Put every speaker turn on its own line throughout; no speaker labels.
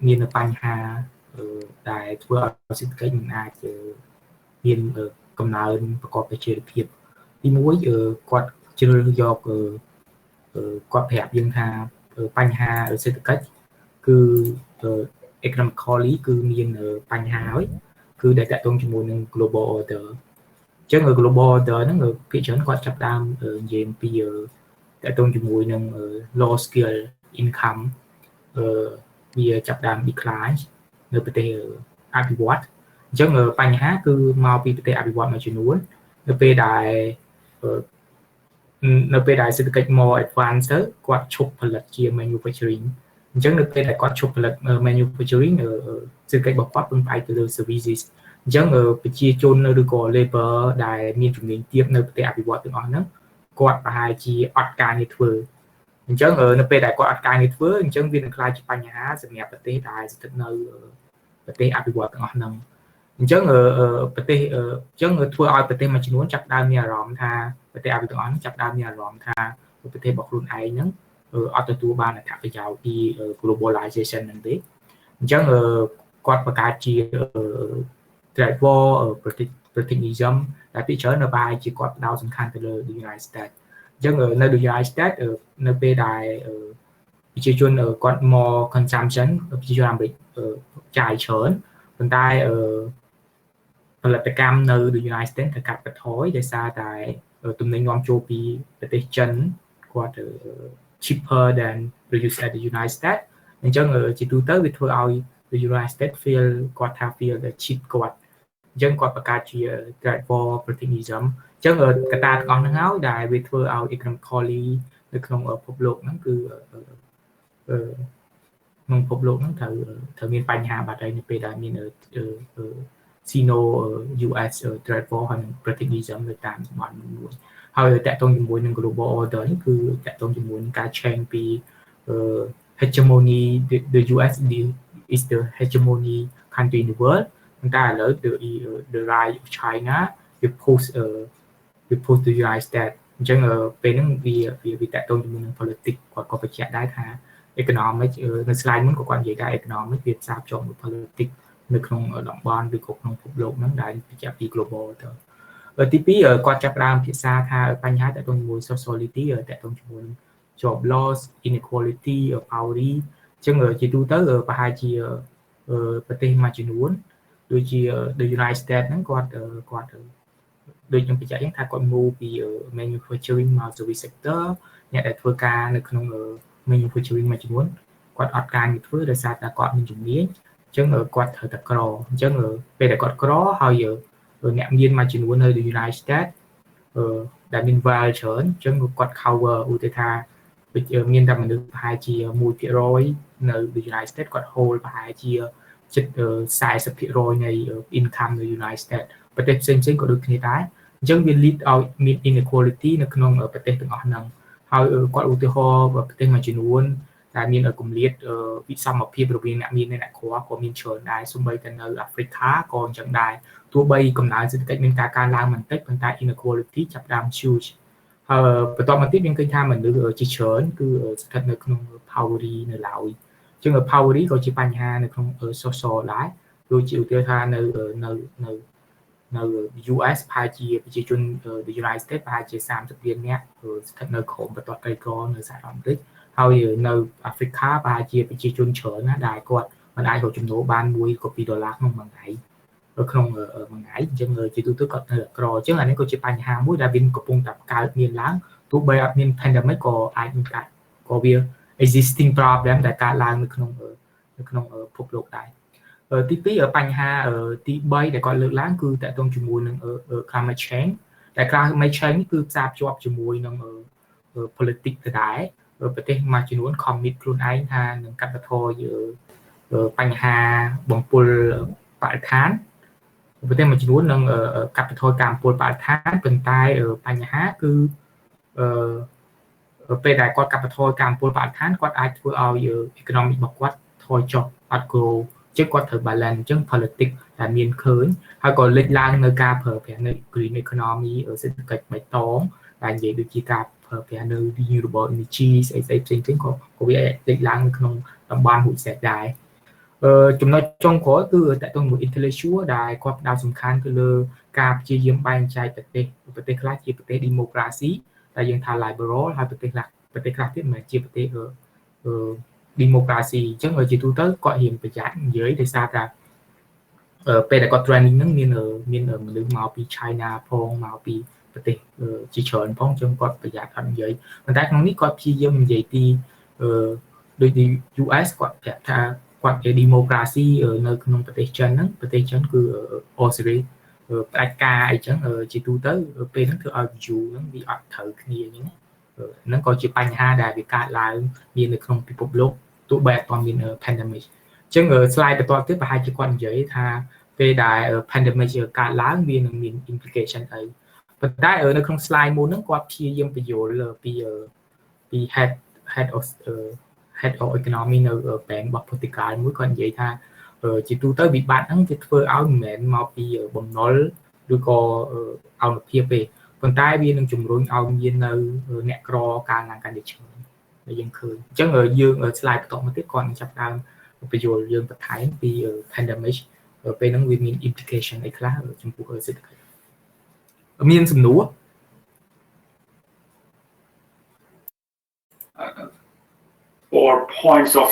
មាននៅបញ្ហាដែលធ្វើឲ្យសេដ្ឋកិច្ចមិនអាចមានកំណើនប្រកបដោយចីរភាពទីមួយគាត់ជ្រើសរើសយកគាត់ប្រាប់យើងថាបញ្ហាសេដ្ឋកិច្ចគឺ economically គឺមានបញ្ហាហើយគឺដែលតាក់ទងជាមួយនឹង global order អញ្ចឹង global order ហ្នឹងភាគច្រើនគាត់ចាប់ដើមនិយាយអំពីតាក់ទងជាមួយនឹង low skill income វាចាប់ដើម decline នៅប្រទេសអភិវឌ្ឍន៍អញ្ចឹងបញ្ហាគឺមកពីប្រទេសអភិវឌ្ឍន៍មួយចំនួននៅពេលដែលសេដ្ឋកិច្ច more advanced ទៅគាត់ឈប់ផលិតជា manufacturing អញ្ចឹងនៅពេលដែលគាត់ឈប់ផលិត manufacturing សេដ្ឋកិច្ចរបស់គាត់ពឹងផ្អែកទៅលើ services អញ្ចឹងប្រជាជនឬក៏ labor ដែលមានជំនាញទាបនៅប្រទេសអភិវឌ្ឍន៍ទាំងអស់ហ្នឹងគាត់ប្រហែលជាអត់ការងារធ្វើអញ្ចឹងនៅពេលដែលគាត់អត់ការងារធ្វើអញ្ចឹងវានឹងក្លាយជាបញ្ហាសម្រាប់ប្រទេសដែលស្ថិតនៅប្រទេសអភិវឌ្ឍន៍ទាំងអស់ហ្នឹងអញ្ចឹងប្រទេសអញ្ចឹងធ្វើឲ្យប្រទេសមួយចំនួនចាប់ដើមមានអារម្មណ៍ថាប្រទេសអភិវឌ្ឍន៍ចាប់ដើមមានអារម្មណ៍ថាប្រទេសរបស់ខ្លួនឯងហ្នឹងអត់ទទួលបានអត្ថប្រយោជន៍ពី globalization ហ្នឹងទេអញ្ចឹងគាត់បង្កើតជា trade war protectionism ដែលពីច្រើននៅបែរជាគាត់ផ្ដោតសំខាន់ទៅលើ United States អញ្ចឹងនៅ United States នៅពេលដែលប្រជាជនគាត់ more consumption ប្រជាជនអាមេរិកចាយច្រើនប៉ុន្តែផលិតកម្មនៅ United States ត្រូវកាត់បន្ថយដោយសារតែទំនិញនាំចូលពីប្រទេសចិនគាត់ cheaper than produced at the United States អញ្ចឹងជាទូទៅវាធ្វើឲ្យ the United States feel គាត់ថា feel the cheap គាត់អញ្ចឹងគាត់បង្កើតជា trade war protectionism អញ្ចឹងកត្តាទាំងអស់ហ្នឹងហើយដែលវាធ្វើឲ្យ economically នៅក្នុងពិភពលោកហ្នឹងគឺក្នុងពិភពលោកហ្នឹងត្រូវមានបញ្ហាបាត់ហើយនៅពេលដែលមាន Sino US trade war ហើយ protectionism នៅតាមតំបន់មួយហើយតាក់ទងជាមួយនឹង global order នេះគឺតាក់ទងជាមួយនឹងការ change ពី hegemony the US is the hegemony country in the world ប៉ុន្តែឥឡូវ the rise of China will push the United States អញ្ចឹងពេលហ្នឹងវាតាក់ទងជាមួយនឹង politics គាត់ក៏បញ្ជាក់ដែរថា economic នៅ slide មុនក៏គាត់និយាយថា economic វាផ្សារភ្ជាប់នឹង politics នៅក្នុងតំបន់ឬក៏ក្នុងពិភពលោកហ្នឹងដែលបញ្ជាក់ពី global order ទី2គាត់ចាប់ផ្ដើមពិភាក្សាថាបញ្ហាតាក់ទងជាមួយ sociality តាក់ទងជាមួយ job loss inequality poverty អញ្ចឹងជាទូទៅប្រហែលជាប្រទេសមួយចំនួនដូចជា the United States ហ្នឹងគាត់ដូចខ្ញុំបញ្ជាក់យ៉ាងថាគាត់ move ពី manufacturing មក service sector អ្នកដែលធ្វើការនៅក្នុង manufacturing មួយចំនួនគាត់អត់ការងារធ្វើដោយសារតែគាត់មានជំនាញអញ្ចឹងគាត់ត្រូវតែក្រអញ្ចឹងពេលដែលគាត់ក្រហើយអ្នកមានមួយចំនួននៅ the United States ដែលមាន val ច្រើនអញ្ចឹងគាត់ cover ឧទាហរណ៍មានតែមនុស្សប្រហែលជា 1% នៅ the United States គាត់ hold ប្រហែលជាជិត 40% នៃ income នៅ United States ប្រទេសផ្សេងៗក៏ដូចគ្នាដែរអញ្ចឹងវា lead ឲ្យមាន inequality នៅក្នុងប្រទេសទាំងអស់ហ្នឹងហើយគាត់ឧទាហរណ៍ប្រទេសមួយចំនួនដែលមានគម្លាតវិសមភាពរវាងអ្នកមាននិងអ្នកក្រក៏មានច្រើនដែរសូម្បីតែនៅអាហ្វ្រិកាក៏អញ្ចឹងដែរទោះបីកំណើនសេដ្ឋកិច្ចមានការកើនឡើងបន្តិចប៉ុន្តែ inequality ចាប់ផ្ដើម huge ហើយបន្តមកទៀតយើងឃើញថាមនុស្សជាច្រើនគឺស្ថិតនៅក្នុង poverty នៅឡើយអញ្ចឹង poverty ក៏ជាបញ្ហានៅក្នុង social ដែរដូចជាឧទាហរណ៍នៅ US ប្រហែលជាប្រជាជន the United States ប្រហែលជា30លាននាក់ស្ថិតនៅក្រោមបន្ទាត់ក្រីក្រនៅសហរដ្ឋអាមេរិកហើយនៅអាហ្វ្រិកាប្រហែលជាប្រជាជនច្រើនណាស់ដែលគាត់មិនអាចរកចំណូលបាន1ក៏2ដុល្លារក្នុងមួយថ្ងៃក្នុងមួយថ្ងៃអញ្ចឹងជាទូទៅគាត់នៅក្រអញ្ចឹងអានេះក៏ជាបញ្ហាមួយដែលវាកំពុងតែកើតមានឡើងទោះបីអត់មាន pandemic ក៏អាចមានកើតក៏វា existing problem ដែលកើតឡើងនៅក្នុងពិភពលោកដែរទី2បញ្ហាទី3ដែលគាត់លើកឡើងគឺតាក់ទងជាមួយនឹង climate change ដែល climate change នេះគឺផ្សារភ្ជាប់ជាមួយនឹង politics ទៅដែរប្រទេសមួយចំនួន commit ខ្លួនឯងថានឹងកាត់បន្ថយបញ្ហាបំពុលបរិស្ថានប្រទេសមួយចំនួននឹងកាត់បន្ថយការបំពុលបរិស្ថានប៉ុន្តែបញ្ហាគឺពេលដែលគាត់កាត់បន្ថយការបំពុលបរិស្ថានគាត់អាចធ្វើឲ្យ economic របស់គាត់ថយចុះអត់ grow អញ្ចឹងគាត់ត្រូវ balance អញ្ចឹង politics ដែលមានឃើញហើយក៏លេចឡើងនៅការប្រើប្រាស់នៅ green economy សេដ្ឋកិច្ចបៃតងដែលនិយាយដូចជាការ គេនៅ renewable energy ស្អីផ្សេងៗក៏វាលេចឡើងនៅក្នុងតំបន់ Hussein ដែរចំណុចចុងក្រោយគឺតើតើមួយ intellectual ដែលគាត់ផ្ដោតសំខាន់គឺលើការព្យាយាមបែងចែកប្រទេសខ្លះជាប្រទេស democracy ដែលយើងថា liberal ហើយប្រទេសខ្លះទៀតមិនមែនជាប្រទេសdemocracy អញ្ចឹងជាទូទៅគាត់រៀនប្រយ័ត្ននិយាយដោយសារថាពេលដែលគាត់ training ហ្នឹងមានមនុស្សមកពី China ផងមកពីប្រទេសជាច្រើនផងអញ្ចឹងគាត់ប្រយ័ត្នអត់និយាយប៉ុន្តែក្នុងនេះគាត់ព្យាយាមនិយាយពីដូច US គាត់ប្រាប់ថាគាត់ជា democracy នៅក្នុងប្រទេសចិនហ្នឹងប្រទេសចិនគឺ Australia ផ្ដាច់ការអីចឹងជាទូទៅពេលហ្នឹងធ្វើឲ្យ view ហ្នឹងវាអត់ត្រូវគ្នាអញ្ចឹងហ្នឹងក៏ជាបញ្ហាដែលវាកើតឡើងមាននៅក្នុងពិភពលោកទោះបីអត់មាន pandemic អញ្ចឹង slide បន្តទៀតប្រហែលជាគាត់និយាយថាពេលដែល pandemic កើតឡើងវានឹងមាន implication អីប៉ុន្តែនៅក្នុង slide មួយហ្នឹងគាត់ព្យាយាមបញ្យល់ពី head of economy នៅ bank របស់ Portugal មួយគាត់និយាយថាជាទូទៅវិបត្តិហ្នឹងវាធ្វើឲ្យមិនមែនមកពីបំណុលឬក៏អនុភាពទេប៉ុន្តែវានឹងជំរុញឲ្យមាននៅអ្នកក្រកើនឡើងកាន់តែច្រើនដែលយើងឃើញអញ្ចឹងយើង slide បន្តមកទៀតគាត់នឹងចាប់ដើមបញ្យល់យើងបន្ថែមពី pandemic ពេលហ្នឹងវាមាន implication អីខ្លះចំពោះសេដ្ឋកិច្ចមានសំណួរ
or points of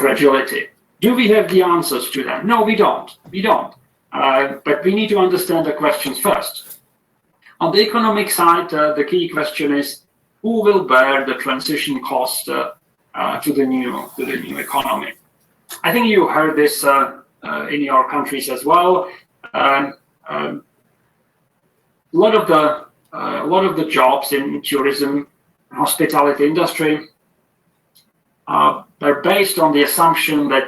fragility. Do we have the answers to them? No, we don't. But we need to understand the questions first. On the economic side, the key question is who will bear the transition cost to the new economy. I think you heard this in your countries as well. A lot of the jobs in tourism, hospitality industry. They're based on the assumption that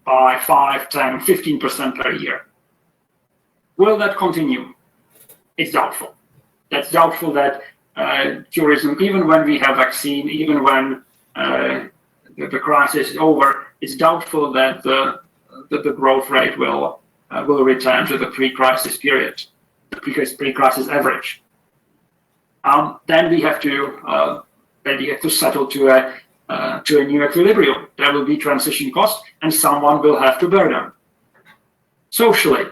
by 5, 10, 15% per year. Will that continue? It's doubtful. That's doubtful that tourism, even when we have vaccine, even when the crisis is over, it's doubtful that the growth rate will return to the pre-crisis period, the pre-crisis average. Then we have to settle to a new equilibrium. There will be transition costs, and someone will have to bear them. Socially,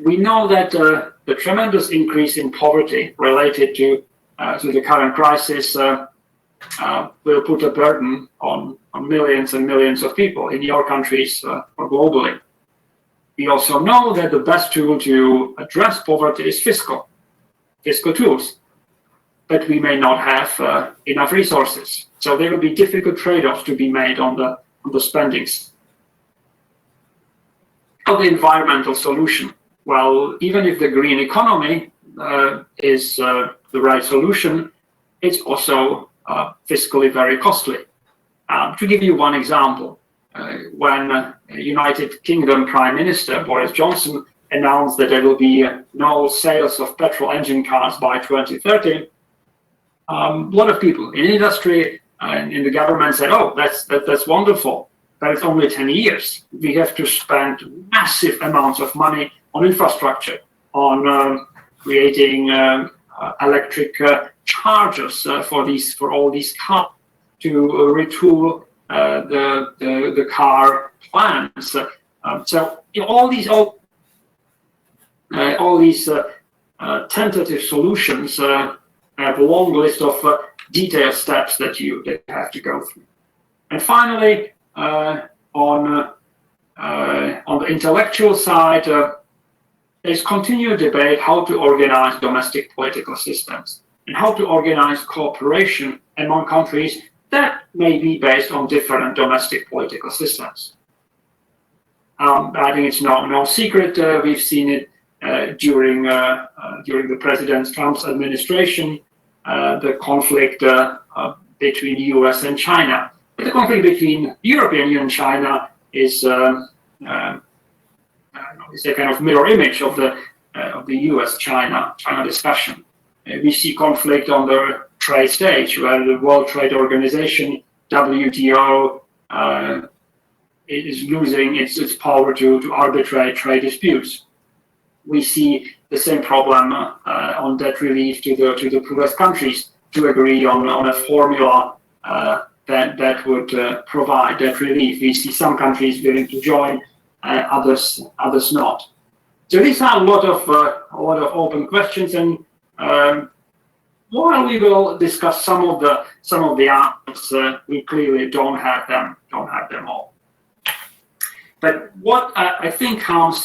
we know that the tremendous increase in poverty related to the current crisis will put a burden on millions and millions of people in your countries or globally. We also know that the best tool to address poverty is fiscal tools. But we may not have enough resources. So there will be difficult trade-offs to be made on the spendings. Of the environmental solution, well, even if the green economy is the right solution, it's also fiscally very costly. To give you one example, when United Kingdom Prime Minister Boris Johnson announced that there will be no sales of petrol engine cars by 2030, a lot of people in industry and in the government said, "Oh, that's wonderful, but it's only 10 years. We have to spend massive amounts of money on infrastructure, on creating electric chargers for all these cars to retool the car plants." So all these tentative solutions. Have a long list of detailed steps that you have to go through. And finally, on the intellectual side, there's continued debate how to organize domestic political systems and how to organize cooperation among countries that may be based on different domestic political systems. I think it's no secret. We've seen it during the President Trump's administration. The conflict between the US and China. But the conflict between the European Union and China is a kind of mirror image of the US-China discussion. We see conflict on the trade stage, where the World Trade Organization, WTO, is losing its power to arbitrate trade disputes. We see the same problem on debt relief to the poorest countries to agree on a formula that would provide debt relief. We see some countries willing to join, others not. So these are a lot of open questions, and while we will discuss some of the answers, we clearly don't have them all. But what I think comes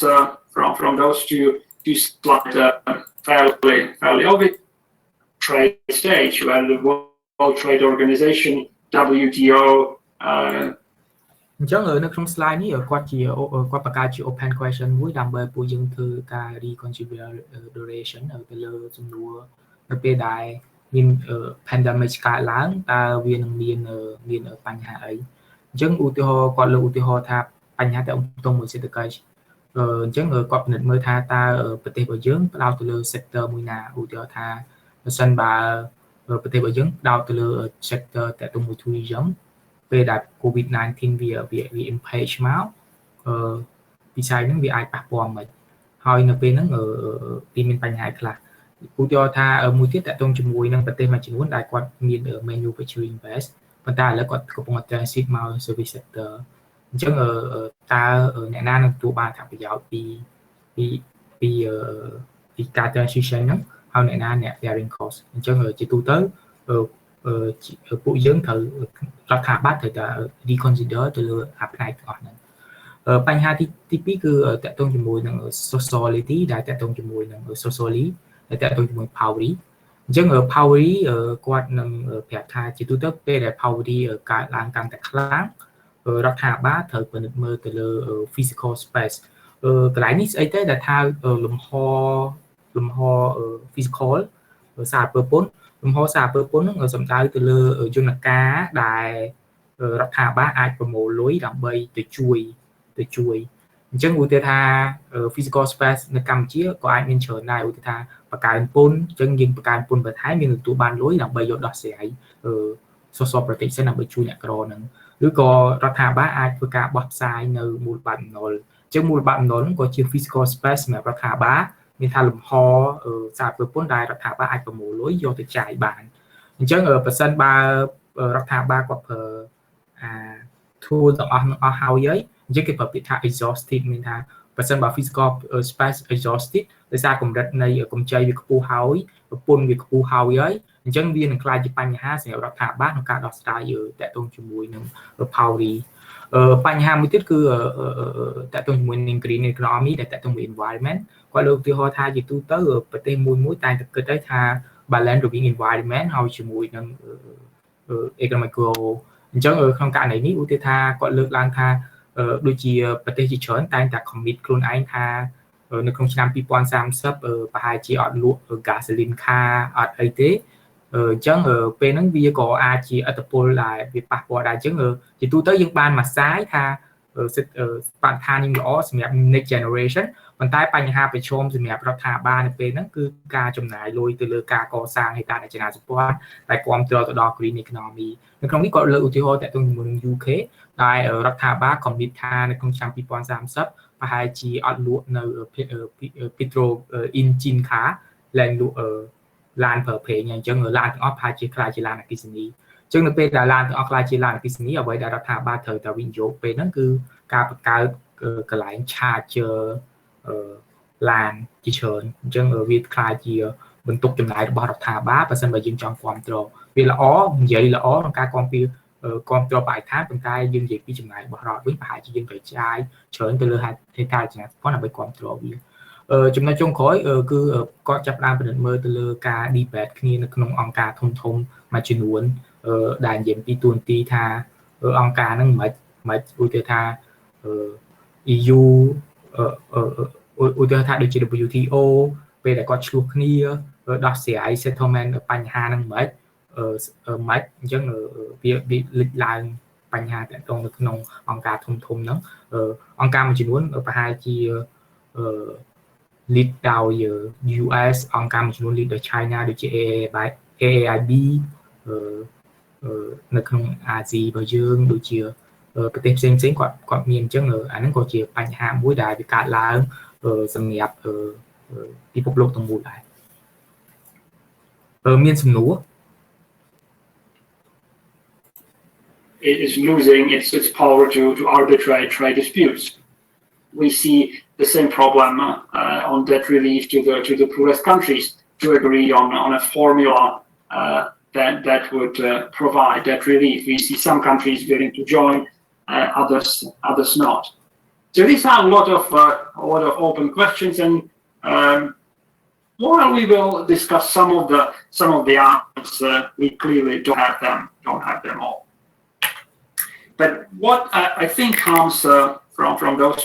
from those two slides fairly obvious: trade stage, where the World Trade Organization, WTO.
អញ្ចឹងនៅក្នុង slide នេះគាត់បង្កើតជា open question មួយដើម្បីពួកយើងធ្វើការ reconsideration ទៅលើសំណួរនៅពេលដែលមាន pandemic កើតឡើងតើវានឹងមានបញ្ហាអីអញ្ចឹងឧទាហរណ៍គាត់លើកឧទាហរណ៍ថាបញ្ហាតាក់ទងមួយសេដ្ឋកិច្ចអញ្ចឹងគាត់ពិនិត្យមើលថាតើប្រទេសរបស់យើងផ្ដោតទៅលើ sector មួយណាឧទាហរណ៍ថាបើសិនបើប្រទេសរបស់យើងផ្ដោតទៅលើ sector តាក់ទងមួយ tourism ពេលដែល COVID-19 វា impact មកវិស័យហ្នឹងវាអាចប៉ះពាល់មិនហើយនៅពេលហ្នឹងវាមានបញ្ហាខ្លះឧទាហរណ៍ថាមួយទៀតតាក់ទងជាមួយនឹងប្រទេសមួយចំនួនដែលគាត់មាន manufacturing base ប៉ុន្តែឥឡូវគាត់កំពុងតែ transit មក service sector អញ្ចឹងតើអ្នកណានឹងទទួលបានអត្ថប្រយោជន៍ពីការ transition ហ្នឹងហើយអ្នកណាអ្នក bearing cost អញ្ចឹងជាទូទៅពួកយើងត្រូវរដ្ឋាភិបាលត្រូវតែ reconsider ទៅលើអាផ្នែកទាំងអស់ហ្នឹងបញ្ហាទី2គឺតាក់ទងជាមួយនឹង sociality ដែលតាក់ទងជាមួយនឹង socially ដែលតាក់ទងជាមួយ poverty អញ្ចឹង poverty គាត់នឹងប្រាប់ថាជាទូទៅពេលដែល poverty កើតឡើងកាន់តែខ្លាំងរដ្ឋាភិបាលត្រូវពិនិត្យមើលទៅលើ physical space កន្លែងនេះស្អីទេដែលថាលំហ physical សារពើពន្ធលំហសារពើពន្ធនឹងសំដៅទៅលើយន្តការដែលរដ្ឋាភិបាលអាចប្រមូលលុយដើម្បីទៅជួយអញ្ចឹងឧទាហរណ៍ថា physical space នៅកម្ពុជាក៏អាចមានច្រើនដែរឧទាហរណ៍ថាបង្កើនពន្ធអញ្ចឹងយើងបង្កើនពន្ធបន្ថែមយើងទទួលបានលុយដើម្បីយកដោះស្រាយ social protection ដើម្បីជួយអ្នកក្រហ្នឹងឬក៏រដ្ឋាភិបាលអាចធ្វើការបោះផ្សាយនៅមូលបត្របំណុលអញ្ចឹងមូលបត្របំណុលហ្នឹងក៏ជា physical space សម្រាប់រដ្ឋាភិបាលមានថាលំហសារពើពន្ធដែលរដ្ឋាភិបាលអាចប្រមូលលុយយកទៅចាយបានអញ្ចឹងប្រសិនបើរដ្ឋាភិបាលគាត់ប្រើtool ទាំងអស់ហើយអញ្ចឹងគេប្រើពាក្យថា exhaustive មានថាបើសិនបើ physical space exhaustive ដោយសារកម្រិតនៃកម្ចីវាខ្ពស់ហើយប្រព័ន្ធវាខ្ពស់ហើយអញ្ចឹងវានឹងក្លាយជាបញ្ហាសម្រាប់រដ្ឋាភិបាលក្នុងការដោះស្រាយតាក់ទងជាមួយនឹង poverty បញ្ហាមួយទៀតគឺតាក់ទងជាមួយនឹង green economy ដែលតាក់ទងជាមួយ environment គាត់លើកឧទាហរណ៍ថាជាទូទៅប្រទេសមួយតែតែគិតទៅថា balance រវាង environment ហើយជាមួយនឹង economic growth អញ្ចឹងក្នុងករណីនេះឧទាហរណ៍ថាគាត់លើកឡើងថាដូចជាប្រទេសជាច្រើនតែងតែ commit ខ្លួនឯងថានៅក្នុងឆ្នាំ2030ប្រហែលជាអត់លក់ gasoline car អត់អីទេអញ្ចឹងពេលហ្នឹងវាក៏អាចជាឥទ្ធិពលដែលវាប៉ះពាល់ដែរអញ្ចឹងជាទូទៅយើងបានមកសាយថាបរិស្ថាននេះល្អសម្រាប់ next generation ប៉ុន្តែបញ្ហាប្រឈមសម្រាប់រដ្ឋាភិបាលនៅពេលហ្នឹងគឺការចំណាយលុយទៅលើការកសាងហេដ្ឋារចនាសម្ព័ន្ធដែលគាំទ្រទៅដល់ green economy នៅក្នុងនេះគាត់លើកឧទាហរណ៍តាក់ទងជាមួយនឹង UK ដែលរដ្ឋាភិបាល commit ថានៅក្នុងឆ្នាំ2030ប្រហែលជាអត់លក់នៅ petrol engine car ឡើងលក់ឡានប្រើប្រេងអញ្ចឹងឡានទាំងអស់ប្រហែលជាខ្លាចជាឡានអគ្គិសនីអញ្ចឹងនៅពេលដែលឡានទាំងអស់ខ្លាចជាឡានអគ្គិសនីអ្វីដែលរដ្ឋាភិបាលត្រូវតែវិនិយោគពេលហ្នឹងគឺការបង្កើតកន្លែង charger ឡានជាច្រើនអញ្ចឹងវាខ្លាចជាបន្ទុកចំណាយរបស់រដ្ឋាភិបាលបើសិនបើយើងចង់គ្រប់គ្រងវាល្អនិយាយល្អក្នុងការគ្រប់គ្រងបរិស្ថានប៉ុន្តែយើងនិយាយពីចំណាយរបស់រដ្ឋវិញប្រហែលជាយើងត្រូវចាយច្រើនទៅលើហេដ្ឋារចនាសម្ព័ន្ធដើម្បីគ្រប់គ្រងវាចំណុចចុងក្រោយគឺគាត់ចាប់ផ្ដើមពិនិត្យមើលទៅលើការ debate គ្នានៅក្នុងអង្គការធំមួយចំនួនដែលនិយាយពីទួនាទីថាអង្គការហ្នឹងមិនឧទាហរណ៍ថា EU ឧទាហរណ៍ថាដូចជា WTO ពេលដែលគាត់ឆ្លោះគ្នាដោះស្រាយ settlement បញ្ហាហ្នឹងមិនអញ្ចឹងវាលេចឡើងបញ្ហាតាក់ទងនៅក្នុងអង្គការធំហ្នឹងអង្គការមួយចំនួនប្រហែលជា lead ដោយ US អង្គការមួយចំនួន lead ដោយ China ដូចជា AAIB នៅក្នុងអាស៊ីរបស់យើងដូចជាប្រទេសផ្សេងគាត់មានអញ្ចឹងអាហ្នឹងក៏ជាបញ្ហាមួយដែលវាកើតឡើងសម្រាប់ ពិភពលោកទាំងមូលដែរមានសំណួរ
It is losing its power to arbitrate trade disputes. We see the same problem on debt relief to the poorest countries to agree on a formula that would provide debt relief. We see some countries willing to join, others not. So these are a lot of open questions, and while we will discuss some of the answers, we clearly don't have them all. But what I think comes from those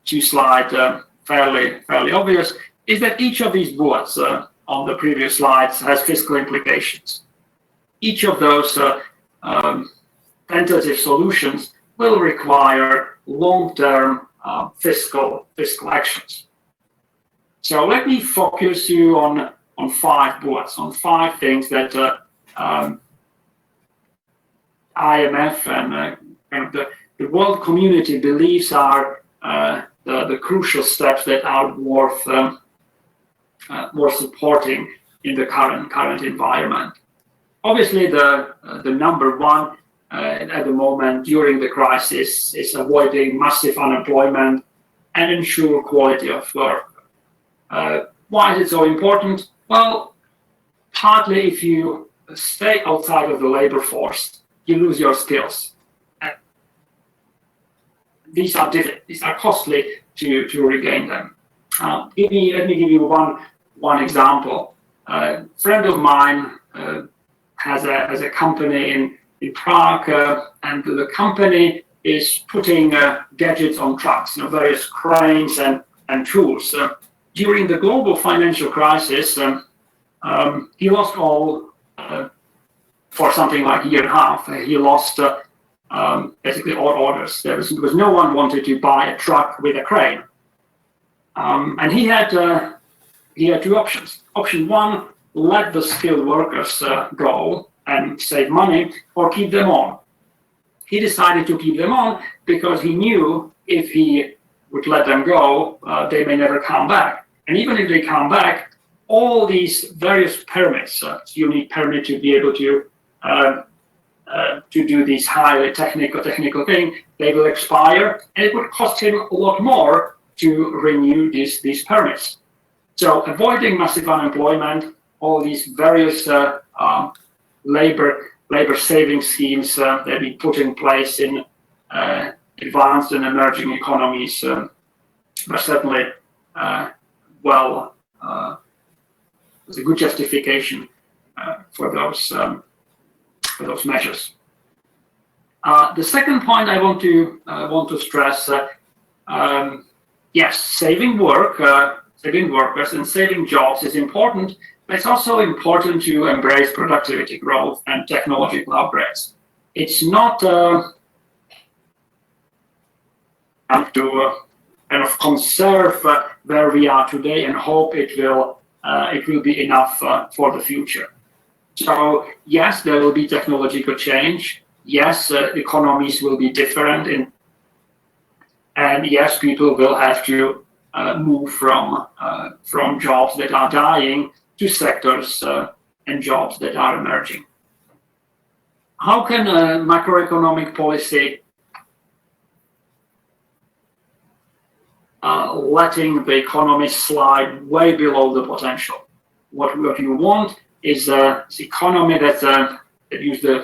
two slides fairly obvious is that each of these bullets on the previous slides has fiscal implications. Each of those tentative solutions will require long-term fiscal actions. So let me focus you on 5 bullets, on 5 things that IMF and the world community believes are the crucial steps that are worth supporting in the current environment. Obviously, the number one at the moment during the crisis is avoiding massive unemployment and ensure quality of work. Why is it so important? Well, partly if you stay outside of the labor force, you lose your skills. These are difficult. These are costly to regain them. Let me give you one example. A friend of mine has a company in Prague, and the company is putting gadgets on trucks, various cranes and tools. During the global financial crisis, he lost all, for something like a year and a half, he lost basically all orders. Because no one wanted to buy a truck with a crane. And he had 2 options. Option 1, let the skilled workers go and save money, or keep them on. He decided to keep them on because he knew if he would let them go, they may never come back. And even if they come back, all these various permits, you need permit to be able to do these highly technical things, they will expire, and it would cost him a lot more to renew these permits. So avoiding massive unemployment, all these various labor saving schemes that we put in place in advanced and emerging economies are certainly there's a good justification for those measures. The second point I want to stress: yes, saving workers and saving jobs is important, but it's also important to embrace productivity growth and technological upgrades. It's not to kind of conserve where we are today and hope it will be enough for the future. So yes, there will be technological change. Yes, economies will be different, and yes, people will have to move from jobs that are dying to sectors and jobs that are emerging. How can a macroeconomic policy letting the economy slide way below the potential? What you want is an economy that use the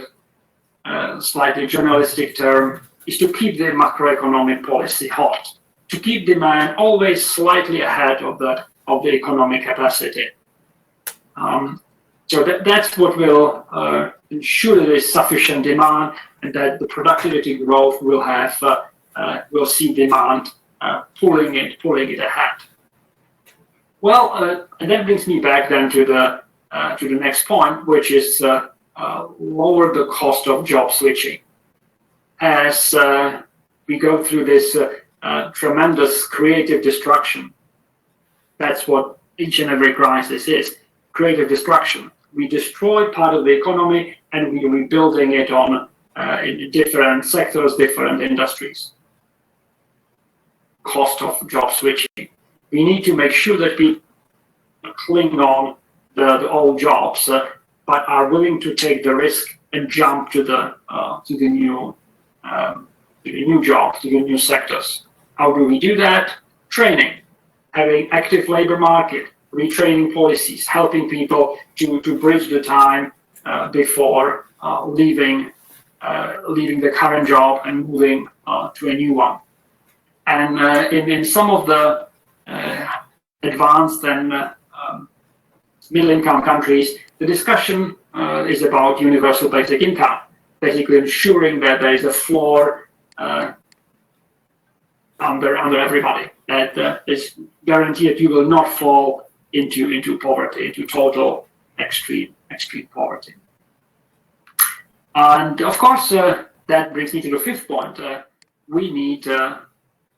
slightly journalistic term, is to keep the macroeconomic policy hot, to keep demand always slightly ahead of the economic capacity. So that's what will ensure there is sufficient demand, and that the productivity growth will see demand pulling it ahead. Well, and that brings me back then to the next point, which is lower the cost of job switching. As we go through this tremendous creative destruction, that's what each and every crisis is: creative destruction. We destroy part of the economy and we're rebuilding it in different sectors, different industries. Cost of job switching. We need to make sure that cling on the old jobs, but are willing to take the risk and jump to the new jobs, to the new sectors. How do we do that? Training, having active labor market, retraining policies, helping people to bridge the time before leaving the current job and moving to a new one. And in some of the advanced and middle-income countries, the discussion is about universal basic income, basically ensuring that there is a floor under everybody, that is guaranteed you will not fall into poverty, into total extreme poverty. And of course, that brings me to the fifth point. We need a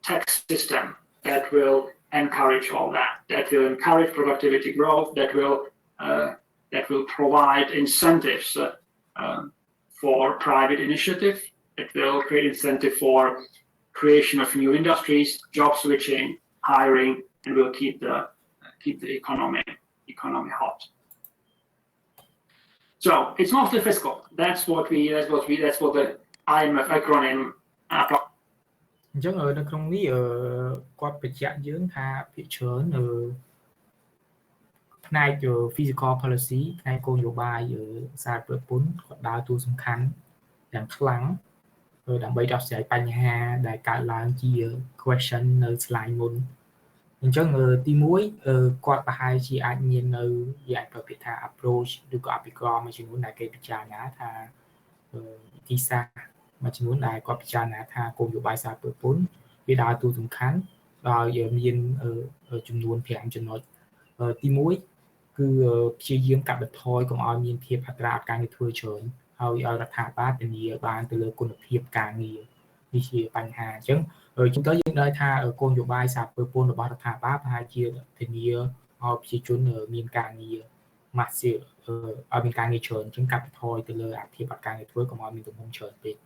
tax system that will encourage all that will encourage productivity growth, that will provide incentives for private initiative, that will create incentive for creation of new industries, job switching, hiring, and will keep the economy hot. So it's mostly fiscal. That's what the IMF acronym
អញ្ចឹងនៅក្នុងនេះគាត់បញ្ជាក់យើងថាភាគច្រើនផ្នែក physical policy ផ្នែកគោលនយោបាយសារពើពន្ធគាត់ដើរតួសំខាន់យ៉ាងខ្លាំងដើម្បីដោះស្រាយបញ្ហាដែលកើតឡើងជា question នៅ slide មុនអញ្ចឹងទី1គាត់ប្រហែលជាអាចមាននៅវាអាចប្រភេទថា approach ឬក៏អភិក្រមមួយចំនួនដែលគេពិចារណាថាវិធីសាស្ត្រមួយចំនួនដែលគាត់ពិចារណាថាគោលនយោបាយសារពើពន្ធវាដើរតួសំខាន់ដោយមានចំនួន5ចំណុចទី1គឺព្យាយាមកាត់បន្ថយកុំឲ្យមានភាពអត្រាការងារធ្វើច្រើនហើយឲ្យរដ្ឋាភិបាលធានាបានទៅលើគុណភាពការងារនេះជាបញ្ហាអញ្ចឹងជុំទៅយើងដឹងថាគោលនយោបាយសារពើពន្ធរបស់រដ្ឋាភិបាលប្រហែលជាធានាឲ្យប្រជាជនមានការងារ massive ឲ្យមានការងារច្រើនអញ្ចឹងកាត់បន្ថយទៅលើអាភាពអត់ការងារធ្វើកុំឲ្យមានទំហំច្រើនពេក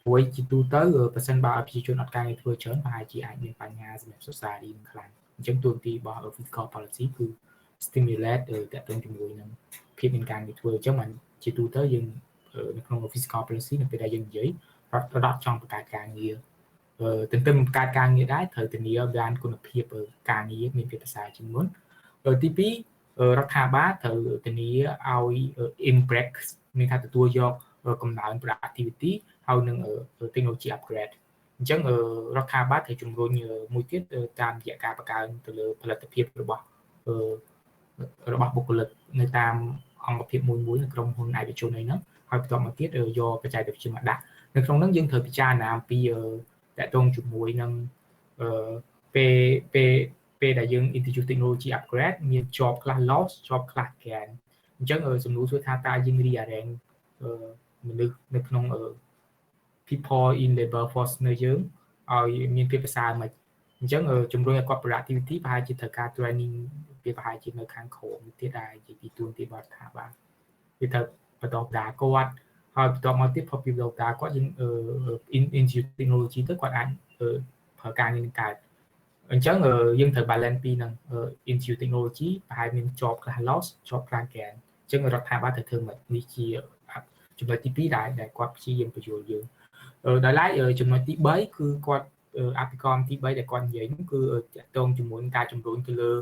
ព្រោះជាទូទៅប្រសិនបើប្រជាជនអត់ការងារធ្វើច្រើនប្រហែលជាអាចមានបញ្ហាសម្រាប់ society នឹងខ្លាំងអញ្ចឹងទូទីរបស់ fiscal policy គឺ stimulate តទៅជាមួយនឹងភាពមានការងារធ្វើអញ្ចឹងមិនជាទូទៅយើងនៅក្នុង fiscal policy នៅពេលដែលយើងនិយាយរដ្ឋចង់បង្កើតការងារទន្ទឹមបង្កើតការងារដែរត្រូវធានាបានគុណភាពការងារមានភាពប្រសើរជាងមុនទី2រដ្ឋាភិបាលត្រូវធានាឲ្យ impact មានថាទទួលយកកំណើន productivity ហើយនឹង technology upgrade អញ្ចឹងរដ្ឋាភិបាលត្រូវជំរុញមួយទៀតតាមរយៈការបង្កើនទៅលើផលិតភាពរបស់បុគ្គលិកនៅតាមអង្គភាពមួយនៅក្នុងហ៊ុនឯកជនហ្នឹងហើយបន្តមកទៀតយកបច្ចេកវិទ្យាមកដាក់នៅក្នុងហ្នឹងយើងត្រូវពិចារណាអំពីតកតងជាមួយនឹងពេលដែលយើង introduce technology upgrade មាន job ខ្លះ loss job ខ្លះ gain អញ្ចឹងសំណួរសួរថាតើយើង rearrange មនុស្សនៅក្នុង people in labor force នៅយើងឲ្យមានភាពប្រសើរមិនអញ្ចឹងជំរុញឲ្យគាត់ productivity ប្រហែលជាត្រូវការ training វាប្រហែលជានៅខាងក្រោមទៀតដែរនិយាយពីទួនាទីរបស់រដ្ឋាភិបាលវាត្រូវបន្តដាគាត់ហើយបន្តមកទៀត popular ដាគាត់យើងintroduce technology ទៅគាត់អាចប្រើការងារនឹងកើតអញ្ចឹងយើងត្រូវ balance ពីនឹង introduce technology ប្រហែលមាន job ខ្លះ loss job ខ្លះ gain អញ្ចឹងរដ្ឋាភិបាលត្រូវធ្វើមកនេះជាចំណុចទី2ដែលគាត់ព្យាយាមបញ្យល់យើងដោយឡែកចំណុចទី3គឺគាត់អភិក្រមទី3ដែលគាត់និយាយនោះគឺតាក់ទងជាមួយនឹងការជំរុញទៅលើ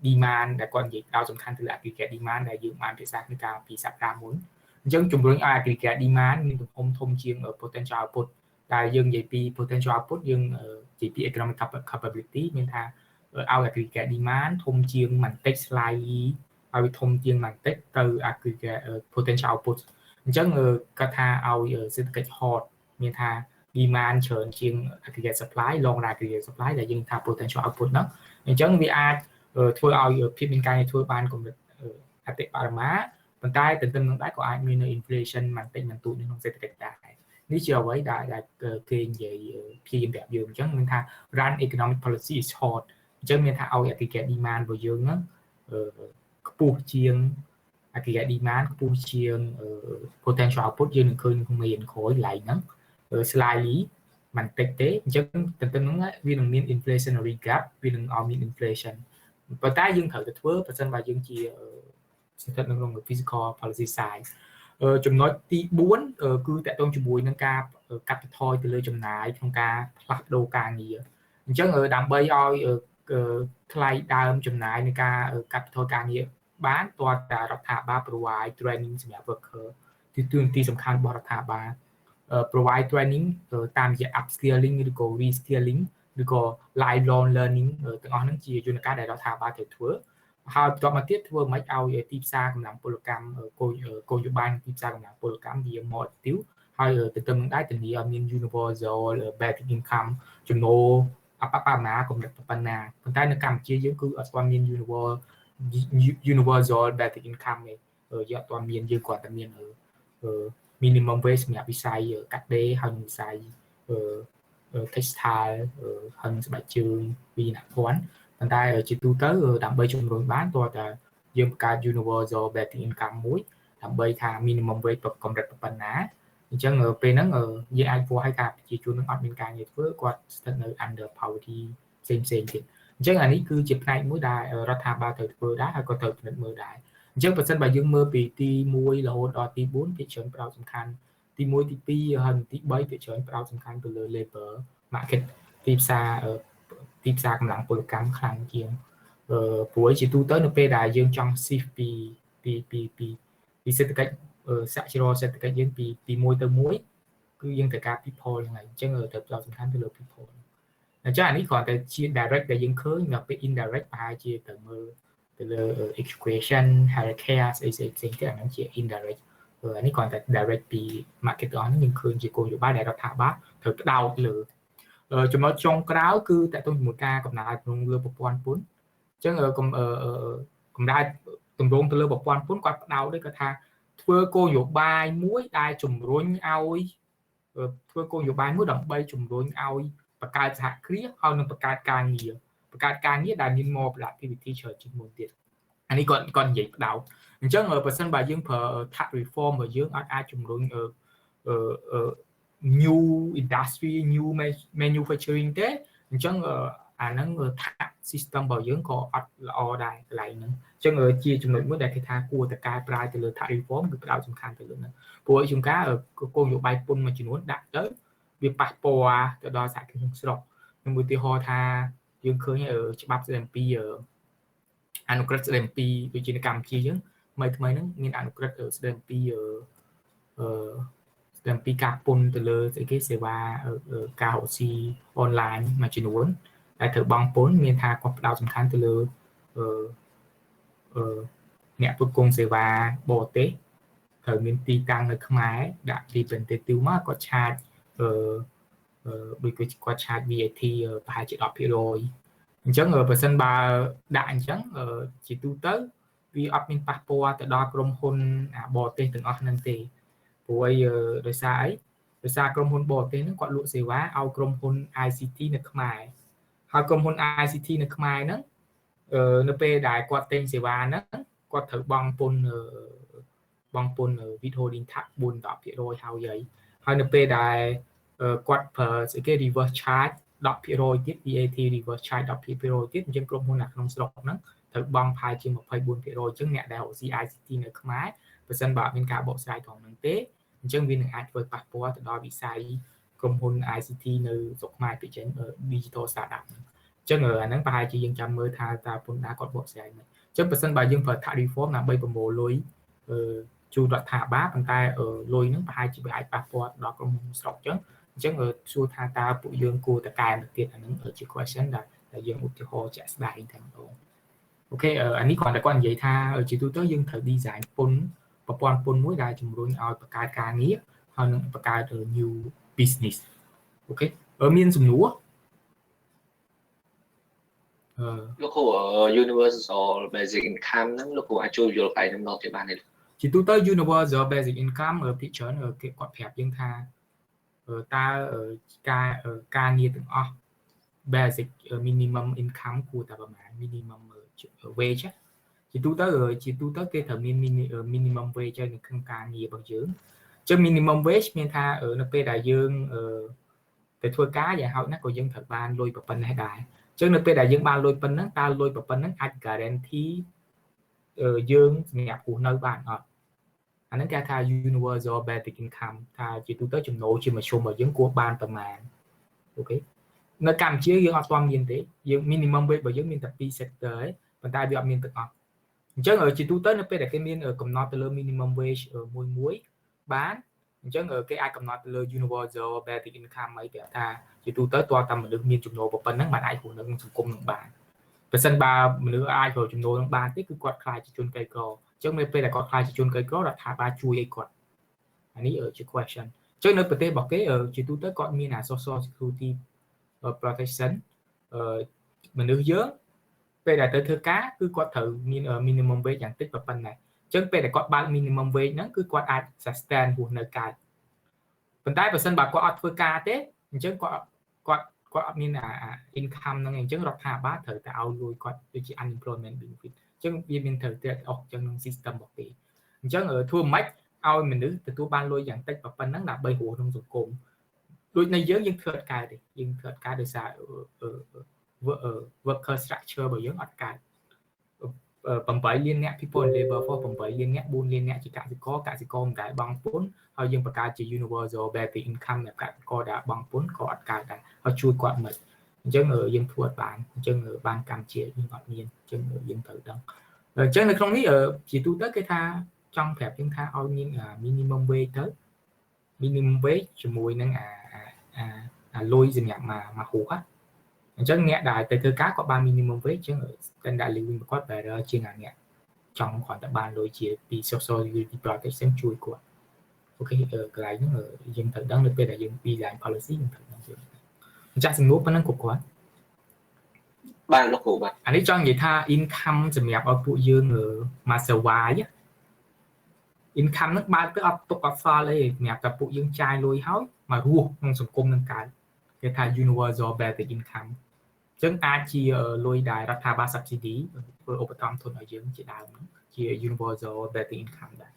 demand ដែលគាត់និយាយដល់សំខាន់ទៅលើ aggregate demand ដែលយើងបានពិភាក្សាក្នុងការពីសប្តាហ៍មុនអញ្ចឹងជំរុញឲ្យ aggregate demand មានទំហំធំជាង potential output ដែលយើងនិយាយពី potential output យើងនិយាយពី economic capability មានថាឲ្យ aggregate demand ធំជាងបន្តិច slightly ឲ្យធំជាងបន្តិចទៅ aggregate potential output អញ្ចឹងគាត់ថាឲ្យសេដ្ឋកិច្ច hot មានថា demand ច្រើនជាង aggregate supply long aggregate supply ដែលយើងថា potential output ហ្នឹងអញ្ចឹងវាអាចធ្វើឲ្យភាពមានការងារធ្វើបានកម្រិតអតិបរមាប៉ុន្តែទន្ទឹមនឹងដែរក៏អាចមាន inflation បន្តិចបន្តួចក្នុងសេដ្ឋកិច្ចដែរនេះជាអ្វីដែលគេនិយាយព្យាយាមប្រាប់យើងអញ្ចឹងមានថា run economic policy is hot អញ្ចឹងមានថាឲ្យ aggregate demand របស់យើងហ្នឹងខ្ពស់ជាង aggregate demand ខ្ពស់ជាង potential output យើងនឹងឃើញក្នុងមេរៀនក្រោយឡើងហ្នឹងslightly បន្តិចទេអញ្ចឹងទន្ទឹមហ្នឹងវានឹងមាន inflationary gap វានឹងឲ្យមាន inflation ប៉ុន្តែយើងត្រូវតែធ្វើប្រសិនបើយើងជាស្ថិតនៅក្នុង physical policy side ចំណុចទី4គឺតកតងជាមួយនឹងការកាត់បន្ថយទៅលើចំណាយក្នុងការផ្លាស់ប្ដូរការងារអញ្ចឹងដើម្បីឲ្យថ្លៃដើមចំណាយនៃការកាត់បន្ថយការងារបានតើតារដ្ឋាភិបាល provide training សម្រាប់ worker ទីទួនាទីសំខាន់របស់រដ្ឋាភិបាល provide training តាមរយៈ upskilling ឬក៏ reskilling ឬក៏ lifelong learning ទាំងអស់ហ្នឹងជាយន្តការដែលរដ្ឋាភិបាលត្រូវធ្វើហើយបន្តមកទៀតធ្វើមិនឲ្យទីផ្សារកម្លាំងពលកម្មគោលនយោបាយទីផ្សារកម្លាំងពលកម្មវា more active ហើយទន្ទឹមនឹងដែរធានាឲ្យមាន universal basic income ចំណូលអបបរមាកម្រិតប៉ុណ្ណាប៉ុន្តែនៅកម្ពុជាយើងគឺអត់ស្គាល់មាន universal basic income ទេយើងអត់ទាន់មានយើងគាត់តែមានminimum wage សម្រាប់វិស័យកាត់ដេរហើយវិស័យtextile ហើយស្បែកជើងពីអ្នកភ័ណ្ឌប៉ុន្តែជាទូទៅដើម្បីជំរុញបានតើតាយើងបង្កើត universal basic income មួយដើម្បីថា minimum wage កម្រិតប៉ុណ្ណាអញ្ចឹងពេលហ្នឹងយើងអាចធ្វើឲ្យការប្រជាជននឹងអត់មានការងារធ្វើគាត់ស្ថិតនៅ under poverty ផ្សេងទៀតអញ្ចឹងអានេះគឺជាផ្នែកមួយដែលរដ្ឋាភិបាលត្រូវធ្វើដែរហើយក៏ត្រូវពិនិត្យមើលដែរអញ្ចឹងបើសិនបើយើងមើលពីទី1រហូតដល់ទី4ភាគច្រើនផ្ដោតសំខាន់ទី1ទី2ហើយទី3ភាគច្រើនផ្ដោតសំខាន់ទៅលើ labor market ទីផ្សារកម្លាំងពលកម្មខ្លាំងជាងព្រោះជាទូទៅនៅពេលដែលយើងចង់ shift ពីសេដ្ឋកិច្ចសាក់ជ្រោសេដ្ឋកិច្ចយើងពីមួយទៅមួយគឺយើងត្រូវការ people ហ្នឹងហើយអញ្ចឹងត្រូវផ្ដោតសំខាន់ទៅលើ people អញ្ចឹងអានេះគ្រាន់តែជា direct ដែលយើងឃើញដល់ពេល indirect ប្រហែលជាត្រូវមើលទៅលើ education healthcare ស្អីទៀតអាហ្នឹងជា indirect អានេះគ្រាន់តែ direct ពី market ទាំងអស់នេះយើងឃើញជាគោលនយោបាយដែលរដ្ឋាភិបាលត្រូវផ្ដោតលើចំណុចចុងក្រោយគឺតកតងជាមួយការកំណើតក្នុងលើប្រព័ន្ធពន្ធអញ្ចឹងកំណើតទម្រង់ទៅលើប្រព័ន្ធពន្ធគាត់ផ្ដោតដូចគាត់ថាធ្វើគោលនយោបាយមួយដែលជំរុញឲ្យធ្វើគោលនយោបាយមួយដើម្បីជំរុញឲ្យបង្កើតសហគ្រាសហើយនឹងបង្កើតការងារដែលមាន more productivity ច្រើនជាងមុនទៀតអានេះគាត់និយាយផ្ដោតអញ្ចឹងបើសិនបើយើងប្រើ tax reform របស់យើងអាចជំរុញnew industry new manufacturing ទេអញ្ចឹងអាហ្នឹង tax system របស់យើងក៏អត់ល្អដែរកន្លែងហ្នឹងអញ្ចឹងជាចំណុចមួយដែលគេថាគួរតែកែប្រែទៅលើ tax reform គឺផ្ដោតសំខាន់ទៅលើហ្នឹងព្រោះជួនកាលគោលនយោបាយពន្ធមួយចំនួនដាក់ទៅវាប៉ះពាល់ទៅដល់សហគមន៍ក្នុងស្រុកនឹងឧទាហរណ៍ថាយើងឃើញច្បាប់ស្ដីអំពីអនុក្រឹត្យស្ដីអំពីដូចជានៅកម្ពុជាយើងថ្មីហ្នឹងមានអនុក្រឹត្យស្ដីអំពីស្ដីអំពីការពន្ធទៅលើស្អីគេសេវាការរកស៊ីអនឡាញមួយចំនួនដែលត្រូវបង់ពន្ធមានថាគាត់ផ្ដោតសំខាន់ទៅលើអ្នកផ្គត់ផ្គង់សេវាបរទេសត្រូវមានទីតាំងនៅខ្មែរដាក់ representative មកគាត់ឆាតដូចគាត់ឆាត VAT ប្រហែលជា10%អញ្ចឹងបើសិនបើដាក់អញ្ចឹងជាទូទៅវាអត់មានប៉ះពាល់ទៅដល់ក្រុមហ៊ុនបរទេសទាំងអស់ហ្នឹងទេព្រោះដោយសារក្រុមហ៊ុនបរទេសហ្នឹងគាត់លក់សេវាឲ្យក្រុមហ៊ុន ICT នៅខ្មែរហើយក្រុមហ៊ុន ICT នៅខ្មែរហ្នឹងនៅពេលដែលគាត់ទិញសេវាហ្នឹងគាត់ត្រូវបង់ពន្ធ withholding tax 4-10% ហើយនៅពេលដែលគាត់ប្រើស្អីគេ reverse charge 10% ទៀត VAT reverse charge 10% ទៀតអញ្ចឹងក្រុមហ៊ុនក្នុងស្រុកហ្នឹងត្រូវបង់ផាយជា 24% អញ្ចឹងអ្នកដែលរកស៊ី ICT នៅខ្មែរបើសិនបើអត់មានការបកស្រាយត្រង់ហ្នឹងទេអញ្ចឹងវានឹងអាចធ្វើប៉ះពាល់ទៅដល់វិស័យក្រុមហ៊ុន ICT នៅស្រុកខ្មែរពីចេញ digital startup ហ្នឹងអញ្ចឹងអាហ្នឹងប្រហែលជាយើងចាំមើលថាតើពន្ធដារគាត់បកស្រាយមិនអញ្ចឹងបើសិនបើយើងប្រើ tax reform ដើម្បីប្រមូលលុយជូនរដ្ឋាភិបាលប៉ុន្តែលុយហ្នឹងប្រហែលជាវាអាចប៉ះពាល់ដល់ក្រុមហ៊ុនស្រុកអញ្ចឹងសួរថាតើពួកយើងគួរតែកែទៅទៀតអាហ្នឹងជា question ដែលយើងឧទាហរណ៍ជាក់ស្ដែងតែម្ដងអូខេអានេះគ្រាន់តែគាត់និយាយថាជាទូទៅយើងត្រូវ design ប្រព័ន្ធពន្ធមួយដែលជំរុញឲ្យបង្កើតការងារហើយនឹងបង្កើត new business អូខេមានសំណួរ
លោកគ្រូ universal basic income ហ្នឹងលោកគ្រូអាចជួយយល់កន្លែងហ្នឹងមកទៀតបានទេ
ជាទូទៅ universal basic income ភាគច្រើនគេគាត់ប្រាប់យើងថាតើការងារទាំងអស់ basic minimum income គួរតែប្រមាណ minimum wage ជាទូទៅគេត្រូវមាន minimum wage នៅក្នុងការងាររបស់យើងអញ្ចឹង minimum wage មានថានៅពេលដែលយើងទៅធ្វើការយ៉ាងហោចណាស់ក៏យើងត្រូវបានលុយប៉ុណ្ណេះដែរ ចឹងនៅពេលដែលយើងបានលុយប៉ុណ្ណឹងតើលុយប៉ុណ្ណឹងអាច guarantee យើងសម្រាប់គូសនៅបានអត់អាហ្នឹងគេថា universal basic income ថាជាទូទៅចំណូលជាមធ្យមរបស់យើងគួរបានប្រមាណអូខេនៅកម្ពុជាយើងអត់ទាន់មានទេយើង minimum wage របស់យើងមានតែ2 sector ឯងប៉ុន្តែវាអត់មានទាំងអស់អញ្ចឹងជាទូទៅនៅពេលដែលគេមានកំណត់ទៅលើ minimum wage មួយបានអញ្ចឹងគេអាចកំណត់ទៅលើ universal basic income អីប្រាប់ថាជាទូទៅតើតាមមនុស្សមានចំណូលប៉ុណ្ណឹងបានអាចរស់នៅក្នុងសង្គមនឹងបានបើសិនបើមនុស្សអាចរកចំណូលនឹងបានទេគឺគាត់ខ្លាចជាជនក្រីក្រអញ្ចឹងនៅពេលដែលគាត់ខ្លាចជាជនក្រីក្ររដ្ឋាភិបាលជួយឲ្យគាត់អានេះជា question អញ្ចឹងនៅប្រទេសរបស់គេជាទូទៅគាត់មាន social security protection មនុស្សយើងពេលដែលទៅធ្វើការគឺគាត់ត្រូវមាន minimum wage យ៉ាងតិចប៉ុណ្ណេះអញ្ចឹងពេលដែលគាត់បើក minimum wage ហ្នឹងគឺគាត់អាច sustain រស់នៅកើតប៉ុន្តែបើសិនបើគាត់អត់ធ្វើការទេអញ្ចឹងគាត់អត់មានincome ហ្នឹងអញ្ចឹងរដ្ឋាភិបាលត្រូវតែឲ្យលុយគាត់ដូចជា unemployment benefit អញ្ចឹងវាមានត្រូវតែអស់អញ្ចឹងក្នុង system របស់គេអញ្ចឹងធ្វើម៉េចឲ្យមនុស្សទទួលបានលុយយ៉ាងតិចប៉ុណ្ណឹងដើម្បីរស់ក្នុងសង្គមដូចនៅយើងធ្វើអត់កើតទេយើងធ្វើអត់កើតដោយសារworker structure របស់យើងអត់កើត8លានអ្នក people in labor force 8លានអ្នក4លានអ្នកជាកសិករមិនដែលបង់ពន្ធហើយយើងបង្កើតជា universal basic income ដែលកសិករដែលបង់ពន្ធក៏អត់កើតដែរហើយជួយគាត់មិនអញ្ចឹងយើងធ្វើអត់បានអញ្ចឹងបានកម្ពុជាយើងអត់មានអញ្ចឹងយើងត្រូវដឹងអញ្ចឹងនៅក្នុងនេះជាទូទៅគេថាចង់ប្រាប់យើងថាឲ្យមាន minimum wage ទៅ minimum wage ជាមួយនឹងលុយសម្រាប់មកហូបអញ្ចឹងអ្នកដែលទៅធ្វើការក៏បាន minimum wage អញ្ចឹង standard living របស់គាត់ better ជាងអ្នកចង់គាត់ទៅបានលុយជាពី social security protection ជួយគាត់អូខេកន្លែងហ្នឹងយើងត្រូវដឹងនៅពេលដែលយើង design policy យើងត្រូវដឹងជួយអញ្ចឹងសំណួរប៉ុណ្ណឹងគ្រប់គ្រាន់
បាទលោកគ្រូបាទ
អានេះចង់និយាយថា income សម្រាប់ឲ្យពួកយើងមក survive income ហ្នឹងបើទៅអត់ទុកអត់សល់អីសម្រាប់តែពួកយើងចាយលុយហើយមករស់ក្នុងសង្គមនឹងកើតគេថា universal basic income អញ្ចឹងអាចជាលុយដែលរដ្ឋាភិបាល subsidy ធ្វើឧបត្ថម្ភទុនឲ្យយើងជាដើមជា universal basic income ដែរ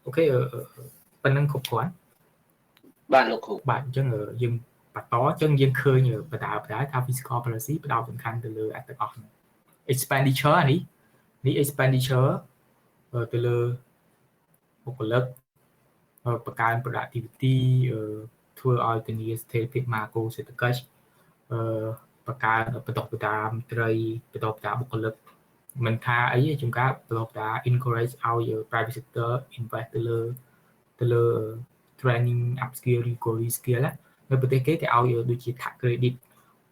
អូខេប៉ុណ្ណឹងគ្រប់គ្រាន់
បាទលោកគ្រូ
បាទអញ្ចឹងយើងបន្តអញ្ចឹងយើងឃើញបដាថា fiscal policy ផ្ដោតសំខាន់ទៅលើទាំងអស់ expenditure នេះ expenditure ទៅលើបុគ្គលិកបង្កើន productivity ធ្វើឲ្យធានាស្ថិរភាពម៉ាក្រូសេដ្ឋកិច្ចបង្កើនបន្តបន្ទាមត្រីបន្តបន្ទាបុគ្គលិកមិនថាអីទេជួនកាលបន្តបន្តា encourage ឲ្យ private sector invest ទៅលើ training upskill reskill នៅប្រទេសគេឲ្យដូចជា tax credit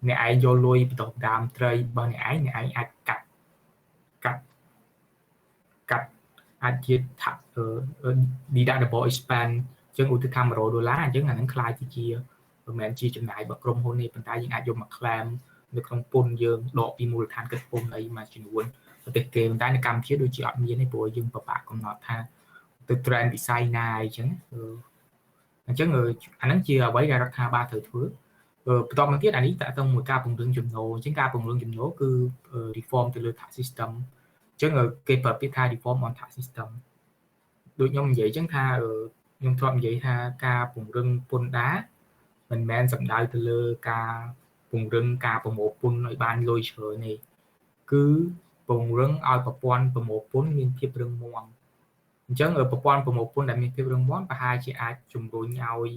អ្នកឯងយកលុយបន្តបន្តាត្រីរបស់អ្នកឯងអាចកាត់អាចជា deductible expense អញ្ចឹងឧទាហរណ៍$100អញ្ចឹងអាហ្នឹងខ្លាចទៅជាមិនមែនជាចំណាយរបស់ក្រុមហ៊ុនទេប៉ុន្តែយើងអាចយកមក claim នៅក្នុងពន្ធយើងដកពីមូលដ្ឋានគិតពន្ធអីមួយចំនួនប្រទេសគេប៉ុន្តែនៅកម្ពុជាដូចជាអត់មានទេព្រោះយើងពិបាកកំណត់ថាទៅ trend វិស័យណាអីចឹងអាហ្នឹងជាអ្វីដែលរដ្ឋាភិបាលត្រូវធ្វើបន្តមកទៀតអានេះតើតើមួយការពង្រឹងចំណូលអញ្ចឹងការពង្រឹងចំណូលគឺ reform ទៅលើ tax system អញ្ចឹងគេប្រើពាក្យថា reform on tax system ដូចខ្ញុំនិយាយអញ្ចឹងថាខ្ញុំធ្លាប់និយាយថាការពង្រឹងពន្ធដារមិនមែនសំដៅទៅលើការពង្រឹងការប្រមូលពន្ធឲ្យបានលុយច្រើនទេគឺពង្រឹងឲ្យប្រព័ន្ធប្រមូលពន្ធមានភាពរឹងមាំអញ្ចឹងប្រព័ន្ធប្រមូលពន្ធដែលមានភាពរឹងមាំប្រហែលជាអាចជំរុញឲ្យ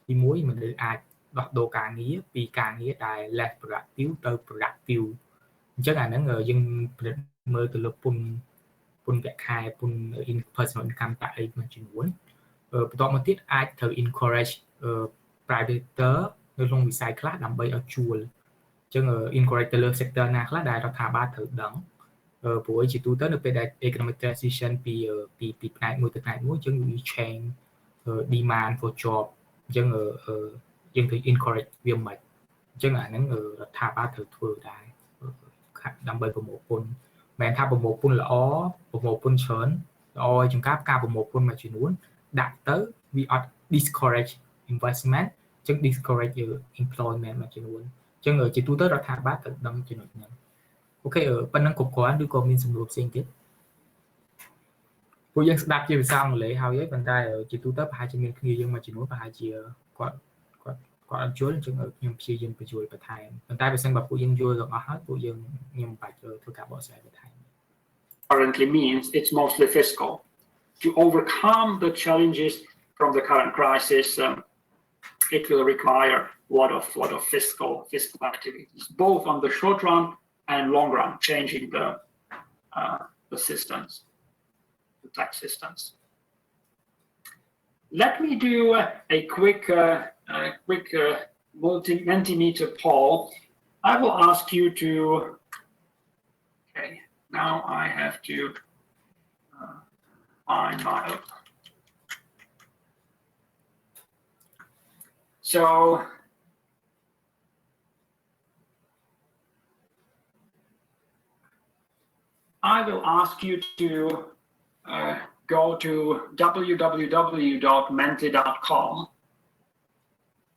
ទីមួយមនុស្សអាចដោះដូរការងារពីការងារដែល less productive ទៅ productive អញ្ចឹងអាហ្នឹងយើងពិនិត្យមើលទៅលើពន្ធប្រាក់ខែពន្ធ personal income tax អីមួយចំនួនបន្តមកទៀតអាចត្រូវ encourage private sector នៅក្នុងវិស័យខ្លះដើម្បីឲ្យជួលអញ្ចឹង encourage ទៅលើ sector ណាខ្លះដែលរដ្ឋាភិបាលត្រូវដឹងព្រោះជាទូទៅនៅពេលដែល economic transition ពីផ្នែកមួយទៅផ្នែកមួយអញ្ចឹងវា change demand for job អញ្ចឹងយើងត្រូវ encourage វាមិនអញ្ចឹងអាហ្នឹងរដ្ឋាភិបាលត្រូវធ្វើដែរដើម្បីប្រមូលពន្ធមិនមែនថាប្រមូលពន្ធល្អប្រមូលពន្ធច្រើនល្អឲ្យចំការប្រមូលពន្ធមួយចំនួនដាក់ទៅវាអត់ discourage investment អញ្ចឹង discourage employment មួយចំនួនអញ្ចឹងជាទូទៅរដ្ឋាភិបាលត្រូវដឹងចំណុចហ្នឹងអូខេប៉ុណ្ណឹងគ្រប់គ្រាន់ឬក៏មានសំណួរផ្សេងទៀតពួកយើងស្ដាប់ជាភាសាអង់គ្លេសហើយប៉ុន្តែជាទូទៅប្រហែលជាមានគ្នាយើងមួយចំនួនប្រហែលជាគាត់ គាត់អត់យល់អញ្ចឹងខ្ញុំព្យាយាមបញ្យល់បន្ថែមប៉ុន្តែបើសិនបើពួកយើងយល់ទាំងអស់ហើយពួកយើងខ្ញុំបាច់ធ្វើការបកស្រាយបន្ថែម
currently means it's mostly fiscal. To overcome the challenges from the current crisis, it will require a lot of fiscal activities, both on the short run and long run, changing the systems, the tax systems. Let me do a quick Mentimeter poll. I will ask you to. Okay, now I have to find my. So I will ask you to go to www.menti.com,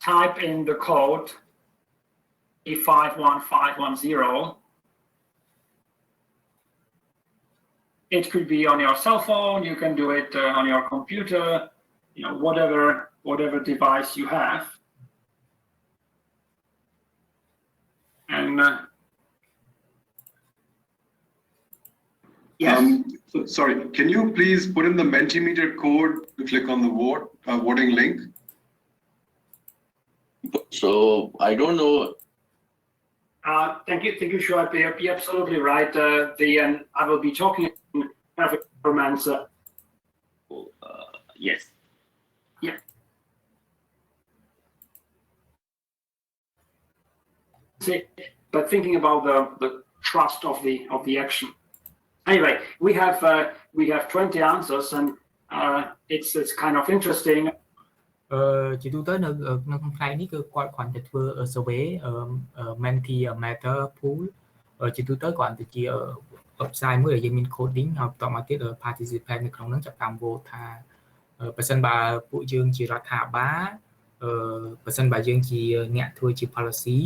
type in the code E51510. It could be on your cell phone, you can do it on your computer, whatever device you have. And yes.
Sorry, can you please put in the Mentimeter code to click on the voting link?
So I don't know.
Thank you, Shuaib. You're absolutely right. I will be talking governments.
Yes.
Yeah. But thinking about the trust of the action. Anyway, we have 20 answers, and it's kind of interesting.
ជាទូទៅនៅក្នុងផ្នែកនេះគឺគាត់គ្រាន់តែធ្វើ survey Mentimeter pool ជាទូទៅគ្រាន់តែជា website មួយដែលយើងមាន coding ហើយបន្តមកទៀត participant នៅក្នុងហ្នឹងចាប់តាម vote ថាបើសិនបើពួកយើងជារដ្ឋាភិបាលបើសិនបើយើងជាអ្នកធ្វើជា policy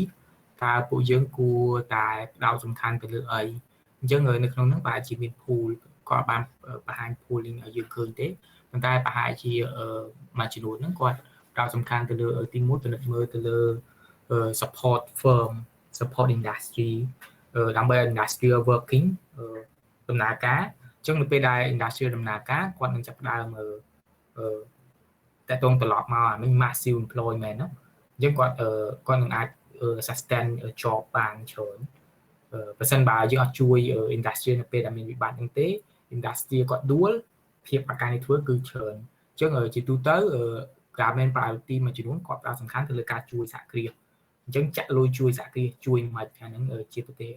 តើពួកយើងគួរតែផ្ដោតសំខាន់ទៅលើអីអញ្ចឹងនៅក្នុងហ្នឹងប្រហែលជាមាន pool គាត់បានបង្ហាញ pooling ឲ្យយើងឃើញទេប៉ុន្តែប្រហែលជាមួយចំនួនហ្នឹងគាត់ផ្ដោតសំខាន់ទៅលើទី1ពិនិត្យមើលទៅលើ support firm support industry ដើម្បី industrial working ដំណើរការអញ្ចឹងនៅពេលដែល industrial ដំណើរការគាត់នឹងចាប់ផ្ដើមតកតងត្រឡប់មកអា massive employment ហ្នឹងអញ្ចឹងគាត់នឹងអាច sustain job បានច្រើនបើសិនបើយើងអត់ជួយ industry នៅពេលដែលមានវិបត្តិហ្នឹងទេ industry គាត់ដួលភាពអាការនេះធ្វើគឺច្រើនអញ្ចឹងជាទូទៅការមាន priority មួយចំនួនគាត់ផ្ដោតសំខាន់ទៅលើការជួយសហគ្រាសអញ្ចឹងចាក់លុយជួយសហគ្រាសជួយមិនខាងហ្នឹងជាប្រទេស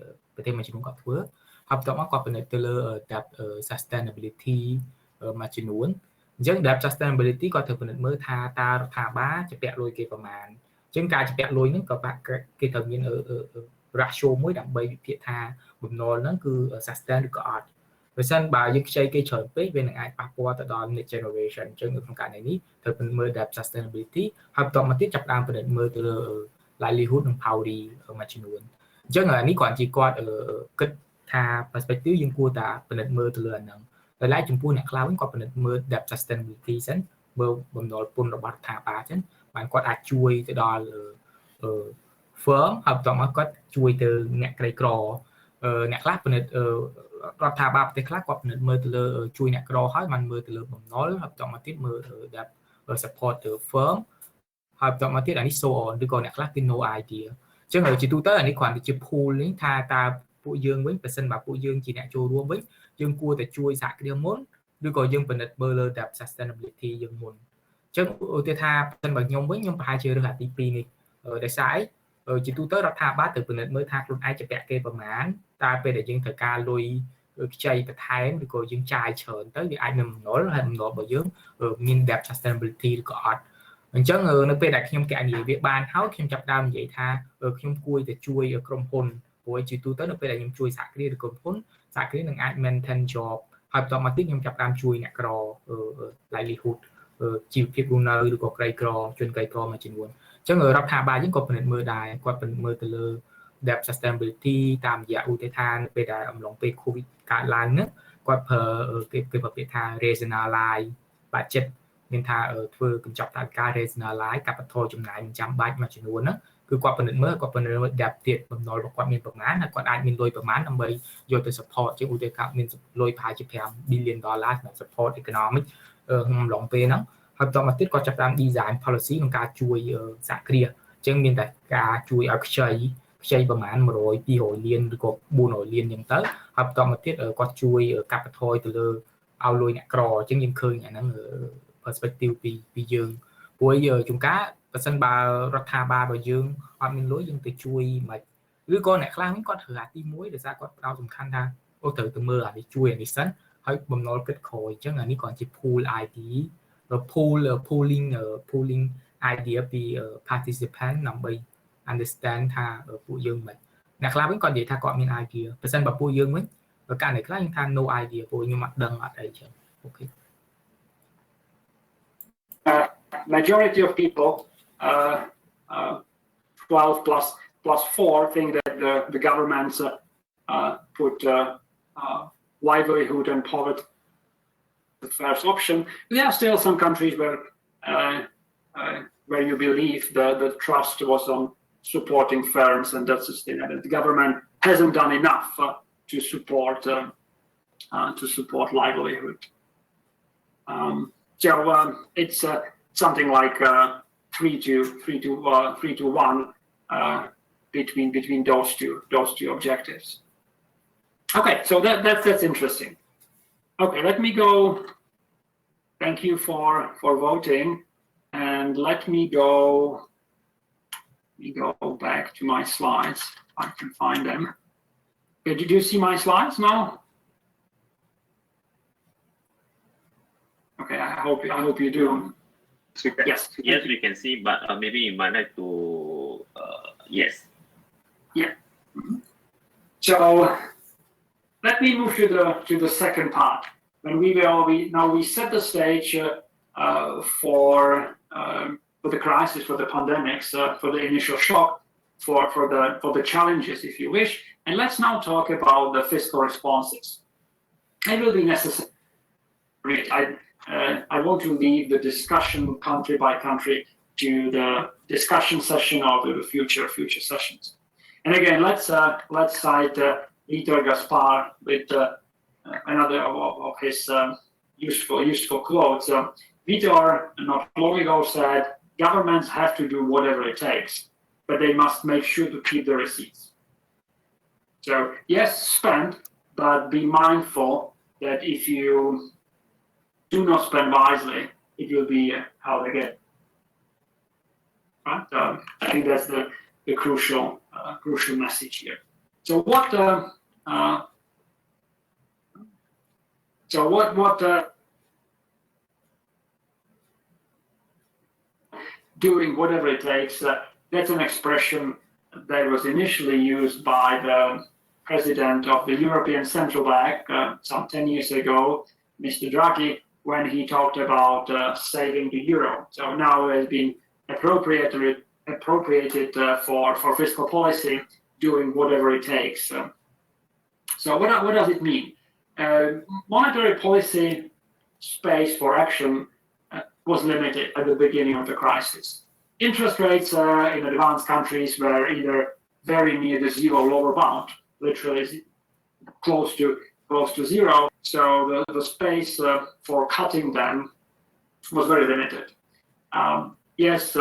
មួយចំនួនគាត់ធ្វើហើយបន្ទាប់មកគាត់ពិនិត្យទៅលើ debt sustainability មួយចំនួនអញ្ចឹង debt sustainability គាត់ត្រូវពិនិត្យមើលថាតើរដ្ឋាភិបាលជាពាក់លុយគេប្រមាណអញ្ចឹងការជាពាក់លុយហ្នឹងក៏គេត្រូវមាន ratio មួយដើម្បីវិភាគថាបំណុលហ្នឹងគឺ sustain ឬក៏អត់បើសិនបើយើងខ្ចីគេច្រើនពេកវានឹងអាចប៉ះពាល់ទៅដល់ next generation អញ្ចឹងនៅក្នុងករណីនេះត្រូវពិនិត្យមើល debt sustainability ហើយបន្តមកទៀតចាប់ផ្ដើមពិនិត្យមើលទៅលើ livelihood និង poverty មួយចំនួនអញ្ចឹងនេះគ្រាន់ជាគាត់គិតថា perspective យើងគួរតែពិនិត្យមើលទៅលើអាហ្នឹងដោយឡែកចំពោះអ្នកខ្លះវិញគាត់ពិនិត្យមើល debt sustainability សិនមើលបំណុលពន្ធរបស់រដ្ឋាភិបាលចឹងបានគាត់អាចជួយទៅដល់ firm ហើយបន្តមកគាត់ជួយទៅអ្នកក្រីក្រអ្នកខ្លះពិនិត្យរដ្ឋាភិបាលប្រទេសខ្លះគាត់ពិនិត្យមើលទៅលើជួយអ្នកក្រហើយបានមើលទៅលើបំណុលហើយបន្តមកទៀតមើល debt support ទៅ firm ហើយបន្តមកទៀតអានេះ so on ឬក៏អ្នកខ្លះគឺ no idea អញ្ចឹងជាទូទៅអានេះគ្រាន់តែជា pool នេះថាតើពួកយើងវិញបើសិនបើពួកយើងជាអ្នកចូលរួមវិញយើងគួរតែជួយសហគ្រាសមុនឬក៏យើងពិនិត្យមើលលើ debt sustainability យើងមុនអញ្ចឹងឧទាហរណ៍ថាបើសិនបើខ្ញុំវិញខ្ញុំប្រហែលជារើសអាទី2នេះដោយសារអីជាទូទៅរដ្ឋាភិបាលត្រូវពិនិត្យមើលថាខ្លួនឯងជាពាក់គេប្រមាណតើពេលដែលយើងត្រូវការលុយខ្ចីបន្ថែមឬក៏យើងចាយច្រើនទៅវាអាចមានបំណុលហើយបំណុលរបស់យើងមាន debt sustainability ឬក៏អត់អញ្ចឹងនៅពេលដែលខ្ញុំកញ្ញាវាបានហើយខ្ញុំចាប់ដើមនិយាយថាខ្ញុំគួរតែជួយក្រុមហ៊ុនព្រោះជាទូទៅនៅពេលដែលខ្ញុំជួយសហគ្រាសឬក្រុមហ៊ុនសហគ្រាសនឹងអាច maintain job ហើយបន្តមកទៀតខ្ញុំចាប់ដើមជួយអ្នកក្រ livelihood ជីវភាពរស់នៅឬក៏ក្រីក្រជនក្រីក្រមួយចំនួនអញ្ចឹងរដ្ឋាភិបាលយើងក៏ពិនិត្យមើលដែរគាត់ពិនិត្យមើលទៅលើ debt sustainability តាមរយៈឧទាហរណ៍នៅពេលដែលអំឡុងពេល COVID កើតឡើងហ្នឹងគាត់ប្រើគេប្រើពាក្យថា regionalize budget មានថាធ្វើកញ្ចប់ថវិកា rationalize កាត់បន្ថយចំណាយមិនចាំបាច់មួយចំនួនហ្នឹងគឺគាត់ពិនិត្យមើល depth ទៀតបំណុលរបស់គាត់មានប្រមាណហើយគាត់អាចមានលុយប្រមាណដើម្បីយកទៅ support ជាឧទាហរណ៍មានលុយប្រហែលជា$5 billion សម្រាប់ support economic ក្នុងអំឡុងពេលហ្នឹងហើយបន្តមកទៀតគាត់ចាប់ផ្ដើម design policy ក្នុងការជួយសហគ្រាសអញ្ចឹងមានតែការជួយឲ្យខ្ចីប្រមាណ100 200លានឬក៏400លានអញ្ចឹងទៅហើយបន្តមកទៀតគាត់ជួយកាត់បន្ថយទៅលើឲ្យលុយអ្នកក្រអញ្ចឹងយើងឃើញអាហ្នឹងperspective ពីយើងព្រោះជួនកាលបើសិនបើរដ្ឋាភិបាលរបស់យើងអត់មានលុយយើងទៅជួយមិនឬក៏អ្នកខ្លះវិញគាត់ធ្វើអាទី1ដោយសារគាត់ផ្ដោតសំខាន់ថាអូត្រូវទៅមើលអានេះជួយអានេះសិនហើយបំណុលគិតក្រោយអញ្ចឹងអានេះគាត់ជា pool idea pooling idea ពី participant ដើម្បី understand ថាពួកយើងមិនអ្នកខ្លះវិញគាត់និយាយថាគាត់មាន idea បើសិនបើពួកយើងវិញការអ្នកខ្លះយើងថា no idea ពួកខ្ញុំអត់ដឹងអត់អីចឹងអូខេ
Majority of people, 12 plus 4, think that the governments put livelihood and poverty the first option. There are still some countries where you believe the trust was on supporting firms and that sustainability. The government hasn't done enough to support livelihood. So it's something like 3 to 1 between those two objectives. Okay, so that's interesting. Okay, let me go. Thank you for voting, and let me go back to my slides. I can find them. Okay, did you see my slides now? Okay, I hope you do. Yes.
Yes, we can see, but maybe you might like to. Yes.
Yeah. Mm-hmm. So let me move to the second part. When we set the stage for the crisis, for the pandemics, for the initial shock, for the challenges, if you wish, and let's now talk about the fiscal responses. It will be necessary. I want to leave the discussion country by country to the discussion session of the future sessions. And again, let's cite Vitor Gaspar with another of his useful quotes. Vitor not long ago said, "Governments have to do whatever it takes, but they must make sure to keep the receipts." So yes, spend, but be mindful that if you do not spend wisely, it will be held again. Right? I think that's the crucial message here. So what doing whatever it takes, that's an expression that was initially used by the president of the European Central Bank some 10 years ago, Mr. Draghi, when he talked about saving the euro. So now it has been appropriated for fiscal policy, doing whatever it takes. So what does it mean? Monetary policy space for action was limited at the beginning of the crisis. Interest rates in advanced countries were either very near the zero lower bound, literally close to zero. So the space for cutting them was very limited. Yes,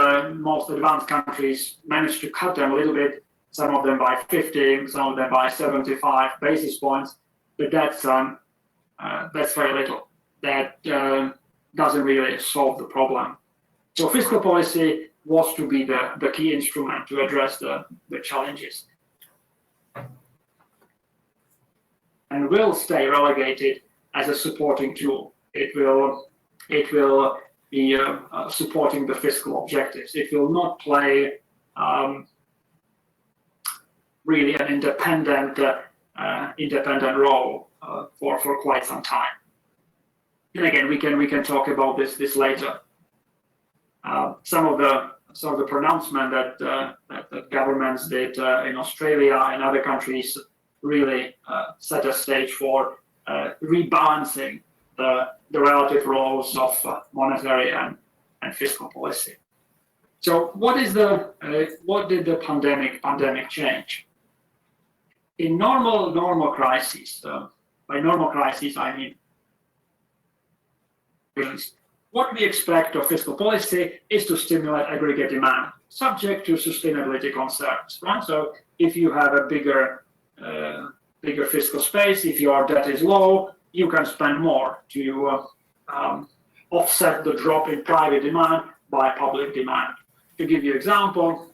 most advanced countries managed to cut them a little bit, some of them by 50, some of them by 75 basis points, but that's very little. That doesn't really solve the problem. So fiscal policy was to be the key instrument to address the challenges. And will stay relegated as a supporting tool. It will be supporting the fiscal objectives. It will not play really an independent role for quite some time. And again, we can talk about this later. Some of the pronouncement that governments did in Australia and other countries really set a stage for rebalancing the relative roles of monetary and fiscal policy. So what did the pandemic change? In normal crises, by normal crises I mean what we expect of fiscal policy is to stimulate aggregate demand, subject to sustainability concerns. Right? So if you have a bigger fiscal space, if your debt is low, you can spend more to offset the drop in private demand by public demand. To give you an example,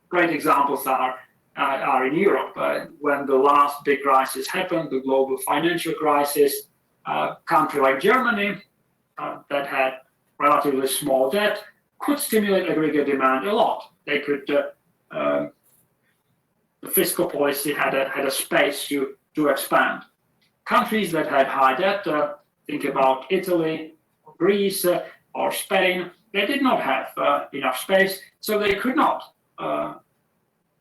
great examples are in Europe. When the last big crisis happened, the global financial crisis, a country like Germany that had relatively small debt could stimulate aggregate demand a lot. They could, the fiscal policy had a space to expand. Countries that had high debt, think about Italy, or Greece, or Spain, they did not have enough space, so they could not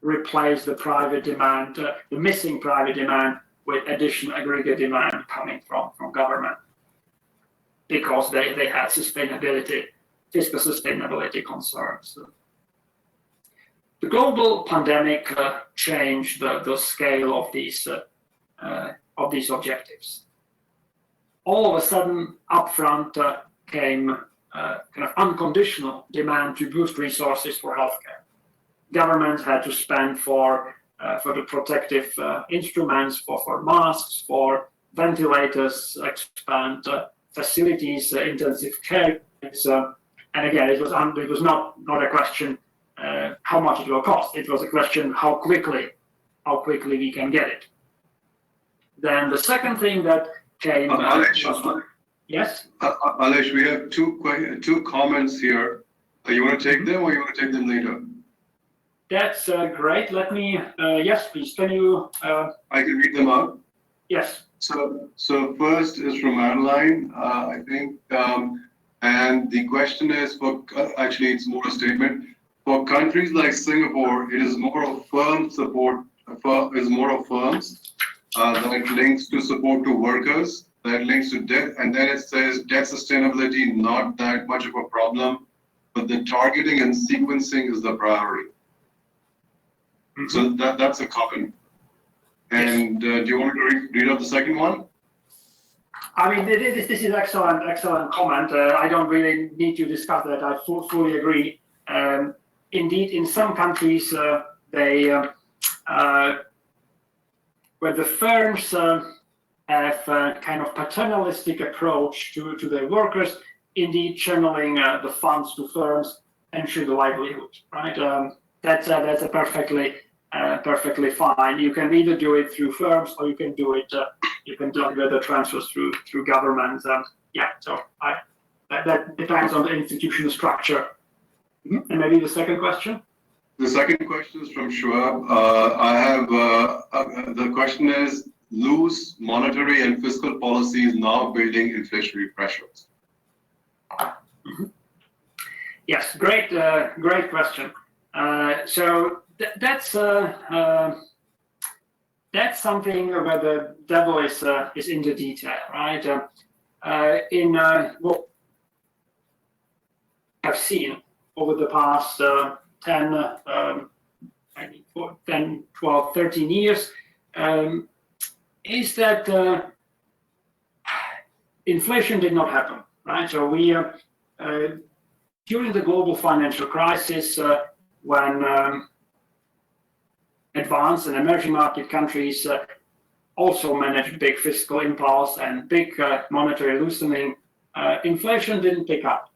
replace the private demand, the missing private demand, with additional aggregate demand coming from government, because they had fiscal sustainability concerns. The global pandemic changed the scale of these objectives. All of a sudden, upfront came kind of unconditional demand to boost resources for healthcare. Governments had to spend for the protective instruments, for masks, for ventilators, expand facilities, intensive care. And again, it was not a question how much it will cost. It was a question how quickly we can get it. Then the second thing that came. Yes.
Alesh, we have two comments here. You want to take them, or you want to take them later?
That's great. Let me. Yes, please. Can you?
I can read them out.
Yes.
So first is from Adeline, I think, and the question is actually it's more a statement. For countries like Singapore, it is more of firm support. Is more of firms that links to support to workers, that links to debt, and then it says debt sustainability not that much of a problem, but the targeting and sequencing is the priority. Mm-hmm. So that's a comment. And do you want me to read out the second one?
I mean, this is excellent comment. I don't really need to discuss that. I fully agree. Indeed, in some countries, where the firms have a kind of paternalistic approach to their workers, indeed channeling the funds to firms ensure the livelihood, right? That's a perfectly fine. You can either do it through firms, or you can do it. You can do the transfers through governments. Yeah, so that depends on the institutional structure. Mm-hmm. And maybe the second question.
The second question is from Schwab. I have the question is: loose monetary and fiscal policy is now building inflationary pressures.
Mm-hmm. Yes, great question. So that's something where the devil is in the detail, right? In what I've seen over the past 10, 12, 13 years, is that inflation did not happen, right? So we, during the global financial crisis, when advanced and emerging market countries also managed big fiscal impulse and big monetary loosening, inflation didn't pick up.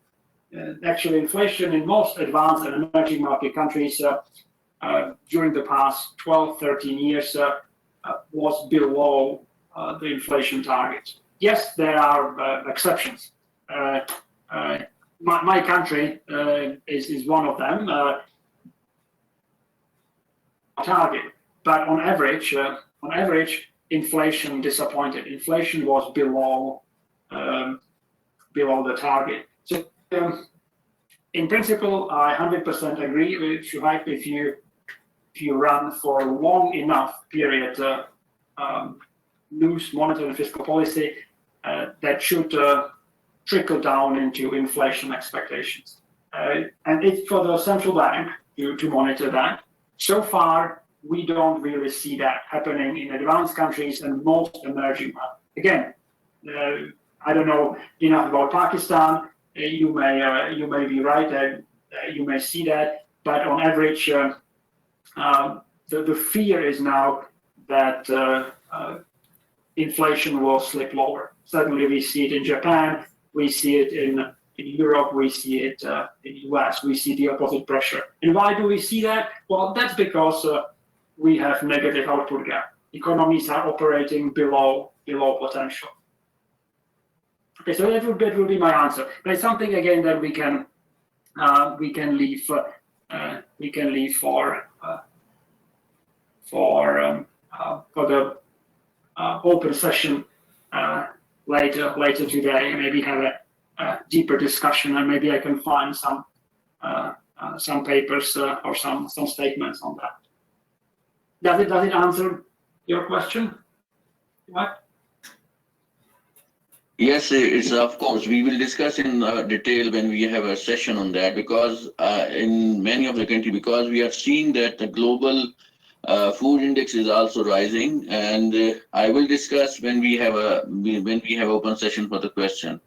Actually, inflation in most advanced and emerging market countries during the past 12, 13 years was below the inflation target. Yes, there are exceptions. My country is one of them. Target, but on average, inflation disappointed. Inflation was below the target. So, in principle, I 100% agree with Shuhaib. If you run for a long enough period loose monetary and fiscal policy, that should trickle down into inflation expectations. And it's for the central bank to monitor that. So far, we don't really see that happening in advanced countries and most emerging markets. Again, I don't know enough about Pakistan. You may be right that you may see that, but on average, the fear is now that inflation will slip lower. Certainly, we see it in Japan, we see it in Europe, we see it in the US, we see the opposite pressure. And why do we see that? Well, that's because we have negative output gap. Economies are operating below potential. Okay, so that would be my answer. But it's something again that we can leave for the open session later today. Maybe have a deeper discussion, and maybe I can find some papers or some statements on that. Does it answer your question? What?
Yes, it's of course. We will discuss in detail when we have a session on that, because in many of the countries, because we are seeing that the global food index is also rising, and I will discuss when we have open session for the question.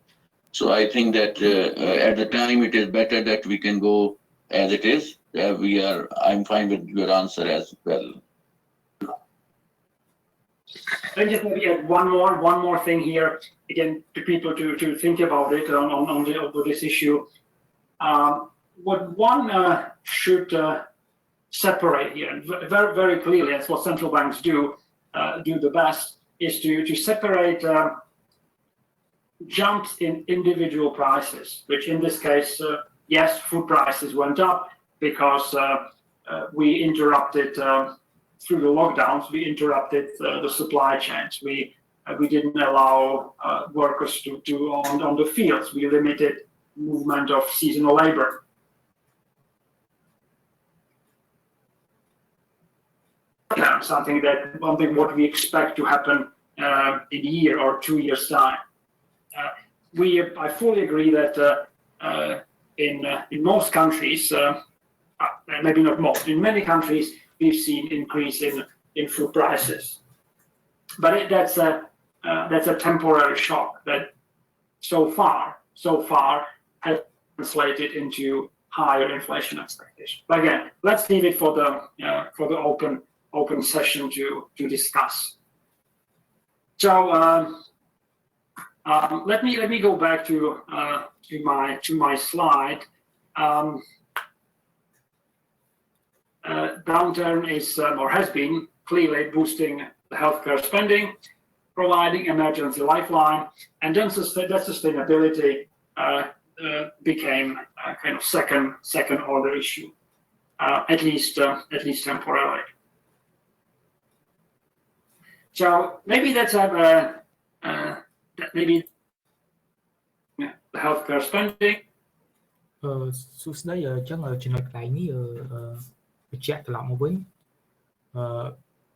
So I think that at the time it is better that we can go as it is. I'm fine with your answer as well.
Let me just maybe add one more thing here, again, to people to think about it on this issue. What one should separate here, and very, very clearly, that's what central banks do the best, is to separate jumps in individual prices, which in this case, yes, food prices went up because we interrupted through the lockdowns, we interrupted the supply chains. We didn't allow workers to on the fields. We limited movement of seasonal labor. Something what we expect to happen in a year or 2 years' time. I fully agree that in most countries, maybe not most, in many countries, we've seen increase in food prices, but that's a temporary shock that so far has translated into higher inflation expectations. But again, let's leave it for the open session to discuss. So let me go back to my slide. Downturn is or has been clearly boosting the healthcare spending, providing emergency lifeline, and then that sustainability became a kind of second order issue, at least temporarily. So maybe that's maybe the healthcare spending.
សួស្តីអញ្ចឹងចំណុចកន្លែងនេះបញ្ជាក់ត្រឡប់មកវិញ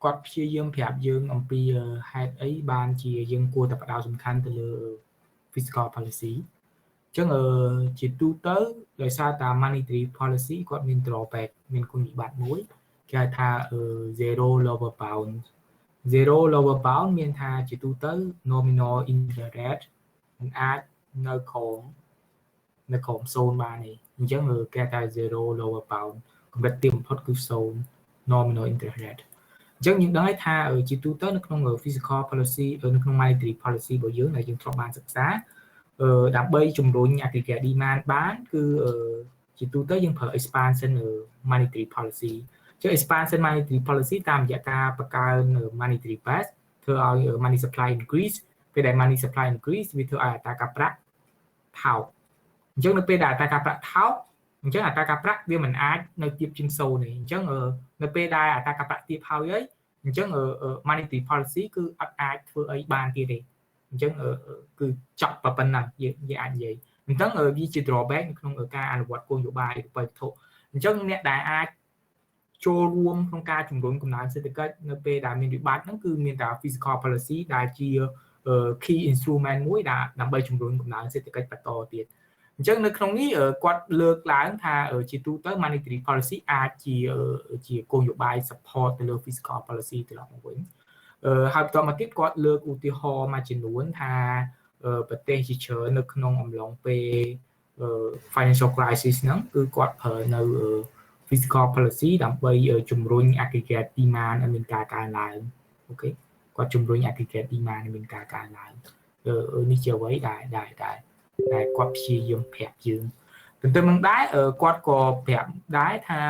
គាត់ព្យាយាមប្រាប់យើងអំពីហេតុអីបានជាយើងគួរតែផ្ដោតសំខាន់ទៅលើ fiscal policy អញ្ចឹងជាទូទៅដោយសារតា monetary policy គាត់មាន drawback មានគុណវិបត្តិមួយគេហៅថា zero lower bound zero lower bound មានថាជាទូទៅ nominal interest rate មិនអាចនៅក្រោម0បានទេអញ្ចឹងគេថា zero lower bound កម្រិតទាបបំផុតគឺ0 nominal interest rate អញ្ចឹងយើងដឹងហើយថាជាទូទៅនៅក្នុង fiscal policy នៅក្នុង monetary policy របស់យើងដែលយើងធ្លាប់បានសិក្សាដើម្បីជំរុញ aggregate demand បានគឺជាទូទៅយើងប្រើ expansion monetary policy អញ្ចឹង expansion monetary policy តាមរយៈការបង្កើន monetary base ធ្វើឲ្យ money supply increase ពេលដែល money supply increase វាធ្វើឲ្យអត្រាការប្រាក់ថោកអញ្ចឹងនៅពេលដែលអត្រាការប្រាក់ថោកអញ្ចឹងអត្រាការប្រាក់វាមិនអាចនៅទាបជាង0ទេអញ្ចឹងនៅពេលដែលអត្រាការប្រាក់ទាបហើយអញ្ចឹង monetary policy គឺអត់អាចធ្វើអីបានទៀតទេអញ្ចឹងគឺចប់ប៉ុណ្ណឹងយើងអាចនិយាយអញ្ចឹងវាជា drawback នៅក្នុងការអនុវត្តគោលនយោបាយរូបិយវត្ថុអញ្ចឹងអ្នកដែលអាចចូលរួមក្នុងការជំរុញកំណើនសេដ្ឋកិច្ចនៅពេលដែលមានវិបត្តិហ្នឹងគឺមានតែ fiscal policy ដែលជា key instrument មួយដើម្បីជំរុញកំណើនសេដ្ឋកិច្ចបន្តទៀតអញ្ចឹងនៅក្នុងនេះគាត់លើកឡើងថាជាទូទៅ monetary policy អាចជាគោលនយោបាយ support ទៅលើ fiscal policy ត្រឡប់មកវិញហើយបន្តមកទៀតគាត់លើកឧទាហរណ៍មួយចំនួនថាប្រទេសជាច្រើននៅក្នុងអំឡុងពេល financial crisis ហ្នឹងគឺគាត់ប្រើនៅ fiscal policy ដើម្បីជំរុញ aggregate demand ឲ្យមានការកើនឡើងអូខេគាត់ជំរុញ aggregate demand ឲ្យមានការកើនឡើងនេះជាអ្វីដែលគាត់ព្យាយាមប្រាប់យើងទន្ទឹមនឹងដែរគាត់ក៏ប្រាប់ដែរថា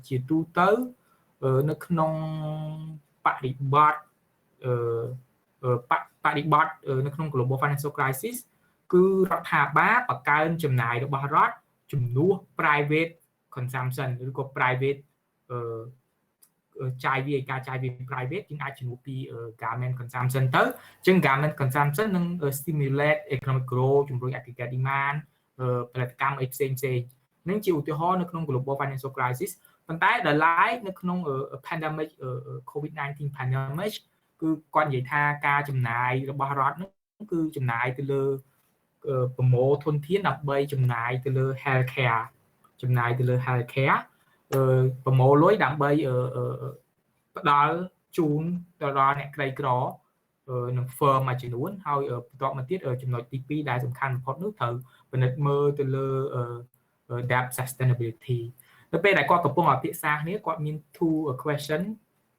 ជាទូទៅនៅក្នុងបរិបទនៅក្នុង global financial crisis គឺរដ្ឋាភិបាលបង្កើនចំណាយរបស់រដ្ឋជំនួស private consumption ឬក៏ private ចាយវាការចាយវា private យើងអាចជំនួសពី government consumption ទៅអញ្ចឹង government consumption នឹង stimulate economic growth ជំរុញ aggregate demand ផលិតកម្មអីផ្សេងនឹងជាឧទាហរណ៍នៅក្នុង global financial crisis ប៉ុន្តែដល់ឡែកនៅក្នុង pandemic COVID-19 pandemic គឺគាត់និយាយថាការចំណាយរបស់រដ្ឋនោះគឺចំណាយទៅលើប្រមូលធនធានដើម្បីចំណាយទៅលើ healthcare ប្រមូលលុយដើម្បីផ្ដល់ជូនទៅដល់អ្នកក្រីក្រនឹង firm មួយចំនួនហើយបន្ទាប់មកទៀតចំណុចទី2ដែលសំខាន់បំផុតនោះត្រូវពិនិត្យមើលទៅលើ debt sustainability នៅពេលដែលគាត់កំពុងអភិសាគ្នាគាត់មាន two question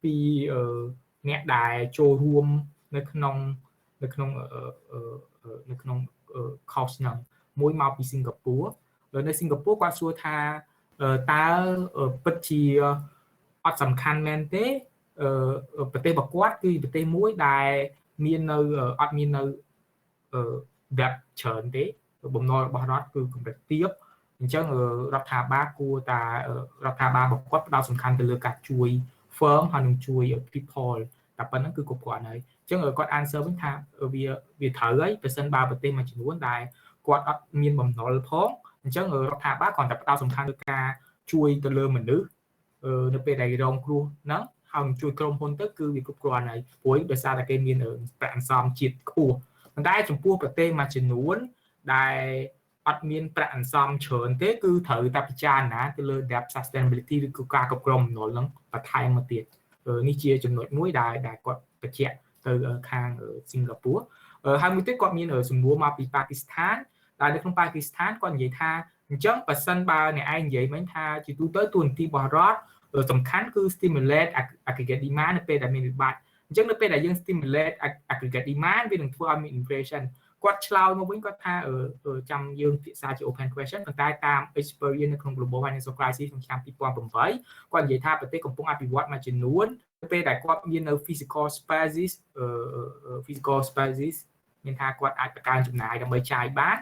ពីអ្នកដែលចូលរួមនៅក្នុង course ហ្នឹងមួយមកពីសិង្ហបុរីនៅសិង្ហបុរីគាត់សួរថាតើពិតជាអត់សំខាន់មែនទេប្រទេសរបស់គាត់គឺប្រទេសមួយដែលមាននៅអត់មាននៅ debt ច្រើនទេបំណុលរបស់រដ្ឋគឺកម្រិតទាបអញ្ចឹងរដ្ឋាភិបាលគួរតែរដ្ឋាភិបាលរបស់គាត់ផ្ដោតសំខាន់ទៅលើការជួយ firm ហើយនឹងជួយ people តែប៉ុណ្្នឹងគឺគ្រប់គ្រាន់ហើយអញ្ចឹងគាត់ answer វិញថាវាត្រូវហើយប្រសិនបើប្រទេសមួយចំនួនដែលគាត់អត់មានបំណុលផងអញ្ចឹងរដ្ឋាភិបាលគាត់តែផ្ដោតសំខាន់លើការជួយទៅលើមនុស្សនៅពេលដែលរងគ្រោះហ្នឹងហើយជួយក្រុមហ៊ុនទៅគឺវាគ្រប់គ្រាន់ហើយព្រោះដោយសារតែគេមានប្រាក់អន្សំជាតិខ្ពស់ប៉ុន្តែចំពោះប្រទេសមួយចំនួនដែលអត់មានប្រាក់អន្សំច្រើនទេគឺត្រូវតែពិចារណាទៅលើ debt sustainability ឬក៏ការគ្រប់គ្រងបំណុលហ្នឹងបន្ថែមមកទៀតនេះជាចំណុចមួយដែលគាត់បញ្ជាក់ទៅខាងសិង្ហបុរីហើយមួយទៀតគាត់មានសំណួរមកពីប៉ាគីស្ថានដែលនៅក្នុងប៉ាគីស្ថានគាត់និយាយថាអញ្ចឹងបើសិនបើអ្នកឯងនិយាយមិញថាជាទូទៅទូនទីរបស់រដ្ឋសំខាន់គឺ stimulate aggregate demand នៅពេលដែលមានវិបត្តិអញ្ចឹងនៅពេលដែលយើង stimulate aggregate demand វានឹងធ្វើឲ្យមាន inflation គាត់ឆ្លើយមកវិញគាត់ថាចាំយើងពិភាក្សាជា open question ប៉ុន្តែតាម experience នៅក្នុង global financial crisis ក្នុងឆ្នាំ2008គាត់និយាយថាប្រទេសកំពុងអភិវឌ្ឍមួយចំនួនពេលដែលគាត់មាននៅ physical spaces មានថាគាត់អាចបង្កើនចំណាយដើម្បីចាយបាន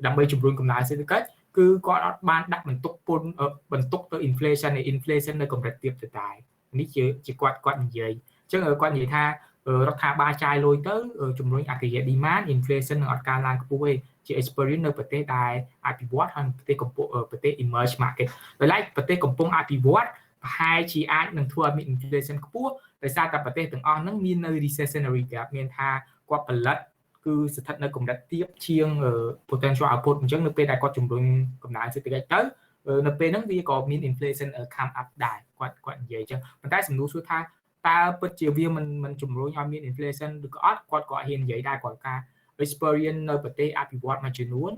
ដើម្បីជំរុញកំណើនសេដ្ឋកិច្ចគឺគាត់អត់បានដាក់បន្ទុកទៅ inflation នៅកម្រិតទាបទៅដែរនេះជាគាត់និយាយអញ្ចឹងគាត់និយាយថារដ្ឋាភិបាលចាយលុយទៅជំរុញ aggregate demand inflation នឹងអត់កើនឡើងខ្ពស់ទេជា experience នៅប្រទេសដែលអភិវឌ្ឍហើយប្រទេស emerge market ដោយឡែកប្រទេសកំពុងអភិវឌ្ឍប្រហែលជាអាចនឹងធ្វើឲ្យមាន inflation ខ្ពស់ដោយសារតែប្រទេសទាំងអស់ហ្នឹងមាននៅ recessionary gap មានថាគាត់ផលិតគឺស្ថិតនៅកម្រិតទាបជាង potential output អញ្ចឹងនៅពេលដែលគាត់ជំរុញកំណើនសេដ្ឋកិច្ចទៅនៅពេលហ្នឹងវាក៏មាន inflation come up ដែរគាត់និយាយអញ្ចឹងប៉ុន្តែសំណួរសួរថាតើពិតជាវាមិនជំរុញឲ្យមាន inflation ឬក៏អត់គាត់ក៏ហ៊ាននិយាយដែរគាត់ការ experience នៅប្រទេសអភិវឌ្ឍមួយចំនួន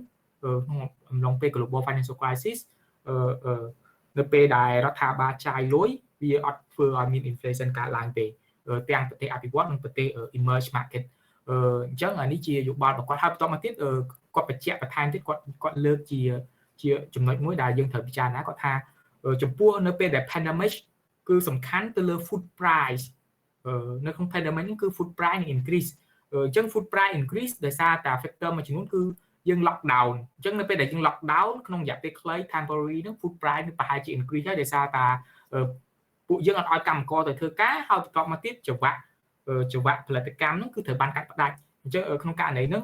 ក្នុងអំឡុងពេល global financial crisis នៅពេលដែលរដ្ឋាភិបាលចាយលុយវាអត់ធ្វើឲ្យមាន inflation កើតឡើងទេទាំងប្រទេសអភិវឌ្ឍនិងប្រទេស emerge market អញ្ចឹងនេះជាយោបល់របស់គាត់ហើយបន្តមកទៀតគាត់បញ្ជាក់បន្ថែមទៀតគាត់លើកជាចំណុចមួយដែលយើងត្រូវពិចារណាគាត់ថាចំពោះនៅពេលដែល pandemic គឺសំខាន់ទៅលើ food price នៅក្នុង pandemic នេះគឺ food price នឹង increase អញ្ចឹង food price increase ដោយសារតែ factor មួយចំនួនគឺយើង lock down អញ្ចឹងនៅពេលដែលយើង lock down ក្នុងរយៈពេលខ្លី temporary ហ្នឹង food price នឹងប្រហែលជា increase ហើយដោយសារតែពួកយើងអត់ឲ្យកម្មករទៅធ្វើការហើយបន្តមកទៀតចង្វាក់ផលិតកម្មហ្នឹងគឺត្រូវបានកាត់ផ្ដាច់អញ្ចឹងក្នុងករណីហ្នឹង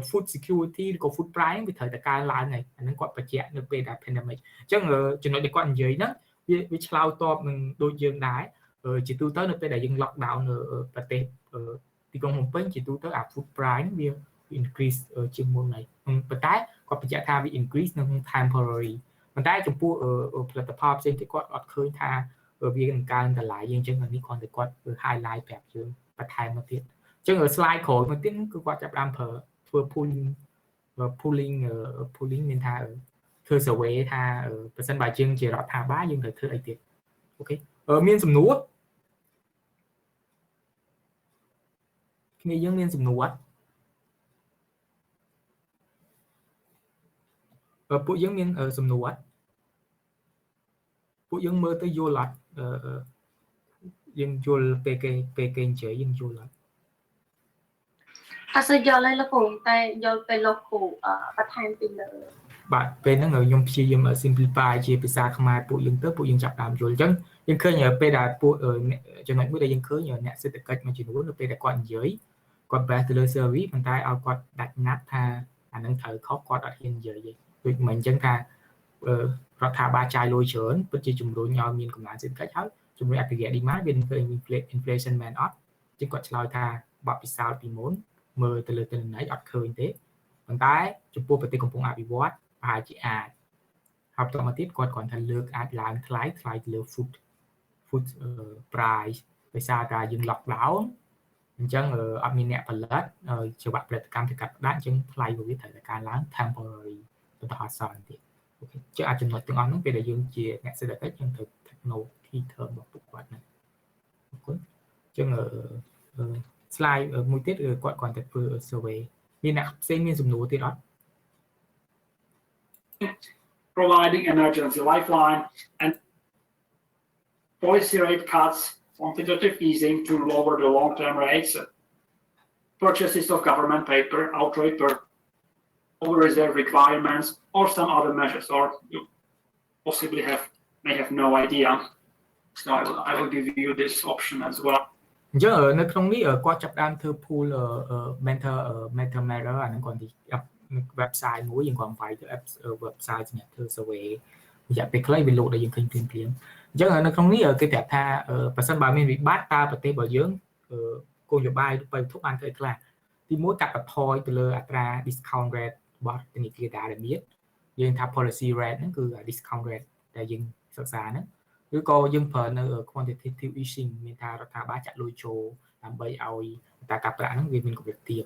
food security ឬក៏ food price វាត្រូវតែកើនឡើងហើយអាហ្នឹងគាត់បញ្ជាក់នៅពេលដែល pandemic អញ្ចឹងចំណុចដែលគាត់និយាយហ្នឹងវាឆ្លើយតបនឹងដូចយើងដែរជាទូទៅនៅពេលដែលយើង lock down នៅប្រទេស ទីក្រុងភ្នំពេញជាទូទៅអា food price វា increase ជាងមុនហើយប៉ុន្តែគាត់បញ្ជាក់ថាវា increase នៅ temporary ប៉ុន្តែចំពោះផលិតផលផ្សេងទៀតគាត់អត់ឃើញថាវានឹងកើនតម្លៃអញ្ចឹងនេះគ្រាន់តែគាត់ highlight ប្រាប់យើងបន្ថែមមកទៀតអញ្ចឹង slide ក្រោយមកទៀតគឺគាត់ចាប់ផ្ដើមធ្វើ pooling មានថាធ្វើ survey ថាប្រសិនបើយើងជារដ្ឋាភិបាលយើងត្រូវធ្វើអីទៀតអូខេមានសំណួរគ្នាយើងមានសំណួរពួកយើងមានសំណួរពួកយើងមើលទៅយល់អត់យើងយល់ពេលគេនិយាយយើងយល់អត់
អត់សូវយល់ទេលោកគ្រូតែយល់ពេលលោកគ្រូបន្ថែមពីលើ
បាទពេលហ្នឹងខ្ញុំព្យាយាម simplify ជាភាសាខ្មែរពួកយើងទៅពួកយើងចាប់តាមយល់អញ្ចឹងយើងឃើញពេលដែលពួកចំណុចមួយដែលយើងឃើញអ្នកសេដ្ឋកិច្ចមួយចំនួននៅពេលដែលគាត់និយាយគាត់ base ទៅលើ service ប៉ុន្តែឲ្យគាត់ដាច់ណាត់ថាអានឹងត្រូវខុសគាត់អត់ហ៊ាននិយាយទេដូចមិនអញ្ចឹងថារដ្ឋាភិបាលចាយលុយច្រើនពិតជាជំរុញឲ្យមានកម្លាំងសេដ្ឋកិច្ចហើយជំរុញអតិថិជន demand វានឹងឃើញ inflation មែនអត់ជាងគាត់ឆ្លើយថាបបពិសោធន៍ពីមុនមើលទៅលើទិន្នន័យអត់ឃើញទេប៉ុន្តែចំពោះប្រទេសកំពុងអភិវឌ្ឍប្រហែលជាអាចហើយបន្តមកទៀតគាត់គ្រាន់តែលើកអាចឡើងថ្លៃទៅលើ food price ដោយសារតែយើង lockdown អញ្ចឹងអត់មានអ្នកផលិតជាវគ្គផលិតកម្មទៅកាត់ផ្តាច់អញ្ចឹងថ្លៃរបស់វាត្រូវតែកើនឡើង temporary បន្តអត់សល់ទៀតអូខេជាអាចចំណុចទាំងអស់ហ្នឹងពេលដែលយើងជាអ្នកសេដ្ឋកិច្ចយើងត្រូវ technology term របស់ពួកគាត់ហ្នឹងអរគុណអញ្ចឹងslide មួយទៀតគាត់គ្រាន់តែធ្វើ survey មានអ្នកផ្សេងមានសំណួរទៀតអត់
providing emergency lifeline and policy rate cuts, quantitative easing to lower the long-term rates, purchases of government paper, outright over reserve requirements, or some other measures, or you possibly may have no idea. So I will give you this option as well.
អញ្ចឹងនៅក្នុងនេះគាត់ចាប់ដើមធ្វើ pool mentor matter អាហ្នឹងគាត់ទី website មួយយើងគាត់វាយទៅ website សម្រាប់ធ្វើ survey រយៈពេលខ្លីវាលោតដល់យើងឃើញភ្លាមៗអញ្ចឹងនៅក្នុងនេះគេប្រាប់ថាប្រសិនបើមានវិបត្តិតើប្រទេសរបស់យើងគោលនយោបាយទៅវត្ថុបានធ្វើខ្លះទីមួយកាត់បន្ថយទៅលើអត្រា discount rate របស់ធនាគារដែលមានយើងថា policy rate ហ្នឹងគឺ discount rate ដែលយើងសិក្សាហ្នឹងឬក៏យើងប្រើនៅ quantitative easing មានថារដ្ឋាភិបាលចាក់លុយចូលដើម្បីឲ្យតែការប្រាក់ហ្នឹងវាមានកម្រិតទាប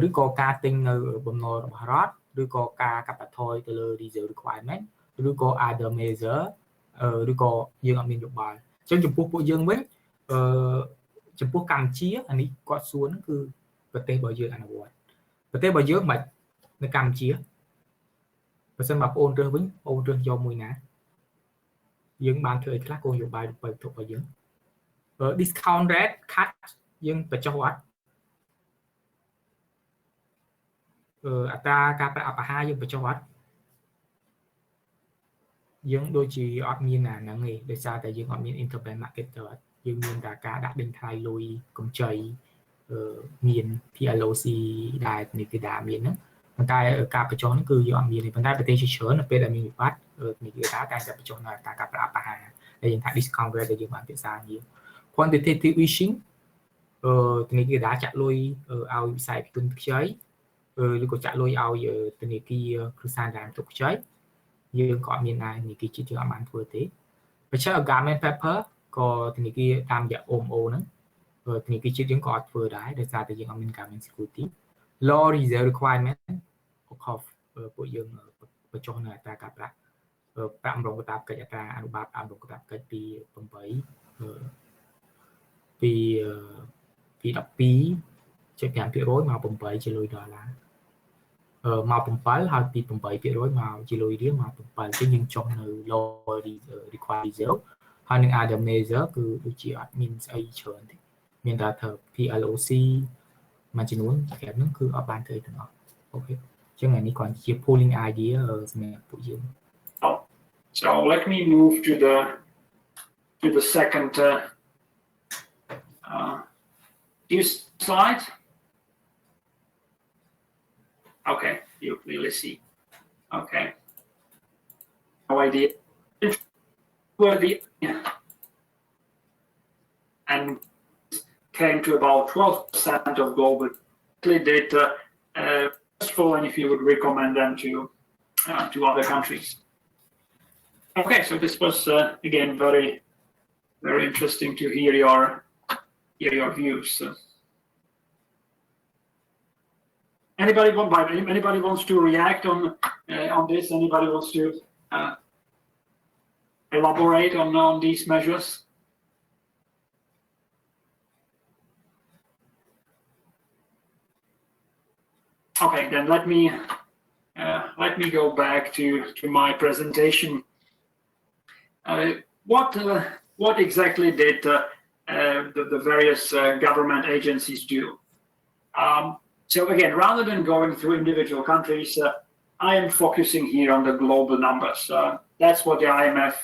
ឬក៏ការទិញនៅបំណុលរបស់រដ្ឋឬក៏ការកាត់បន្ថយទៅលើ reserve requirement ឬក៏ other measure ឬក៏យើងអត់មានយោបល់អញ្ចឹងចំពោះពួកយើងវិញចំពោះកម្ពុជាអានេះគាត់សួរហ្នឹងគឺប្រទេសរបស់យើងអនុវត្តប្រទេសរបស់យើងមិននៅកម្ពុជាបើសិនបើបងអូនរើសវិញបងអូនរើសយកមួយណាយើងបានធ្វើអីខ្លះគោលនយោបាយរបស់ប្រទេសរបស់យើង discount rate cut យើងបញ្ចុះអត់អត្រាការប្រាក់អបអាហារយើងបញ្ចុះអត់យើងដូចជាអត់មានអាហ្នឹងទេដោយសារតែយើងអត់មាន interbank market ទៅអត់យើងមានតែការដាក់ដេញថ្លៃលុយកម្ចីមាន PLOC ដែលនេះគេដាក់មានហ្នឹងប៉ុន្តែការបញ្ចុះហ្នឹងគឺយើងអត់មានទេប៉ុន្តែប្រទេសជាច្រើននៅពេលដែលមានវិបត្តិនេះគេថាតែបញ្ចុះនៅអត្រាការប្រាក់អបអាហារដែលយើងថា discount rate ដែលយើងបានពិសាយើង quantitative easing ធនាគារដាក់ចាក់លុយឲ្យវិស័យជនខ្ចីឬក៏ចាក់លុយឲ្យធនាគារគ្រឹះស្ថានហិរញ្ញវត្ថុខ្ចីយើងក៏អត់មានដែរធនាគារជាតិយើងអត់បានធ្វើទេបើឆើ government paper ក៏ធនាគារតាមរយៈ OMO ហ្នឹងធនាគារជាតិយើងក៏អត់ធ្វើដែរដោយសារតែយើងអត់មាន government security law reserve requirement ពួកយើងបញ្ចុះនៅអត្រាការប្រាក់ប្រាក់ម្រងកាតព្វកិច្ចអត្រាអនុបាទម្រងកាតព្វកិច្ចពី12.5% មក 8 ជាលុយដុល្លារមក 7 ហើយពី 8% មកជាលុយរៀលមក 7 ជាងយើងចុះនៅ low required reserve ហើយនឹង other measure គឺដូចជាអត់មានស្អីច្រើនទេមានតែធ្វើ PLOC មួយចំនួនគេហ្នឹងគឺអត់បានធ្វើទាំងអស់អូខេអញ្ចឹងអានេះគ្រាន់ជា pooling idea សម្រាប់ពួកយើង
So let me move to the second slide. Okay, you clearly see. Okay. No idea. And came to about 12% of global data. Useful, and if you would recommend them to other countries. Okay, so this was again very interesting to hear your views. Anybody wants to react on this? Anybody wants to elaborate on these measures? Okay, then let me go back to my presentation. What exactly did the various government agencies do? So again, rather than going through individual countries, I am focusing here on the global numbers. That's what the IMF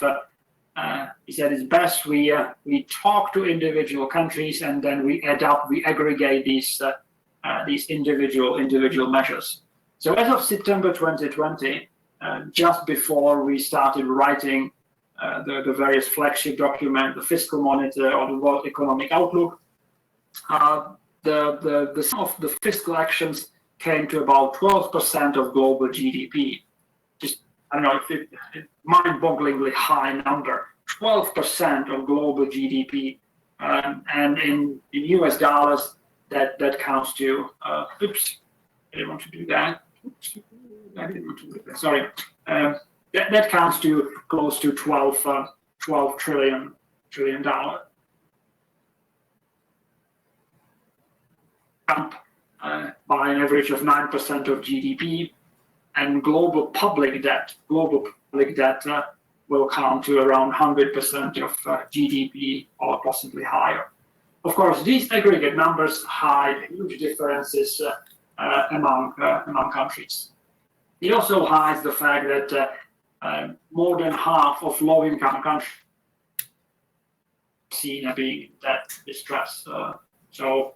said is best. We talk to individual countries and then we aggregate these individual measures. So as of September 2020, just before we started writing the various flagship document, the Fiscal Monitor or the World Economic Outlook, the sum of the fiscal actions came to about 12% of global GDP. Just, I don't know, mind-bogglingly high number, 12% of global GDP, and in US dollars, that counts to, oops, I didn't want to do that. Oops, I didn't want to do that. Sorry. That counts to close to $12 trillion. Up by an average of 9% of GDP, and global public debt will come to around 100% of GDP or possibly higher. Of course, these aggregate numbers hide huge differences among countries. It also hides the fact that more than half of low-income countries seen being in debt distress. So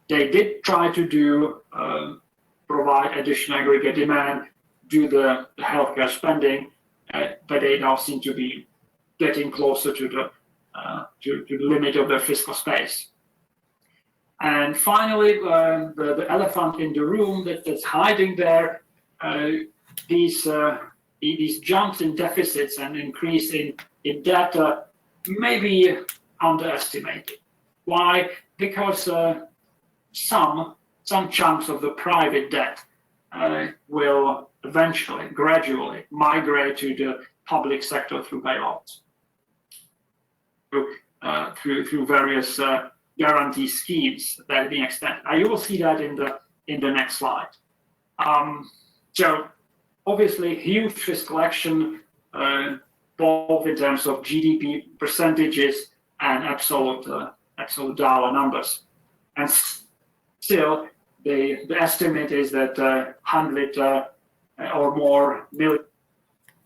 they did try to provide additional aggregate demand, do the healthcare spending, but they now seem to be getting closer to the limit of their fiscal space. And finally, the elephant in the room that's hiding there, these jumps in deficits and increase in debt may be underestimated. Why? Because some chunks of the private debt will eventually, gradually migrate to the public sector through bailouts, through various guarantee schemes that are being extended. Now you will see that in the next slide. So obviously, huge fiscal action, both in terms of GDP percentages and absolute dollar numbers, and still the estimate is that 100 or more million.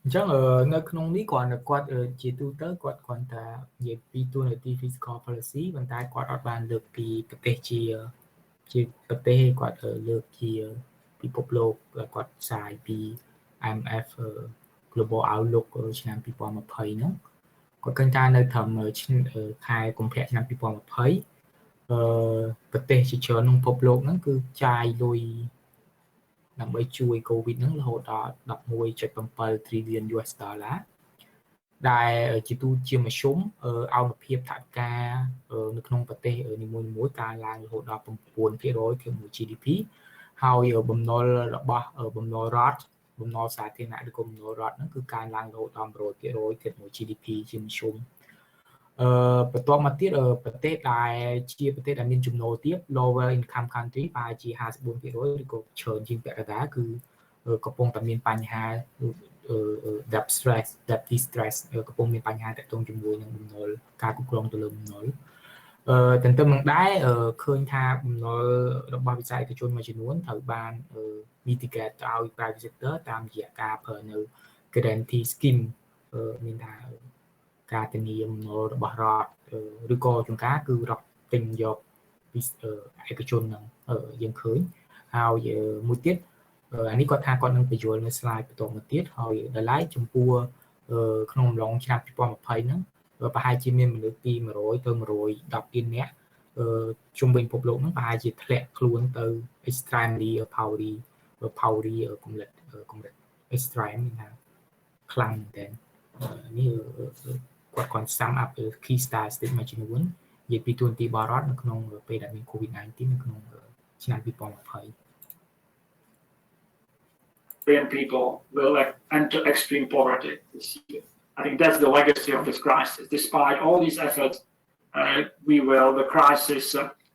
អញ្ចឹងនៅក្នុងនេះគាត់ជាទូទៅគាត់គ្រាន់តែនិយាយពីទូនាទី fiscal policy ប៉ុន្តែគាត់អត់បានលើកពីប្រទេសជាប្រទេសគាត់លើកជាពិភពលោកគាត់ផ្សាយពី IMF Global Outlook ឆ្នាំ2020ហ្នឹងគាត់ឃើញថានៅត្រឹមខែកុម្ភៈឆ្នាំ2020ប្រទេសជាច្រើនក្នុងពិភពលោកហ្នឹងគឺចាយលុយដើម្បីជួយ COVID ហ្នឹងរហូតដល់ 11.7 trillion US dollar ដែលជាទូជាមធ្យមអនុភាពថវិកានៅក្នុងប្រទេសនីមួយៗកើនឡើងរហូតដល់ 9% ក្នុង GDP ហើយបំណុលរបស់បំណុលរដ្ឋបំណុលសាធារណៈឬក៏បំណុលរដ្ឋហ្នឹងគឺកើនឡើងរហូតដល់ 100% ជាមួយ GDP ជាមធ្យមបន្ទាប់មកទៀតប្រទេសដែលជាប្រទេសដែលមានចំណូលទាប lower income country ប្រហែលជា 54% ឬក៏ច្រើនជាងពាក់កណ្ដាលគឺកំពុងតែមានបញ្ហា debt distress កំពុងមានបញ្ហាទាក់ទងជាមួយនឹងបំណុលការគ្រប់គ្រងទៅលើបំណុលទន្ទឹមនឹងដែរឃើញថាបំណុលរបស់វិស័យឯកជនមួយចំនួនត្រូវបាន mitigate ទៅឲ្យ private sector តាមរយៈការប្រើនៅ guarantee scheme មានថាការធានាបំណុលរបស់រដ្ឋឬក៏ជួនកាលគឺរដ្ឋទិញយកពីឯកជនហ្នឹងយើងឃើញហើយមួយទៀតអានេះគាត់ថាគាត់នឹងបញ្យល់នៅ slide បន្តមកទៀតហើយដល់ឡែកចំពោះក្នុងអំឡុងឆ្នាំ2020ហ្នឹងប្រហែលជាមានមនុស្សពី100ទៅ110លាននាក់ ជុំវិញពិភពលោកហ្នឹងប្រហែលជាធ្លាក់ខ្លួនទៅ extremely poverty កម្រិត extreme ណាខ្លាំងមែនតើនេះគាត់ sum up key statistic មួយចំនួននិយាយពីទូនទីបរដ្ឋនៅក្នុងពេលដែលមាន COVID-19 នៅក្នុងឆ្នាំ2020
Billion people will enter extreme poverty this year. I think that's the legacy of this crisis. Despite all these efforts, the crisis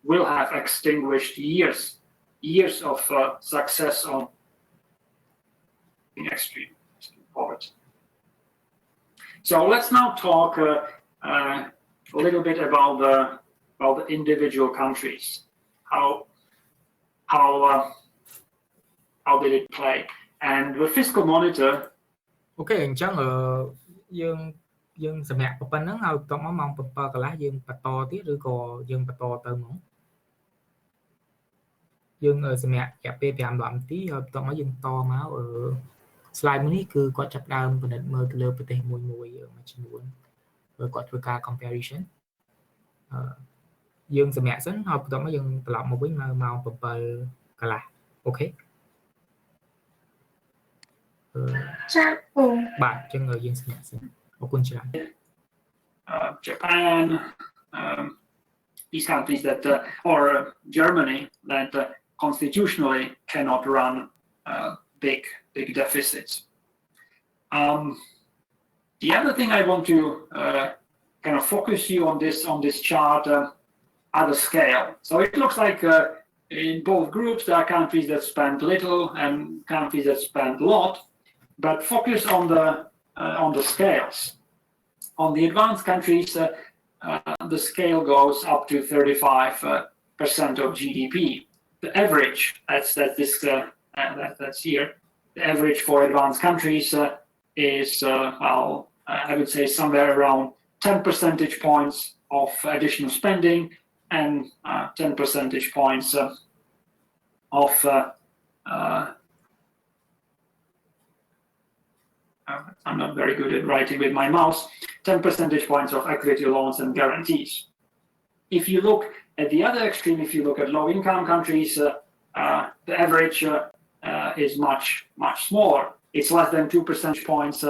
will have extinguished years of success on extreme poverty. So let's now talk a little bit about the individual countries. How did it play? And the fiscal monitor.
អូខេអញ្ចឹងយើងសម្រាប់ប៉ុណ្្នឹងហើយបន្ទាប់មកម៉ោង 7 កន្លះយើងបន្តទៀតឬក៏យើងបន្តទៅហ្មងយើងសម្រាប់រយៈពេល 5 10 នាទីហើយបន្ទាប់មកយើងតមក slide មួយនេះគឺគាត់ចាប់ដើមពិនិត្យមើលទៅលើប្រទេសមួយមួយចំនួនគាត់ធ្វើការ comparison យើងសម្រាប់សិនហើយបន្ទាប់មកយើងត្រឡប់មកវិញនៅម៉ោង 7 កន្លះអូខេ
ចា៎ពូ
បាទអញ្ចឹងយើងសម្រាប់សិនអរគុណច្រើន
Japan, these countries that or Germany that constitutionally cannot run big deficits. The other thing I want to kind of focus you on this chart are the scale. So it looks like in both groups there are countries that spend little and countries that spend a lot, but focus on the scales. On the advanced countries, the scale goes up to 35% of GDP. The average, that's here. The average for advanced countries is, I would say somewhere around 10 percentage points of additional spending and 10 percentage points of I'm not very good at writing with my mouse, 10 percentage points of equity loans and guarantees. If you look at the other extreme, if you look at low-income countries, the average is much smaller. It's less than 2 percentage points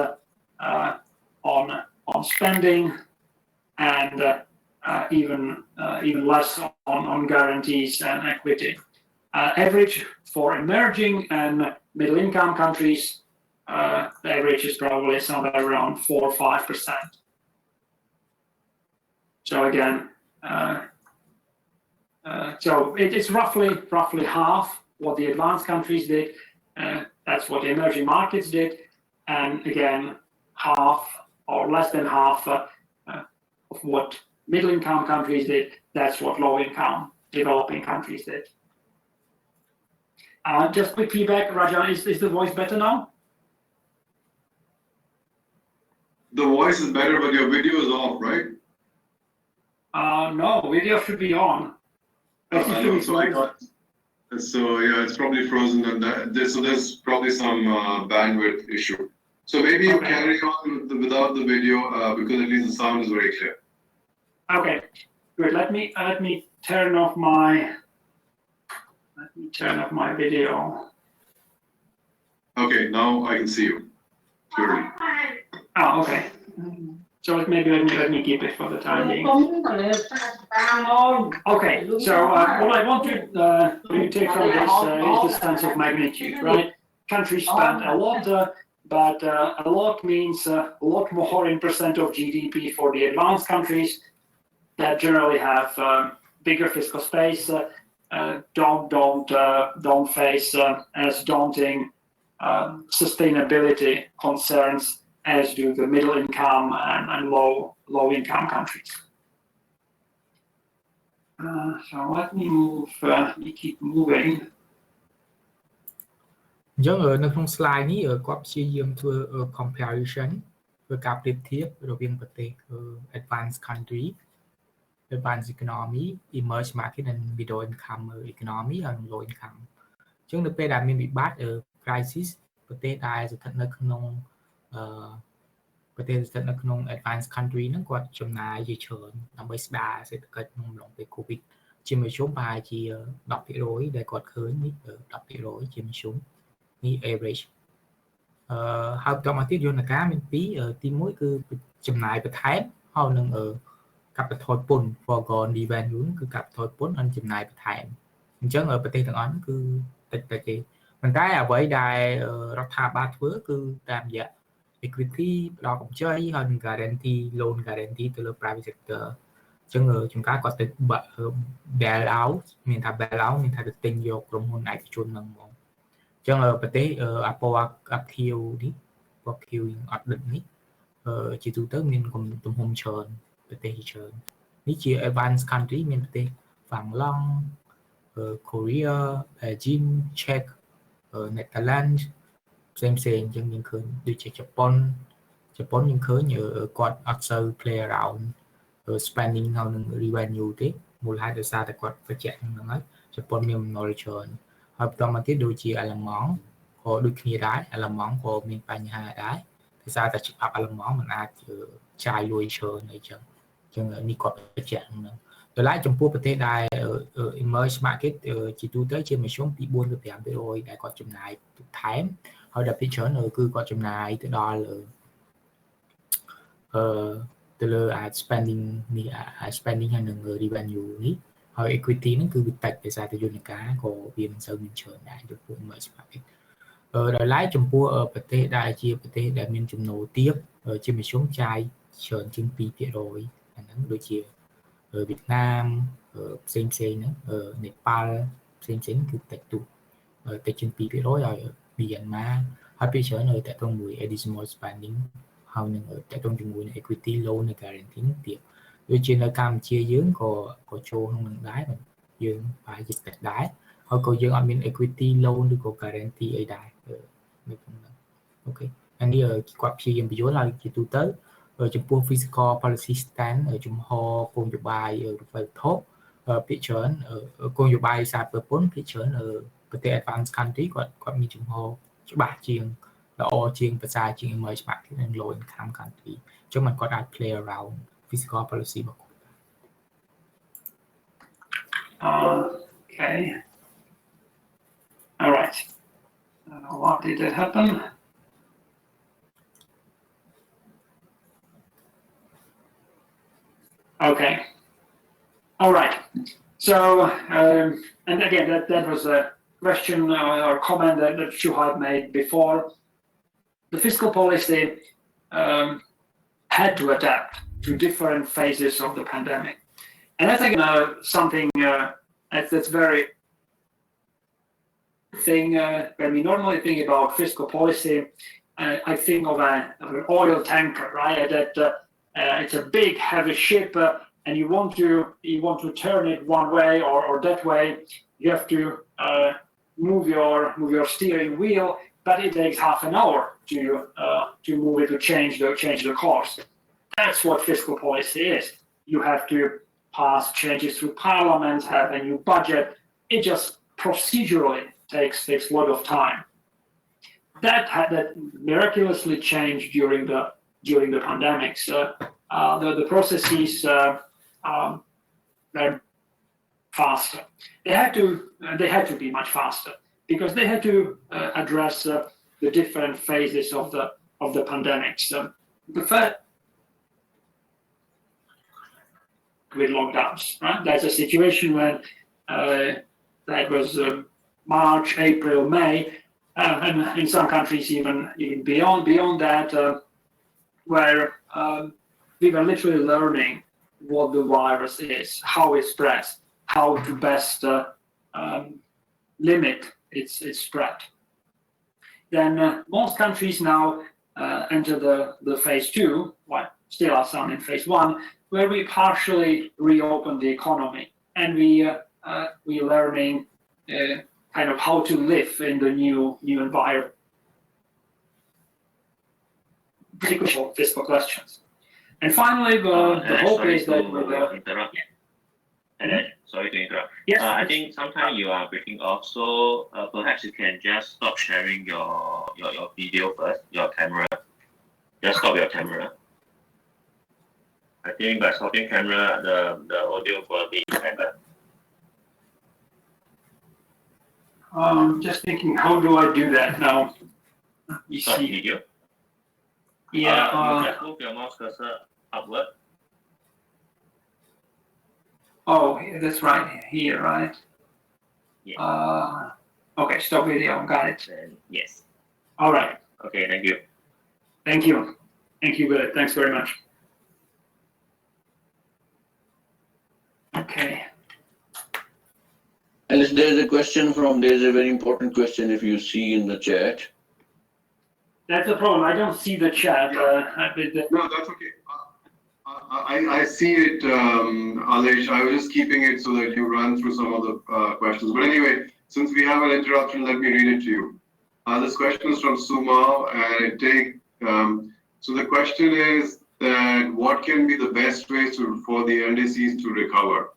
on spending, and even less on guarantees and equity. Average for emerging and middle-income countries, the average is probably somewhere around 4 or 5%. So again, so it's roughly half what the advanced countries did. That's what the emerging markets did, and again, half or less than half of what middle-income countries did. That's what low-income developing countries did. Just quick feedback, Rajan, is the voice better now?
The voice is better, but your video is off, right?
No, video should be on.
So yeah, it's probably frozen, and so there's probably some bandwidth issue. So maybe you carry on without the video because at least the sound is very clear.
Okay, good. Let me turn off my video.
Okay, now I can see you clearly.
Oh, okay. So let me keep it for the time being. Okay, so what I want to take from this is the sense of magnitude, right? Countries spend a lot, but a lot means a lot more in percent of GDP for the advanced countries that generally have bigger fiscal space, don't face as daunting sustainability concerns as do the middle income and low income countries. So let me keep moving.
អញ្ចឹងនៅក្នុង slide នេះគាត់ព្យាយាមធ្វើ comparison ធ្វើការប្រៀបធៀបរវាងប្រទេស advanced country advanced economy emerging market និង middle income economy និង low income អញ្ចឹងនៅពេលដែលមានវិបត្តិ crisis ប្រទេសដែលស្ថិតនៅក្នុង ប្រទេសស្ថិតនៅក្នុង advanced country ហ្នឹងគាត់ចំណាយជាច្រើនដើម្បីស្ដារសេដ្ឋកិច្ចក្នុងអំឡុងពេល COVID ជាមធ្យមប្រហែលជា 10% ដែលគាត់ឃើញនេះ 10% ជាមធ្យមនេះ average ហើយបន្តមកទៀតយន្តការមានពីរទី1គឺចំណាយបន្ថែមហើយនឹងកាត់បន្ថយពន្ធ foregone revenue គឺកាត់បន្ថយពន្ធហើយចំណាយបន្ថែមអញ្ចឹងប្រទេសទាំងអស់ហ្នឹងគឺតិចទេប៉ុន្តែអ្វីដែលរដ្ឋាភិបាលធ្វើគឺតាមរយៈ equity ផ្ដល់កម្ចីហើយនឹង guarantee loan guarantee ទៅលើ private sector អញ្ចឹងចំការគាត់ទៅ bail out មានថា bail out មានថាទៅទិញយកក្រុមហ៊ុនឯកជនហ្នឹងហ្មងអញ្ចឹងប្រទេសអាពណ៌អាខៀវនេះពណ៌ខៀវអត់ដិតនេះជាទូទៅមានទំហំច្រើនប្រទេសច្រើននេះជា advanced country មានប្រទេសហ្វាំងឡង់Korea Belgium Czech Netherlands ផ្សេងអញ្ចឹងយើងឃើញដូចជាជប៉ុនយើងឃើញគាត់អត់សូវ play around spending ហើយនឹង revenue ទេមូលហេតុដោយសារតែគាត់បញ្ជាក់ហ្នឹងហើយជប៉ុនមានបំណុលច្រើនហើយបន្តមកទៀតដូចជាអាល្លឺម៉ង់ក៏ដូចគ្នាដែរអាល្លឺម៉ង់ក៏មានបញ្ហាដែរដោយសារតែច្បាប់អាល្លឺម៉ង់មិនអាចចាយលុយច្រើនអីចឹងនេះគាត់បញ្ជាក់ហ្នឹងដល់ហើយចំពោះប្រទេសដែល emerging market ជាទូទៅជាមធ្យមពី 4 ទៅ 5% ដែលគាត់ចំណាយថែមហើយដល់ពីច្រើនគឺគាត់ចំណាយទៅដល់ទៅលើ spending នេះ spending ហើយនឹង revenue នេះហើយ equity ហ្នឹងគឺវាតិចដោយសារតែយន្តការក៏វាមិនសូវមានច្រើនដែរចំពោះ emerging market ដល់ហើយចំពោះប្រទេសដែលជាប្រទេសដែលមានចំណូលទាបជាមធ្យមចាយច្រើនជាង 2% អាហ្នឹងដូចជាវៀតណាមផ្សេងហ្នឹងនេប៉ាល់ផ្សេងគឺតិចទូតិចជាង 2% ហើយមីយ៉ាន់ម៉ាហើយពីច្រើនតើតមួយ additional spending ហើយនឹងតើតជាមួយ equity loan និង guarantee ទៀតដូចជានៅកម្ពុជាយើងក៏ចូលក្នុងនឹងដែរយើងប្រហែលជាតិចដែរហើយក៏យើងអត់មាន equity loan ឬក៏ guarantee អីដែរនៅក្នុងហ្នឹងអូខេអានេះគាត់ព្យាយាមបញ្យល់ហើយជាទូទៅចំពោះ fiscal policy stand ជំហរគោលនយោបាយរដ្ឋាភិបាលភាគច្រើនគោលនយោបាយសារពើពន្ធភាគច្រើនប្រទេស advanced country គាត់មានជំហរច្បាស់ជាងល្អជាងភាសាជាង emerging market និង low income country អញ្ចឹងมันគាត់អាច play around fiscal policy របស់គាត់
Okay. All right. What did that happen? Okay. All right. So, and again, that was a question or comment that Shuhaib made before. The fiscal policy had to adapt to different phases of the pandemic. And I think something that's very thing when we normally think about fiscal policy, I think of an oil tanker, right? That it's a big, heavy ship, and you want to turn it one way or that way. You have to move your steering wheel, but it takes half an hour to move it to change the course. That's what fiscal policy is. You have to pass changes through parliament, have a new budget. It just procedurally takes a lot of time. That miraculously changed during the pandemics. The processes were faster. They had to be much faster because they had to address the different phases of the pandemics. The first with lockdowns, right? That's a situation when that was March, April, May, and in some countries even beyond that, where we were literally learning what the virus is, how it spreads, how to best limit its spread. Then most countries now enter the phase 2, well, still are some in phase 1, where we partially reopen the economy and we learning kind of how to live in the new environment. Pretty crucial fiscal questions. And finally, the hope is that
sorry to interrupt.
Yes.
I think sometimes you are breaking off, so perhaps you can just stop sharing your video first, your camera. Just stop your camera. I think by stopping camera, the audio quality is better.
Just thinking, how do I do that now? You
Stop
see,
video.
yeah.
You just move your mouse cursor upward.
Oh, that's right here, right?
Yeah.
Okay, stop video. Got it.
Then yes.
All right.
Okay, thank you.
Thank you. Thank you, Billy. Thanks very much. Okay.
Alice, there's a very important question if you see in the chat.
That's the problem. I don't see the chat.
No, that's okay. I see it, Alish. I was just keeping it so that you run through some of the questions. But anyway, since we have an interruption, let me read it to you. This question is from Suma, and so the question is that what can be the best ways for the LDCs to recover?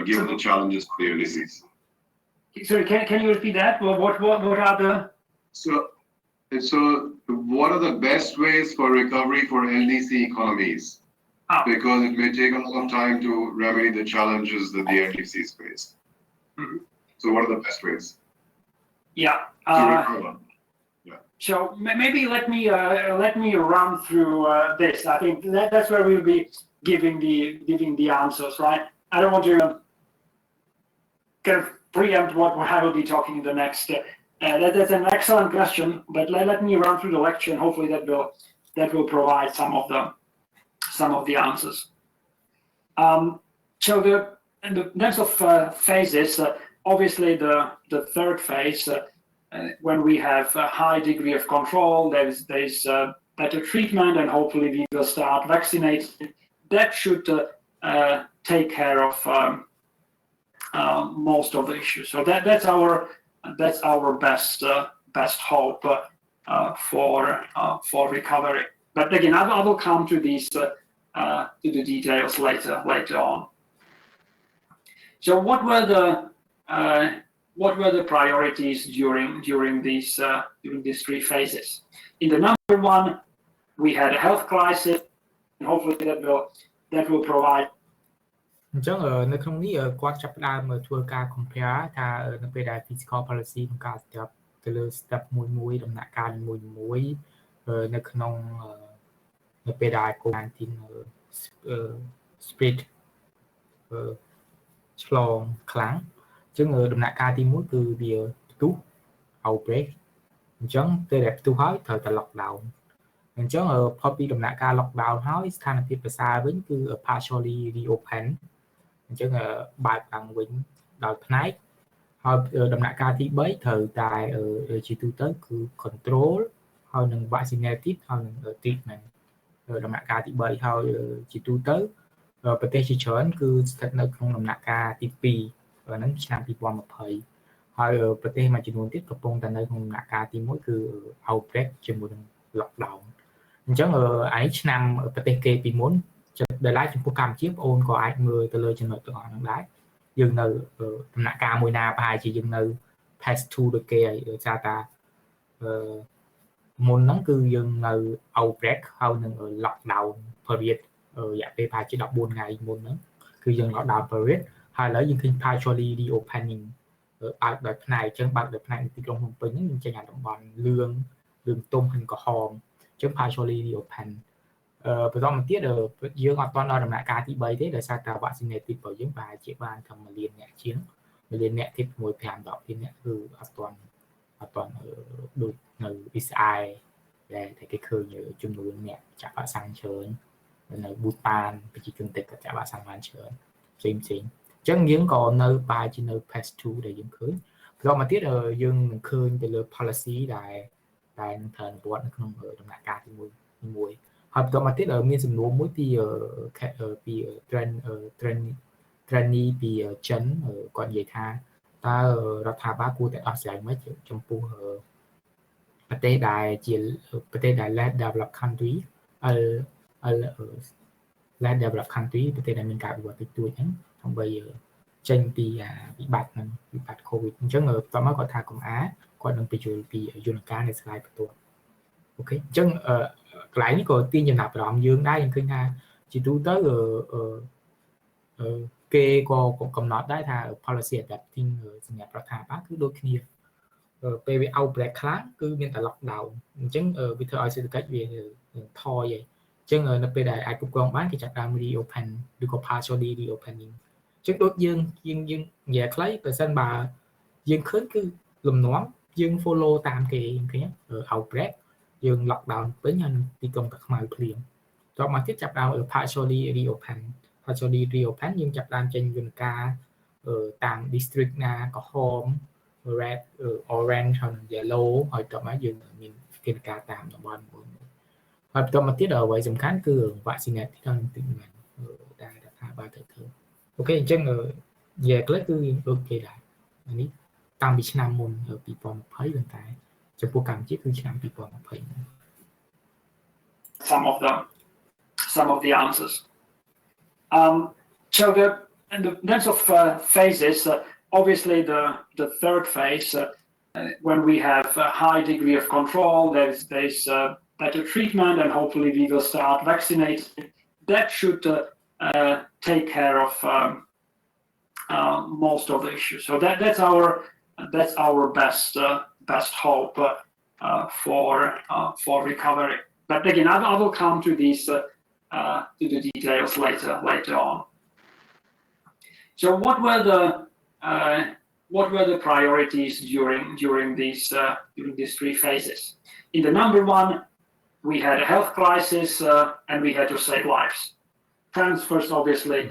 Given the challenges for the LDCs.
Sorry, can you repeat that? What are the?
So what are the best ways for recovery for LDC economies? Because it may take a long time to remedy the challenges that the LDCs face.
Mm-hmm.
So what are the best ways?
Yeah.
To recover?
So maybe let me run through this. I think that's where we'll be giving the answers, right? I don't want to kind of preempt what I will be talking in the next. That's an excellent question, but let me run through the lecture, and hopefully that will provide some of the answers. So the next of phases, obviously the third phase, when we have a high degree of control, there's better treatment, and hopefully we will start vaccinating. That should take care of most of the issues. So that's our best hope for recovery. But again, I will come to these to the details later on. So what were the priorities during these three phases? In the number one, we had a health crisis, and hopefully that will provide.
អញ្ចឹងនៅក្នុងនេះគាត់ចាប់ផ្ដើមធ្វើការ compare ថានៅពេលដែល fiscal policy ក្នុងការ step ទៅលើ step មួយដំណាក់កាលមួយនៅក្នុងនៅពេលដែល COVID-19 spread ឆ្លងខ្លាំងអញ្ចឹងដំណាក់កាលទី1គឺវាផ្ទុះ outbreak អញ្ចឹងពេលដែលផ្ទុះហើយត្រូវតែ lockdown អញ្ចឹងផុតពីដំណាក់កាល lockdown ហើយស្ថានភាពប្រសើរវិញគឺ partially reopen អញ្ចឹងបើកឡើងវិញដោយផ្នែកហើយដំណាក់កាលទី3ត្រូវតែជាទូទៅគឺ control ហើយនឹង vaccinated ហើយនឹង treatment ដំណាក់កាលទី3ហើយជាទូទៅប្រទេសជាច្រើនគឺស្ថិតនៅក្នុងដំណាក់កាលទី2ហ្នឹងឆ្នាំ2020ហើយប្រទេសមួយចំនួនទៀតកំពុងតែនៅក្នុងដំណាក់កាលទី1គឺ outbreak ជាមួយនឹង lockdown អញ្ចឹងអានេះឆ្នាំប្រទេសគេពីមុនដែលឡាយចំពោះកម្ពុជាបងអូនក៏អាចមើលទៅលើចំណុចទាំងអស់ហ្នឹងដែរយើងនៅដំណាក់កាលមួយណាប្រហែលជាយើងនៅ phase 2 ដូចគេហើយដោយសារតាមុនហ្នឹងគឺយើងនៅ outbreak ហើយនឹង lockdown period រយៈពេលប្រហែលជា14ថ្ងៃមុនហ្នឹងគឺយើង lockdown period ហើយឥឡូវយើងឃើញ partially reopening បើកដោយផ្នែកអញ្ចឹងបើកដោយផ្នែកទីក្រុងភ្នំពេញហ្នឹងយើងចេញអាតំបន់លឿងទុំហើយក្រហមអញ្ចឹង partially reopen បន្តមកទៀតយើងអត់ទាន់ដល់ដំណាក់កាលទី3ទេដោយសារតែ vaccinated របស់យើងប្រហែលជាបានតែ1លានអ្នកជាង1លានអ្នកទៀត6-5-10លានអ្នកគឺអត់ទាន់ដូចនៅ Israel ដែលគេឃើញចំនួនអ្នកចាក់វ៉ាក់សាំងច្រើននៅ Bhutan ប្រជាជនតិចក៏ចាក់វ៉ាក់សាំងបានច្រើនផ្សេងអញ្ចឹងយើងក៏នៅបែរជានៅ phase 2 ដែលយើងឃើញបន្តមកទៀតយើងនឹងឃើញទៅលើ policy ដែលនឹងត្រូវអនុវត្តនៅក្នុងដំណាក់កាលទី1ហើយបន្តមកទៀតមានសំណួរមួយពី trainee ពីចិនគាត់និយាយថាតើរដ្ឋាភិបាលគួរតែដោះស្រាយមិនចំពោះប្រទេសដែលជា less developed country less developed country ប្រទេសដែលមានការវិវត្តតិចតួចហ្នឹងដើម្បីចេញពីវិបត្តិហ្នឹងវិបត្តិ COVID អញ្ចឹងបន្តមកគាត់ថាកុំគាត់នឹងបញ្យល់ពីយន្តការនៃស្លាយបន្ទាប់ ok chứ lại ní có tiênចំណាប់អារម្មណ៍យើងដែរយើងឃើញថាជាទូទៅគេក៏កំណត់ដែរថា policy adapting សម្រាប់រដ្ឋាភិបាលគឺដូចគ្នាពេលវា outbreak ខ្លាំងគឺមានតែ lockdown អញ្ចឹងវាធ្វើឲ្យសេដ្ឋកិច្ចវាថយហើយអញ្ចឹងនៅពេលដែលអាចគ្រប់គ្រងបានគេចាប់ផ្ដើម reopen ឬក៏ partially reopening អញ្ចឹងដូចយើងនិយាយខ្លីបើសិនបើយើងឃើញគឺលំនាំយើង follow តាមគេឃើញ outbreak យើង lockdown ពេញហើយទីក្រុងតាខ្មៅភ្លាមតមកទៀតចាប់ផ្ដើម partially reopen យើងចាប់ផ្ដើមចេញយន្តការតាម district ណាក្រហម red orange ហើយ yellow ហើយតមកយើងមានកិច្ចការតាមតំបន់មួយហើយបន្តមកទៀតអ្វីសំខាន់គឺ vaccinate ទីដល់ទីមែនដែលរដ្ឋាភិបាលត្រូវធ្វើអូខេអញ្ចឹងនិយាយខ្លីគឺដូចគេដែរនេះតាំងពីឆ្នាំមុន2020ប៉ុន្តែចំពោះកម្ពុជាគឺឆ្នាំ2020
some of the answers. So in the terms of phases, obviously the third phase, when we have a high degree of control, there's better treatment, and hopefully we will start vaccinating. That should take care of most of the issues. So that's our best hope for recovery. But again, I will come to these to the details later on. So what were the priorities during these three phases? In the number one, we had a health crisis and we had to save lives. Transfers obviously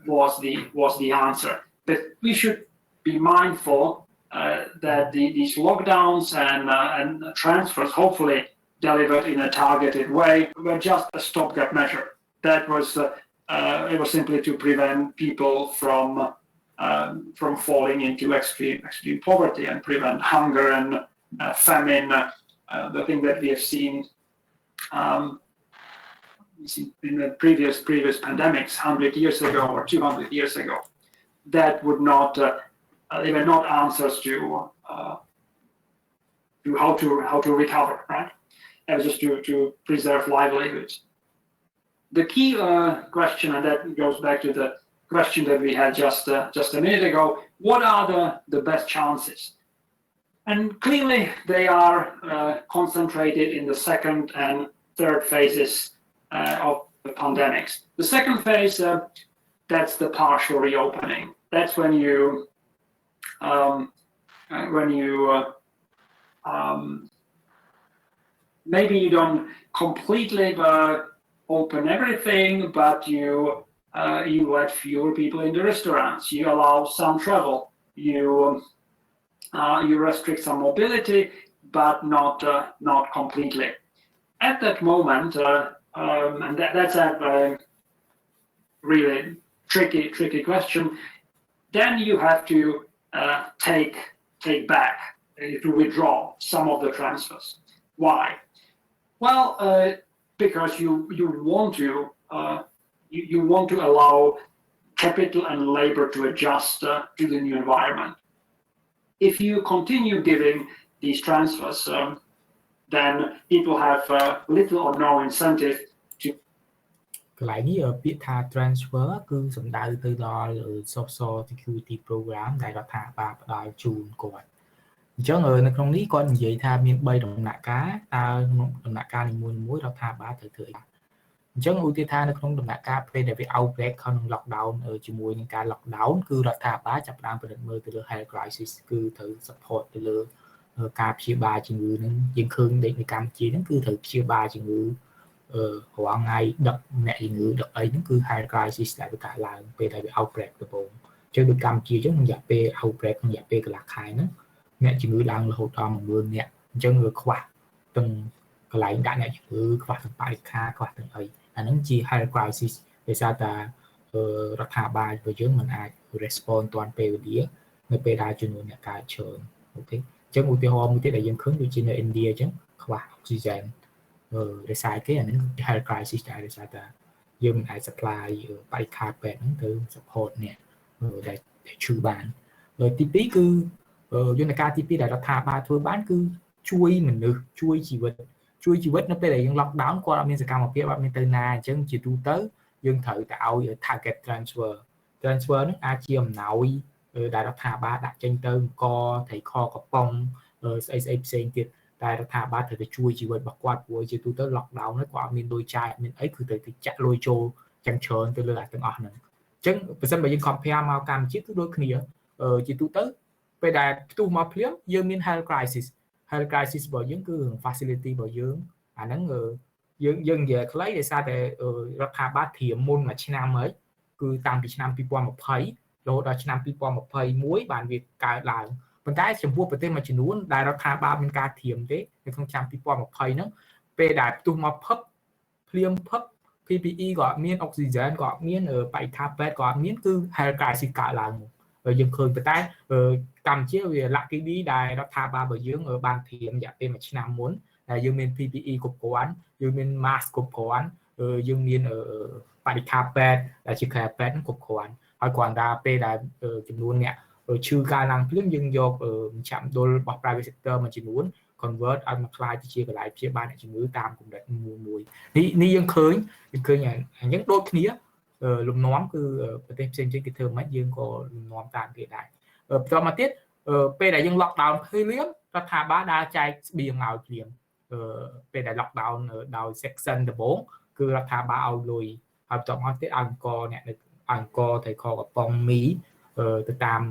was the answer, but we should be mindful that these lockdowns and transfers, hopefully delivered in a targeted way, were just a stopgap measure. That was it was simply to prevent people from falling into extreme poverty and prevent hunger and famine. The thing that we have seen in the previous pandemics 100 years ago or 200 years ago, that would not they were not answers to how to recover, right? It was just to preserve livelihoods. The key question, and that goes back to the question that we had just a minute ago: what are the best chances? And clearly, they are concentrated in the second and third phases of the pandemics. The second phase, that's the partial reopening. That's when you maybe you don't completely open everything, but you let fewer people in the restaurants. You allow some travel. You restrict some mobility, but not completely. At that moment, and that's a really tricky question. Then you have to take back, to withdraw some of the transfers. Why? Well, because you want to allow capital and labor to adjust to the new environment. If you continue giving these transfers, then people have little or no incentive to.
កន្លែងនេះពាក្យថា transfer គឺសំដៅទៅដល់ social security program ដែលរដ្ឋាភិបាលផ្ដល់ជូនគាត់អញ្ចឹងនៅក្នុងនេះគាត់និយាយថាមាន3ដំណាក់កាលតើដំណាក់កាលនីមួយៗរដ្ឋាភិបាលត្រូវធ្វើអីអញ្ចឹងឧទាហរណ៍ថានៅក្នុងដំណាក់កាលពេលដែលវា outbreak ក្នុង lockdown ជាមួយនឹងការ lockdown គឺរដ្ឋាភិបាលចាប់ផ្ដើមពិនិត្យមើលទៅលើ health crisis គឺត្រូវ support ទៅលើការព្យាបាលជំងឺហ្នឹងយើងឃើញដូចនៅកម្ពុជាហ្នឹងគឺត្រូវព្យាបាលជំងឺរាល់ថ្ងៃដឹកអ្នកជំងឺដឹកអីហ្នឹងគឺ health crisis ដែលវាកើតឡើងពេលដែលវា outbreak ដំបូងអញ្ចឹងដូចកម្ពុជាអញ្ចឹងរយៈពេល outbreak រយៈពេលកន្លះខែហ្នឹងអ្នកជំងឺឡើងរហូតដល់ 10000 នាក់អញ្ចឹងវាខ្វះទាំងកន្លែងដាក់អ្នកជំងឺខ្វះទាំងបរិក្ខារខ្វះទាំងអីអាហ្នឹងជា health crisis ដោយសារតែរដ្ឋាភិបាលរបស់យើងមិនអាច respond ទាន់ពេលវេលានៅពេលដែលចំនួនអ្នកកើតច្រើនអូខេអញ្ចឹងឧទាហរណ៍មួយទៀតដែលយើងឃើញដូចជានៅឥណ្ឌាអញ្ចឹងខ្វះ oxygen ដោយសារគេអាហ្នឹង health crisis ដែរដោយសារតែយើងមិនអាច supply បរិក្ខារពេទ្យហ្នឹងទៅ support អ្នកដែលឈឺបានហើយទី2គឺយន្តការទី2ដែលរដ្ឋាភិបាលធ្វើបានគឺជួយមនុស្សជួយជីវិត ជួយជីវិតនៅពេលដែលយើង lockdown គាត់អត់មានសកម្មភាពអត់មានទៅណាអញ្ចឹងជាទូទៅយើងត្រូវតែឲ្យ target transfer ហ្នឹងអាចជាអំណោយដែលរដ្ឋាភិបាលដាក់ចេញទៅអង្គត្រីខកំប៉ុងស្អីផ្សេងទៀតតែរដ្ឋាភិបាលត្រូវតែជួយជីវិតរបស់គាត់ព្រោះជាទូទៅ lockdown ហ្នឹងគាត់អត់មានលុយចាយអត់មានអីគឺត្រូវតែចាក់លុយចូលចឹងច្រើនទៅលើអាទាំងអស់ហ្នឹងអញ្ចឹងបើសិនបើយើង compare មកកម្ពុជាគឺដូចគ្នាជាទូទៅពេលដែលផ្ទុះមកភ្លាមយើងមាន health crisis របស់យើងគឺ facility របស់យើងអាហ្នឹងយើងនិយាយខ្លីដោយសារតែរដ្ឋាភិបាលត្រៀមមុនមួយឆ្នាំហើយគឺតាំងពីឆ្នាំ2020រហូតដល់ឆ្នាំ2021បានវាកើតឡើងប៉ុន្តែចំពោះប្រទេសមួយចំនួនដែលរដ្ឋាភិបាលមានការត្រៀមទេនៅក្នុងឆ្នាំ2020ហ្នឹងពេលដែលផ្ទុះមកភ្លាម PPE ក៏អត់មាន oxygen ក៏អត់មានបរិក្ខារពេទ្យក៏អត់មានគឺ health crisis កើតឡើងយើងឃើញប៉ុន្តែកម្ពុជាវា lucky ដែលរដ្ឋាភិបាលរបស់យើងបានត្រៀមរយៈពេលមួយឆ្នាំមុនដែលយើងមាន PPE គ្រប់គ្រាន់យើងមាន mask គ្រប់គ្រាន់យើងមានបរិក្ខារពេទ្យដែលជា care ពេទ្យហ្នឹងគ្រប់គ្រាន់ហើយគ្រាន់តែពេលដែលចំនួនអ្នកឈឺកើតឡើងភ្លាមយើងយកមជ្ឈមណ្ឌលរបស់ private sector មួយចំនួន convert ឲ្យមកខ្លាយទៅជាកន្លែងព្យាបាលអ្នកជំងឺតាមកម្រិតមួយនេះយើងឃើញអញ្ចឹងដូចគ្នាលំនាំគឺប្រទេសផ្សេងៗគេធ្វើមិនយើងក៏លំនាំតាមគេដែរបន្តមកទៀតពេលដែលយើង lockdown ភ្លាមរដ្ឋាភិបាលដើរចែកស្បៀងឲ្យភ្លាមពេលដែល lockdown ដោយ section ដំបូងគឺរដ្ឋាភិបាលឲ្យលុយហើយបន្តមកទៀតអង្គអ្នកនៅអង្គត្រីខកំប៉ុងមីទៅតាម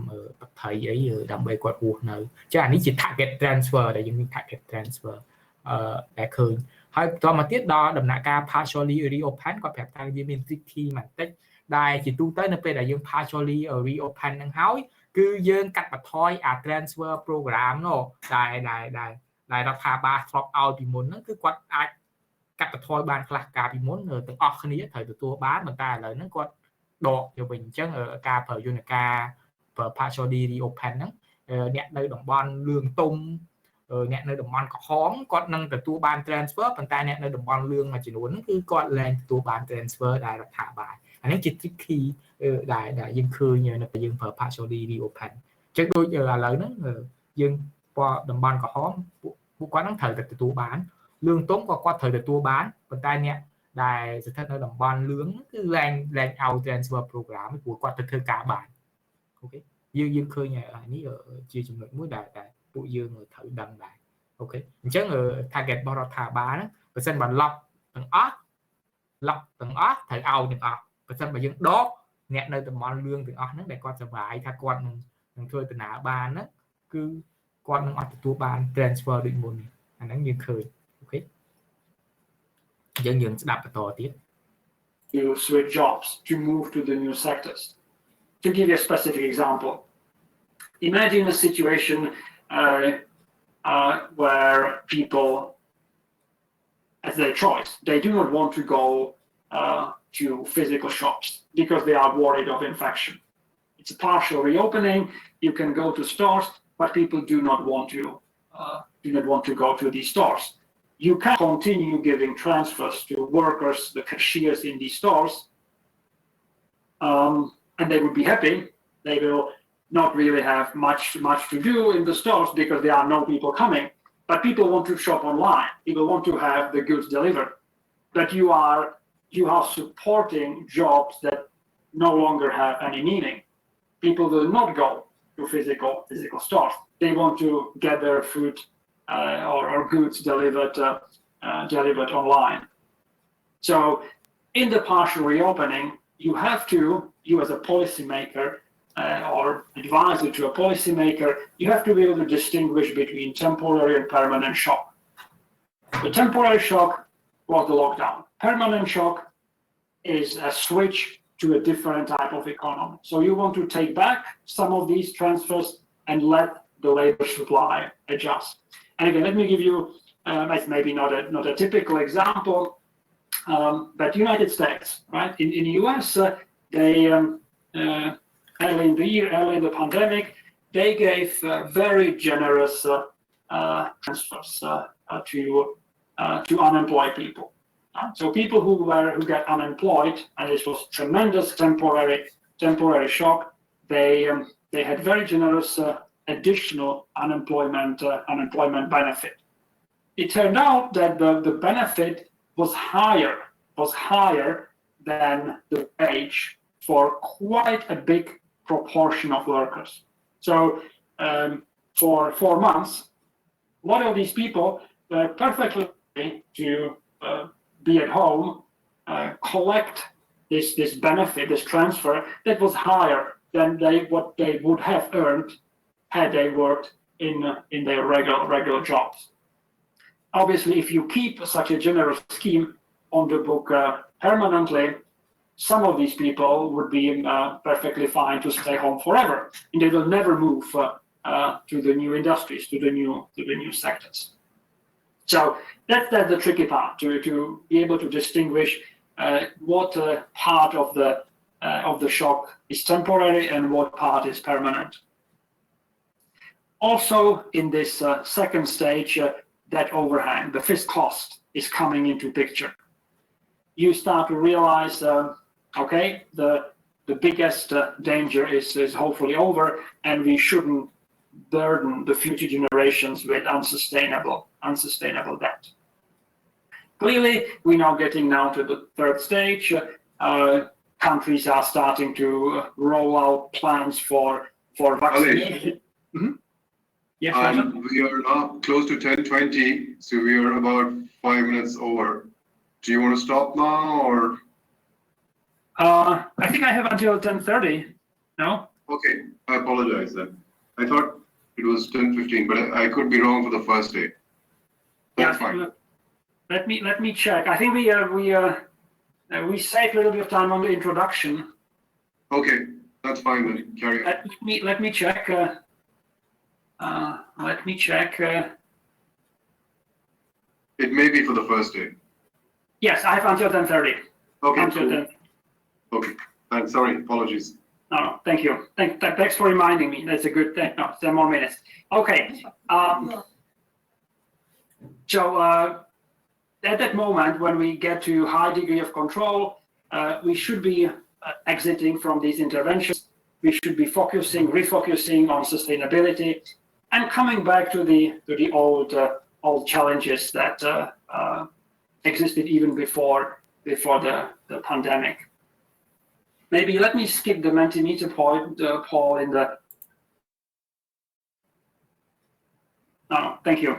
បត្រៃអីដើម្បីគាត់រស់នៅចាអានេះជា target transfer ដែលយើងមាន target transfer ដែលឃើញហើយបន្តមកទៀតដល់ដំណាក់កាល partially reopen គាត់ប្រាប់ថាយើងមាន tricky បន្តិចដែលជាទូទៅនៅពេលដែលយើង partially reopen នឹងហើយគឺយើងកាត់បន្ថយអា transfer program នោះដែលរដ្ឋាភិបាលធ្លាប់ឲ្យពីមុនហ្នឹងគឺគាត់អាចកាត់បន្ថយបានខ្លះកាលពីមុនទាំងអស់គ្នាត្រូវទទួលបានប៉ុន្តែឥឡូវហ្នឹងគាត់ដកយកវិញអញ្ចឹងការប្រើយន្តការប្រើ partially reopen ហ្នឹងអ្នកនៅតំបន់លឿងទុំអ្នកនៅតំបន់ក្រហមគាត់នឹងទទួលបាន transfer ប៉ុន្តែអ្នកនៅតំបន់លឿងមួយចំនួនហ្នឹងគឺគាត់លែងទទួលបាន transfer ដែលរដ្ឋាភិបាលអានេះជា tricky ដែលយើងឃើញនៅពេលយើងប្រើ partially reopen អញ្ចឹងដូចឥឡូវហ្នឹងយើងតំបន់ក្រហមពួកគាត់នឹងត្រូវតែទទួលបានលឿងទុំក៏គាត់ត្រូវទទួលបានប៉ុន្តែអ្នកដែលស្ថិតនៅតំបន់លឿងគឺលែងឲ្យ transfer program ព្រោះគាត់ទៅធ្វើការបានអូខេយើងឃើញនេះជាចំណុចមួយដែលពួកយើងត្រូវដឹងដែរអូខេអញ្ចឹង target របស់រដ្ឋាភិបាលហ្នឹងបើសិនបើ lock ទាំងអស់ត្រូវឲ្យទាំងអស់បើសិនបើយើងដកអ្នកនៅតំបន់លឿងទាំងអស់ហ្នឹងដែលគាត់សប្បាយថាគាត់នឹងធ្វើដំណើរបានហ្នឹងគឺគាត់នឹងអត់ទទួលបាន transfer ដូចមុនអាហ្នឹងយើងឃើញអូខេយើងស្ដាប់បន្តទៀត
to switch jobs, to move to the new sectors. To give you a specific example, imagine a situation where people, as their choice, they do not want to go to physical shops because they are worried of infection. It's a partial reopening. You can go to stores, but people do not want to go to these stores. You can continue giving transfers to workers, the cashiers in these stores, and they would be happy. They will not really have much to do in the stores because there are no people coming. But people want to shop online. People want to have the goods delivered. But you are supporting jobs that no longer have any meaning. People will not go to physical stores. They want to get their food or goods delivered online. So in the partial reopening, you as a policymaker or advisor to a policymaker, you have to be able to distinguish between temporary and permanent shock. The temporary shock was the lockdown. Permanent shock is a switch to a different type of economy. So you want to take back some of these transfers and let the labor supply adjust. And again, let me give you, it's maybe not a typical example, but United States, right? In the US, they early in the pandemic, they gave very generous transfers to unemployed people. So people who get unemployed, and this was tremendous temporary shock. They had very generous additional unemployment benefit. it turned out that the benefit was higher than the wage for quite a big proportion of workers. So for 4 months, a lot of these people were perfectly happy to be at home, collect this benefit, this transfer that was higher than what they would have earned had they worked in their regular jobs. Obviously, if you keep such a generous scheme on the book permanently, some of these people would be perfectly fine to stay home forever, and they will never move to the new industries, to the new sectors. So that's the tricky part, to be able to distinguish what part of the shock is temporary and what part is permanent. Also, in this second stage, that overhang, the fixed cost, is coming into picture. You start to realize, okay, the biggest danger is hopefully over, and we shouldn't burden the future generations with unsustainable debt. Clearly, we're now getting to the third stage. Countries are starting to roll out plans for vaccination. Mm-hmm. Yes,
we are now close to 10:20, so we are about 5 minutes over. Do you want to stop now, or?
I think I have until 10:30. No?
Okay, I apologize then. I thought it was 10:15, but I could be wrong for the first day. That's fine.
Let me check. I think we saved a little bit of time on the introduction.
Okay, that's fine then. Carry on.
Let me check. Let me check.
It may be for the first day.
Yes, I have until 10:30.
Okay,
until
cool.
10. Okay.
Thanks. Sorry, apologies.
No, thank you. Thanks for reminding me. That's a good thing. No, 10 more minutes. Okay. So at that moment, when we get to high degree of control, we should be exiting from these interventions. We should be refocusing on sustainability, and coming back to the old challenges that existed even before the pandemic. Maybe let me skip the Mentimeter point, Paul, in the. No, thank you.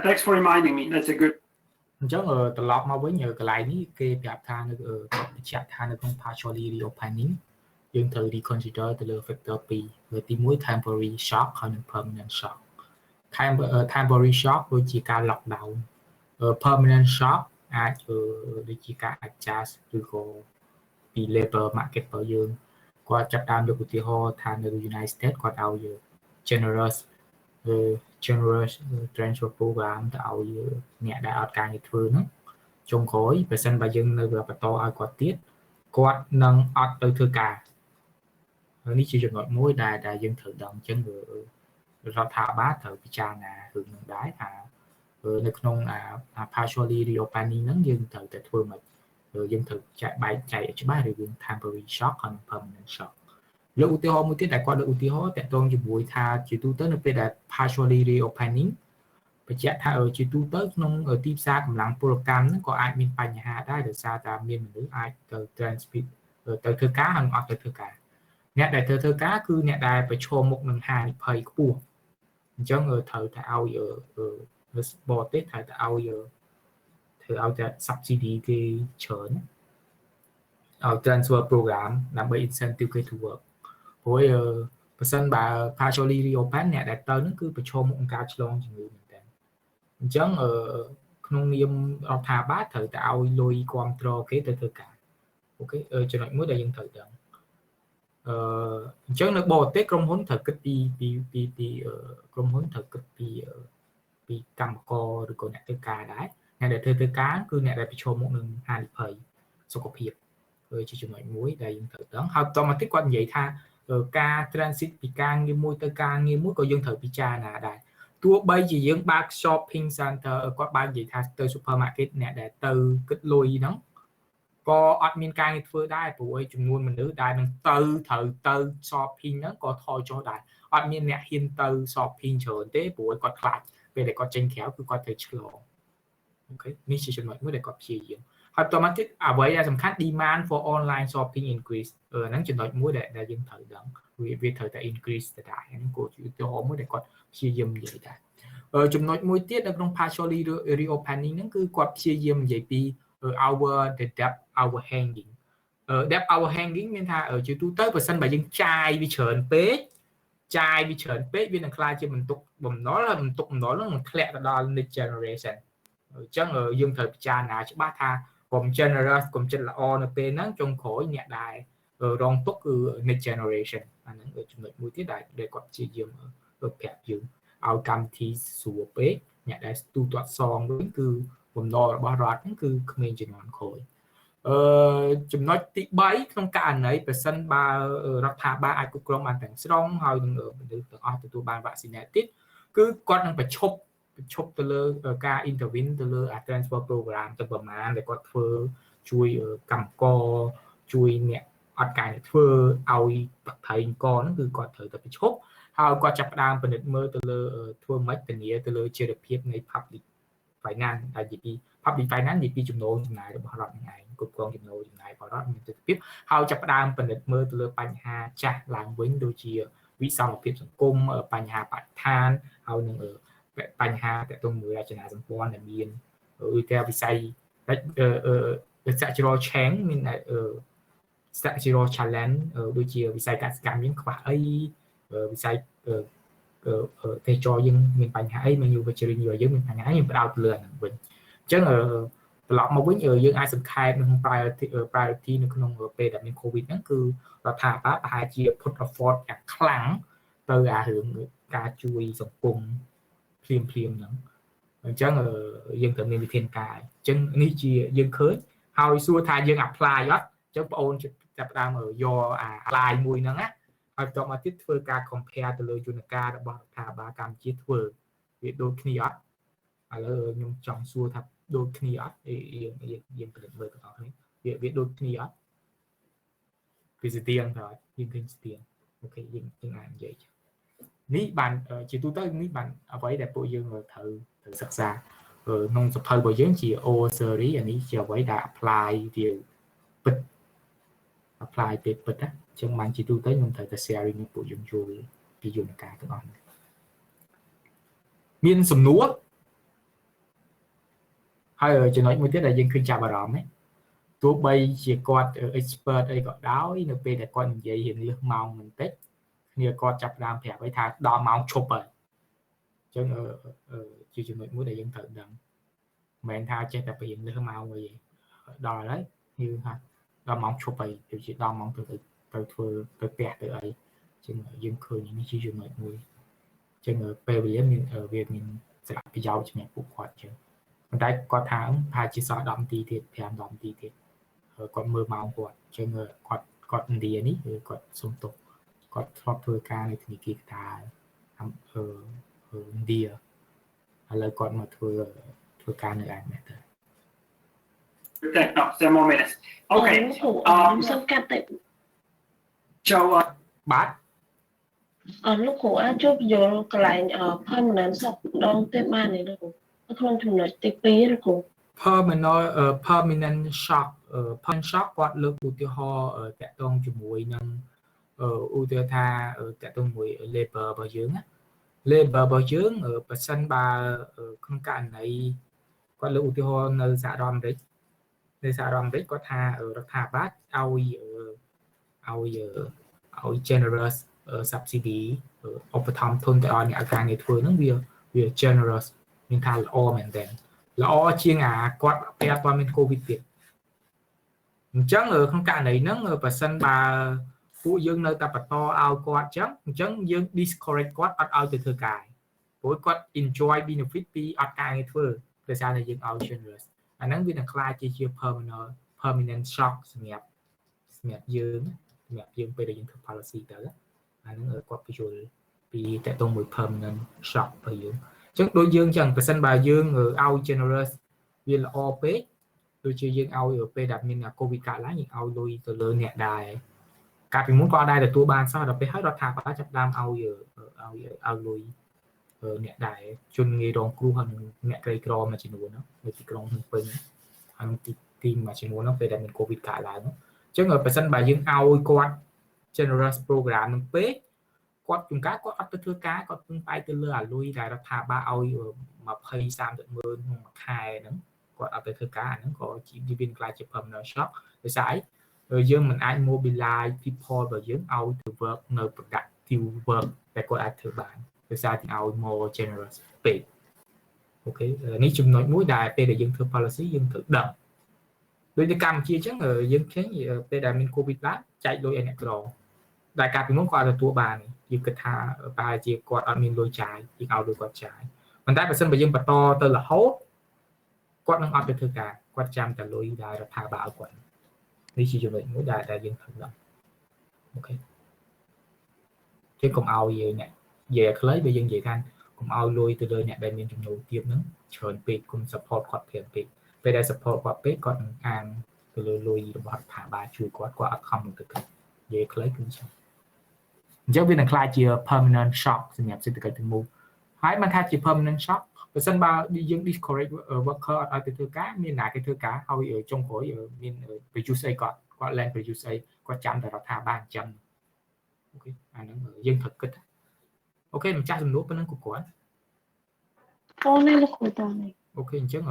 Thanks for reminding me. That's a good.
អញ្ចឹងត្រឡប់មកវិញកន្លែងនេះគេប្រាប់ថានៅបញ្ជាក់ថានៅក្នុង partially reopening យើងត្រូវ reconsider ទៅលើ factor 2ទី1 temporary shock ហើយនិង permanent shock temporary shock ដូចជាការ lockdown permanent shock អាចដូចជាការ adjust ឬក៏ពី labor market របស់យើងគាត់ចាប់តាមយកឧទាហរណ៍ថានៅ United States គាត់ឲ្យ generous transfer program ទៅឲ្យអ្នកដែលអត់ការងារធ្វើហ្នឹងចុងក្រោយបើសិនបើយើងនៅបន្តឲ្យគាត់ទៀតគាត់នឹងអត់ទៅធ្វើការនេះជាចំណុចមួយដែលយើងត្រូវដឹងអញ្ចឹងរដ្ឋាភិបាលត្រូវពិចារណារឿងហ្នឹងដែរថានៅក្នុងpartially reopening ហ្នឹងយើងត្រូវតែធ្វើម៉េចយើងត្រូវបែកចែកឲ្យច្បាស់រវាង temporary shock និង permanent shock លើកឧទាហរណ៍មួយទៀតដែលគាត់លើកឧទាហរណ៍តាក់ទងជាមួយថាជាទូទៅនៅពេលដែល partially reopening បញ្ជាក់ថាជាទូទៅក្នុងទីផ្សារកម្លាំងពលកម្មហ្នឹងក៏អាចមានបញ្ហាដែរដោយសារតែមានមនុស្សអាចទៅ transmit ទៅធ្វើការហើយអត់ទៅធ្វើការអ្នកដែលធ្វើការគឺអ្នកដែលប្រឈមមុខនឹងហានិភ័យខ្ពស់អញ្ចឹងត្រូវតែឲ្យបរទេសត្រូវតែឲ្យតែ subsidy គេច្រើនឲ្យ transfer program ដើម្បី incentive គេ to work ព្រោះបើសិនបើ partially reopen អ្នកដែលទៅហ្នឹងគឺប្រឈមមុខនឹងការឆ្លងជំងឺមែនតើអញ្ចឹងក្នុងនាមរដ្ឋាភិបាលត្រូវតែឲ្យលុយគ្រប់គ្រងគេទៅធ្វើការអូខេចំណុចមួយដែលយើងត្រូវដឹងអញ្ចឹងនៅបរទេសក្រុមហ៊ុនត្រូវគិតពីក្រុមហ៊ុនត្រូវគិតពីកម្មករឬក៏អ្នកធ្វើការដែរអ្នកដែលធ្វើការគឺអ្នកដែលប្រឈមមុខនឹងហានិភ័យសុខភាពជាចំណុចមួយដែលយើងត្រូវដឹងហើយបន្តមកទៀតគាត់និយាយថាការ transit ពីការងារមួយទៅការងារមួយក៏យើងត្រូវពិចារណាដែរទោះបីជាយើងបើក shopping center គាត់បើកនិយាយថាទៅ supermarket អ្នកដែលទៅគិតលុយហ្នឹងក៏អត់មានការងារធ្វើដែរព្រោះចំនួនមនុស្សដែលនឹងត្រូវទៅ shopping ហ្នឹងក៏ថយចុះដែរអត់មានអ្នកហ៊ានទៅ shopping ច្រើនទេព្រោះគាត់ខ្លាចពេលដែលគាត់ចេញក្រៅគឺគាត់ត្រូវឆ្លង អូខេនេះជាចំណុចមួយដែលគាត់ព្យាយាមហើយបន្តមកទៀតអ្វីដែលសំខាន់ demand for online shopping increase ហ្នឹងចំណុចមួយដែលយើងត្រូវដឹងវាត្រូវតែ increase ទៅដែរហ្នឹងគោលជាឧទាហរណ៍មួយដែលគាត់ព្យាយាមនិយាយដែរចំណុចមួយទៀតនៅក្នុង partially reopening ហ្នឹងគឺគាត់ព្យាយាមនិយាយពី the debt our hanging debt our hanging មានថាជាទូទៅបើសិនបើយើងចាយវាច្រើនពេកវានឹងក្លាយជាបន្ទុកបំណុលហើយបន្ទុកបំណុលហ្នឹងនឹងធ្លាក់ទៅដល់ next generation អញ្ចឹងយើងត្រូវពិចារណាច្បាស់ថាកុំ generous កុំចិត្តល្អនៅពេលហ្នឹងចុងក្រោយអ្នកដែលរងទុកគឺ next generation អាហ្នឹងចំណុចមួយទៀតដែលគាត់ព្យាយាមប្រាប់យើងឲ្យកម្មវិធីស្រួលពេកអ្នកដែលទូទាត់សងវិញគឺបំណុលរបស់រដ្ឋហ្នឹងគឺក្មេងជំនាន់ក្រោយចំណុចទី3ក្នុងករណីប្រសិនបើរដ្ឋាភិបាលអាចគ្រប់គ្រងបានទាំងស្រុងហើយនឹងមនុស្សទាំងអស់ទទួលបានវ៉ាក់ស៊ីនទៀតគឺគាត់នឹងប្រឈប់ទៅលើការ intervene ទៅលើ transfer program ទៅប្រមាណដែលគាត់ធ្វើជួយកម្មករជួយអ្នកអត់ការធ្វើឲ្យប្រថៃអង្គហ្នឹងគឺគាត់ត្រូវតែប្រឈប់ហើយគាត់ចាប់ផ្ដើមពិនិត្យមើលទៅលើធ្វើម៉េចធានាទៅលើជារភាពនៃ public finance ដែលនិយាយពី public finance និយាយពីចំណូលចំណាយរបស់រដ្ឋហ្នឹងឯងគ្រប់គ្រងចំណូលចំណាយរបស់រដ្ឋមានទិដ្ឋភាពហើយចាប់ផ្ដើមពិនិត្យមើលទៅលើបញ្ហាចាស់ឡើងវិញដូចជាវិសមភាពសង្គមបញ្ហាបរិស្ថានហើយនឹងបញ្ហាទាក់ទងមួយរចនាសម្ព័ន្ធដែលមានឧទាហរណ៍វិស័យstructural change មានstructural challenge ដូចជាវិស័យកសិកម្មយើងខ្វះអីវិស័យទេសចរយើងមានបញ្ហាអី manufacturing យើងមានបញ្ហាអីយើងផ្ដោតលើអាហ្នឹងវិញអញ្ចឹងត្រឡប់មកវិញយើងអាចសង្ខេបនៅក្នុង priority នៅក្នុងពេលដែលមាន COVID ហ្នឹងគឺរដ្ឋាភិបាលប្រហែលជា put effort យ៉ាងខ្លាំងទៅអារឿងការជួយសង្គមភ្លាមហ្នឹងអញ្ចឹងយើងត្រូវមានវិធានការអញ្ចឹងនេះជាយើងឃើញហើយសួរថាយើង apply អត់អញ្ចឹងបងអូនចាប់ផ្ដើមយកអា apply មួយហ្នឹងណាហើយបន្តមកទៀតធ្វើការ compare ទៅលើយន្តការរបស់រដ្ឋាភិបាលកម្ពុជាធ្វើវាដូចគ្នាអត់ឥឡូវខ្ញុំចង់សួរថាដូចគ្នាអត់យើងពិនិត្យមើលទាំងអស់គ្នាវាដូចគ្នាអត់ពីស្ទៀងទៅយើងឃើញស្ទៀងអូខេយើងអាចនិយាយនេះបានជាទូទៅនេះបានអ្វីដែលពួកយើងត្រូវសិក្សាក្នុងសភៅរបស់យើងជា O series អានេះជាអ្វីដែល apply វាពិត apply ពេលពិតណាអញ្ចឹងបានជាទូទៅខ្ញុំត្រូវតែ sharing នឹងពួកយើងយល់ពីយន្តការទាំងអស់នេះមានសំណួរហើយចំណុចមួយទៀតដែលយើងឃើញចាប់អារម្មណ៍ហ្នឹងទោះបីជាគាត់ expert អីក៏ដោយនៅពេលដែលគាត់និយាយរៀងលឹះម៉ោងបន្តិចគ្នាគាត់ចាប់ផ្ដើមប្រាប់ឲ្យថាដល់ម៉ោងឈប់ហើយអញ្ចឹងជាចំណុចមួយដែលយើងត្រូវដឹងមិនមែនថាចេះតែរៀងលឹះម៉ោងអីដល់ហើយគឺថាដល់ម៉ោងឈប់ហើយដូចជាដល់ម៉ោងទៅធ្វើទៅផ្ទះទៅអីអញ្ចឹងយើងឃើញនេះជាចំណុចមួយអញ្ចឹងពេលវេលាមានវាមានសារៈប្រយោជន៍សម្រាប់ពួកគាត់អញ្ចឹងប៉ុន្តែគាត់ថាជាសល់10នាទីទៀត5 10នាទីទៀតគាត់មើលម៉ោងគាត់អញ្ចឹងគាត់ឥណ្ឌានេះគឺគាត់សុំទោសគាត់ធ្លាប់ធ្វើការនៅធនាគារកតាឥណ្ឌាឥឡូវគាត់មកធ្វើការនៅឯនេះទៅ
Okay, no, 10 more minutes. Okay.
សូមកាត់ទៅ
Châu
បាទ
លោកគ្រូអាចជួយយល់កន្លែង permanent shock ដងទៀតបានទេលោកគ្រូក្នុងចំណុចទី2លោកគ្រូ
permanent shock permanent shock គាត់លើកឧទាហរណ៍តាក់ទងជាមួយនឹងឧទាហរណ៍ថាតាក់ទងមួយ labor របស់យើងណា labor របស់យើងបើសិនបើក្នុងករណីគាត់លើកឧទាហរណ៍នៅសហរដ្ឋអាមេរិកគាត់ថារដ្ឋាភិបាលឲ្យ generous subsidy ឧបត្ថម្ភទុនទៅឲ្យអ្នកការងារធ្វើហ្នឹងវា generous មានថាល្អមែនតើល្អជាងគាត់ពេលអត់មាន COVID ទៀតអញ្ចឹងក្នុងករណីហ្នឹងបើសិនបើពួកយើងនៅតែបន្តឲ្យគាត់អញ្ចឹងយើង discourage គាត់អត់ឲ្យទៅធ្វើការព្រោះគាត់ enjoy benefit ពីអត់ការងារធ្វើដោយសារតែយើងឲ្យ generous អាហ្នឹងវានឹងខ្លាចជា permanent shock សម្រាប់យើងពេលដែលយើងធ្វើ policy ទៅអាហ្នឹងគាត់បញ្យល់ពីតកតងមួយ permanent shock របស់យើងអញ្ចឹងដូចយើងអញ្ចឹងប្រសិនបើយើងឲ្យ generous វាល្អពេកដូចជាយើងឲ្យពេលដែលមាន COVID កើតឡើងយើងឲ្យលុយទៅលើអ្នកដែរកាលពីមុនក៏ដែរទទួលបានសោះដល់ពេលហើយរដ្ឋាភិបាលចាប់ផ្ដើមឲ្យលុយ អ្នកដែលជនងាយរងគ្រោះហើយអ្នកក្រីក្រមួយចំនួននៅទីក្រុងភ្នំពេញហើយទីមួយចំនួនពេលដែលមានកូវីដកើតឡើងអញ្ចឹងបើសិនបើយើងឲ្យគាត់ generous program នឹងពេកគាត់ជួនកាលគាត់អត់ទៅធ្វើការគាត់ពឹងផ្អែកទៅលើអាលុយដែលរដ្ឋាភិបាលឲ្យ20-30 ម៉ឺនក្នុងមួយខែហ្នឹងគាត់អត់ទៅធ្វើការហ្នឹងក៏ជាវាខ្លាចជា permanent shock ដោយសារអីយើងមិនអាច mobilize people របស់យើងឲ្យទៅ work នៅ productive work តែគាត់អាចធ្វើបានដោយសារឲ្យ more generous ពេកអូខេនេះចំណុចមួយដែលពេលដែលយើងធ្វើ policy យើងត្រូវដឹងដូចនៅកម្ពុជាអញ្ចឹងយើងឃើញពេលដែលមាន COVID ឡើងចែកលុយឲ្យអ្នកក្រដែលកាលពីមុនគាត់ទទួលបានយើងគិតថាប្រហែលជាគាត់អត់មានលុយចាយយើងឲ្យលុយគាត់ចាយប៉ុន្តែបើសិនបើយើងបន្តទៅរហូតគាត់នឹងអត់ទៅធ្វើការគាត់ចាំតែលុយដែលរដ្ឋាភិបាលឲ្យគាត់នេះជាចំណុចមួយដែលយើងត្រូវដឹងអូខេជាងកុំឲ្យអ្នកនិយាយខ្លីបើយើងនិយាយថាកុំឲ្យលុយទៅលើអ្នកដែលមានចំណូលទាបហ្នឹងច្រើនពេកគុំ support គាត់ព្រាមពេកពេលដែល support គាត់ពេកគាត់នឹងអានទៅលើលុយរបស់រដ្ឋាភិបាលជួយគាត់អត់ខំទៅនិយាយខ្លីគឺចឹងអញ្ចឹងវានឹងខ្លាចជា permanent shock សម្រាប់សេដ្ឋកិច្ចទាំងមូលហើយមិនថាជា permanent shock បើសិនបើយើង discourage worker អត់ឲ្យទៅធ្វើការមានណាគេធ្វើការហើយចុងក្រោយមាន produce អីគាត់ land produce អីគាត់ចាំតែរដ្ឋាភិបាលអញ្ចឹងអូខេអាហ្នឹងយើងត្រូវគិតអូខេម្ចាស់សំណួរប៉ុណ្្នឹងក៏គាត់
អូនេះលោកគ្រូតនេះ
អូខេអញ្ចឹង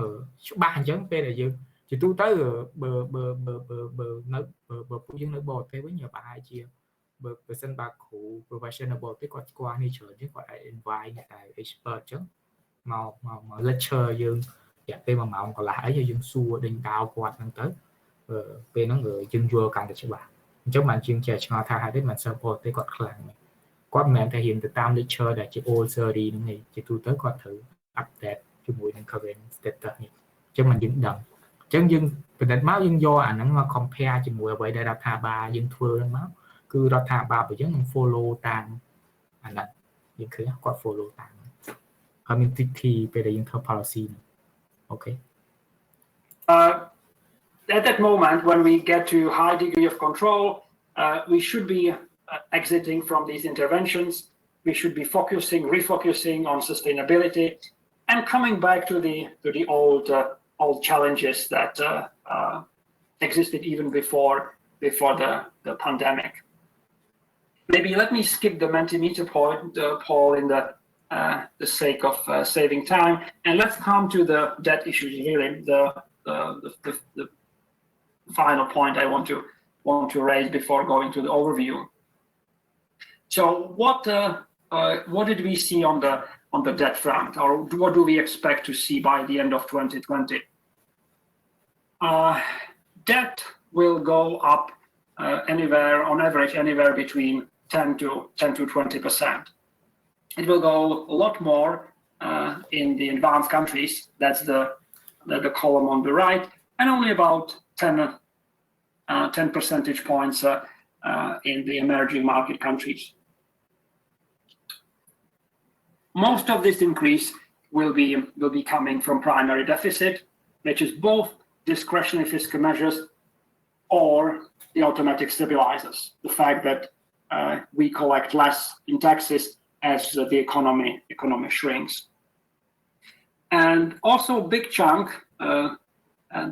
ច្បាស់អញ្ចឹងពេលដែលយើងជាទូទៅបើនៅបើពួកយើងនៅបរទេសវិញប្រហែលជាបើសិនបើគ្រូ professional បរទេសគាត់ស្គាល់នេះច្រើនជាងគាត់អាច invite អ្នកដែល expert អញ្ចឹងមក lecture យើងរយៈពេល1ម៉ោងកន្លះអីយើងសួរដេញដោគាត់ហ្នឹងទៅពេលហ្នឹងយើងយល់កាន់តែច្បាស់អញ្ចឹងបានជាងចេះឆ្ងល់ថាហេតុអីមិនសិស្សបរទេសគាត់ខ្លាំងគាត់មិនមែនតែរៀនទៅតាម lecture ដែលជា old theory ហ្នឹងទេជាទូទៅគាត់ត្រូវ update ជាមួយនឹង current status នេះអញ្ចឹងមិនយើងដឹងអញ្ចឹងយើងបណ្ឌិតមកយើងយកអាហ្នឹងមក compare ជាមួយអ្វីដែលរដ្ឋាភិបាលយើងធ្វើហ្នឹងមកគឺរដ្ឋាភិបាលរបស់យើងនឹង follow តាមអាហ្នឹងយើងឃើញគាត់ follow តាមហើយមាន TT ពេលដែលយើងធ្វើ policy ហ្នឹងអូខេ
At that moment, when we get to high degree of control, we should be exiting from these interventions. We should be refocusing on sustainability, and coming back to the old challenges that existed even before the pandemic. Maybe let me skip the Mentimeter point, Paul, in the sake of saving time, and let's come to the debt issues. Really, the final point I want to raise before going to the overview. So, what did we see on the debt front, or what do we expect to see by the end of 2020? Debt will go up on average anywhere between 10 to 20%. It will go a lot more in the advanced countries. That's the column on the right, and only about 10 percentage points in the emerging market countries. Most of this increase will be coming from primary deficit, which is both discretionary fiscal measures or the automatic stabilizers. The fact that we collect less in taxes as the economy shrinks. And also a big chunk,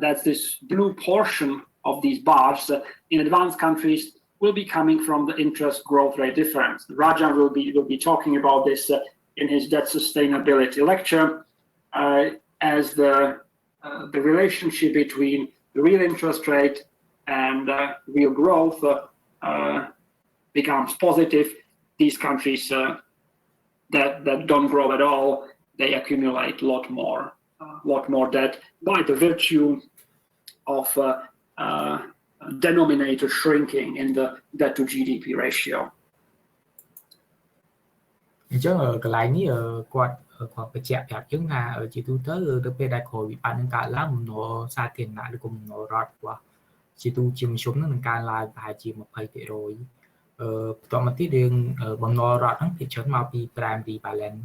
that's this blue portion of these bars in advanced countries will be coming from the interest growth rate difference. Rajan will be talking about this in his debt sustainability lecture as the relationship between the real interest rate and real growth becomes positive. These countries that don't grow at all, they accumulate a lot more debt by the virtue of denominator shrinking in the debt to GDP ratio.
អញ្ចឹងកន្លែងនេះគាត់បញ្ជាក់ប្រាប់យើងថាជាទូទៅទៅពេលដែលក្រោយវិបត្តិនឹងកើតឡើងបំណុលសាធារណៈឬក៏បំណុលរដ្ឋរបស់ជាទូជាមធ្យមនឹងកើនឡើងប្រហែលជា 20% បន្តមកទៀតរឿងបំណុលរដ្ឋហ្នឹងភាគច្រើនមកពី primary balance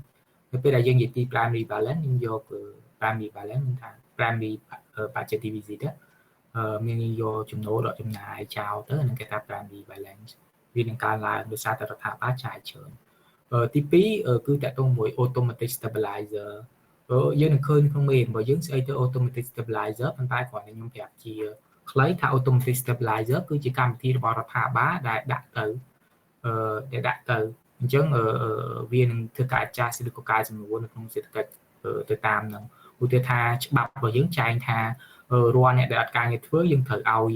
នៅពេលដែលយើងនិយាយពី primary balance យើងយក primary balance មានថា primary budget deficit មានយកចំណូលដកចំណាយចោលទៅនឹងគេថា primary balance វានឹងកើនឡើងដោយសារតែរដ្ឋាភិបាលចាយច្រើន ទី2គឺតាក់ទងមួយ automatic stabilizer យើងនឹងឃើញក្នុងមេរបស់យើងស្អីទៅ automatic stabilizer ប៉ុន្តែគ្រាន់តែខ្ញុំប្រាប់ជាខ្លីថា automatic stabilizer គឺជាកម្មវិធីរបស់រដ្ឋាភិបាលដែលដាក់ទៅអញ្ចឹងវានឹងធ្វើការចាស់ឬក៏កែសម្រួលនៅក្នុងសេដ្ឋកិច្ចទៅតាមហ្នឹងឧទាហរណ៍ថាច្បាប់របស់យើងចែងថារាល់អ្នកដែលអត់ការងារធ្វើយើងត្រូវឲ្យ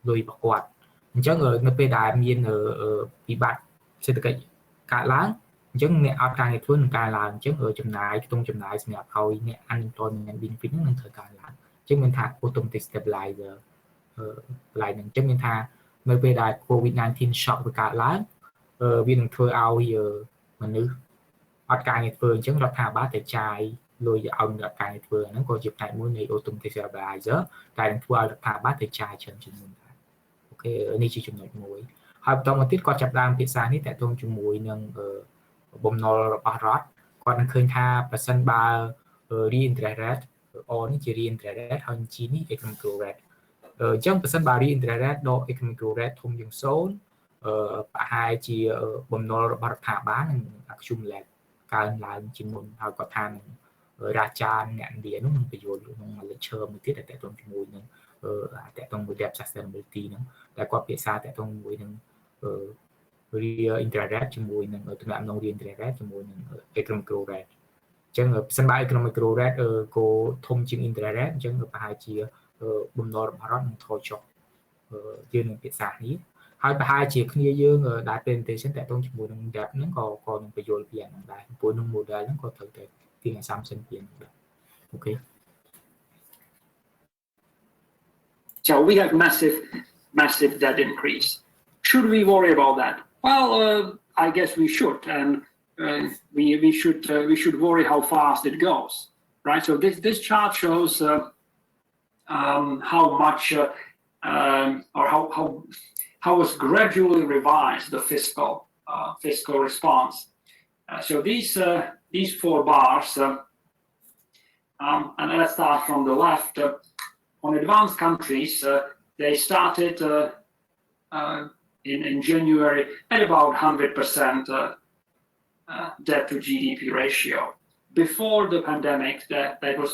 លុយរបស់គាត់អញ្ចឹងនៅពេលដែលមានវិបត្តិសេដ្ឋកិច្ចកើតឡើងអញ្ចឹងអ្នកអត់ការងារធ្វើនឹងកើនឡើងអញ្ចឹងចំណាយសម្រាប់ឲ្យអ្នក unemployment benefit ហ្នឹងនឹងត្រូវកើនឡើងអញ្ចឹងមានថា automatic stabilizer កន្លែងហ្នឹងអញ្ចឹងមានថានៅពេលដែល COVID-19 shock វាកើតឡើងវានឹងធ្វើឲ្យមនុស្សអត់ការងារធ្វើអញ្ចឹងរដ្ឋាភិបាលតែចាយលុយឲ្យមនុស្សអត់ការងារធ្វើហ្នឹងក៏ជាផ្នែកមួយនៃ automatic stabilizer ដែលនឹងធ្វើឲ្យរដ្ឋាភិបាលទៅចាយច្រើនជាងមុនដែរអូខេនេះជាចំណុចមួយហើយបន្តមកទៀតគាត់ចាប់ដើមភាសានេះតកតងជាមួយនឹងបំណុលរបស់រដ្ឋគាត់នឹងឃើញថាប្រសិនបើ re-interest rate នេះជា re-interest rate ហើយ G នេះ economic growth rate អញ្ចឹងប្រសិនបើ re-interest rate ដល់ economic growth rate ធំជាង0ប្រហែលជាបំណុលរបស់រដ្ឋាភិបាលនឹង accumulate កើនឡើងជាងមុនហើយគាត់ថានឹងរាជាអ្នកឥណ្ឌានោះនឹងបញ្យល់ក្នុង lecture មួយទៀតដែលតកតងជាមួយនឹងតកតងមួយ debt sustainability ហ្នឹងដែលគាត់ភាសាតកតងមួយនឹងreal interest rate ជាមួយនឹងទំនាក់ទំនង real interest rate ជាមួយនឹង economic growth rate អញ្ចឹងបើសិនបើ economic growth rate ក៏ធំជាង interest rate អញ្ចឹងប្រហែលជាបំណុលរបស់រដ្ឋនឹងថយចុះយើងនឹងភាសានេះហើយប្រហែលជាគ្នាយើងដែល presentation តកតងជាមួយនឹង debt ហ្នឹងក៏នឹងបញ្យល់ពីអាហ្នឹងដែរព្រោះនឹង model ហ្នឹងក៏ត្រូវតែទី assumption ពីហ្នឹងដែរអូខេ
So we have massive debt increase. Should we worry about that? Well, I guess we should, and we should worry how fast it goes, right? So this chart shows how much or how was gradually revised the fiscal response. So these 4 bars, and let's start from the left. On advanced countries, they started in January at about 100% debt to GDP ratio. Before the pandemic, that was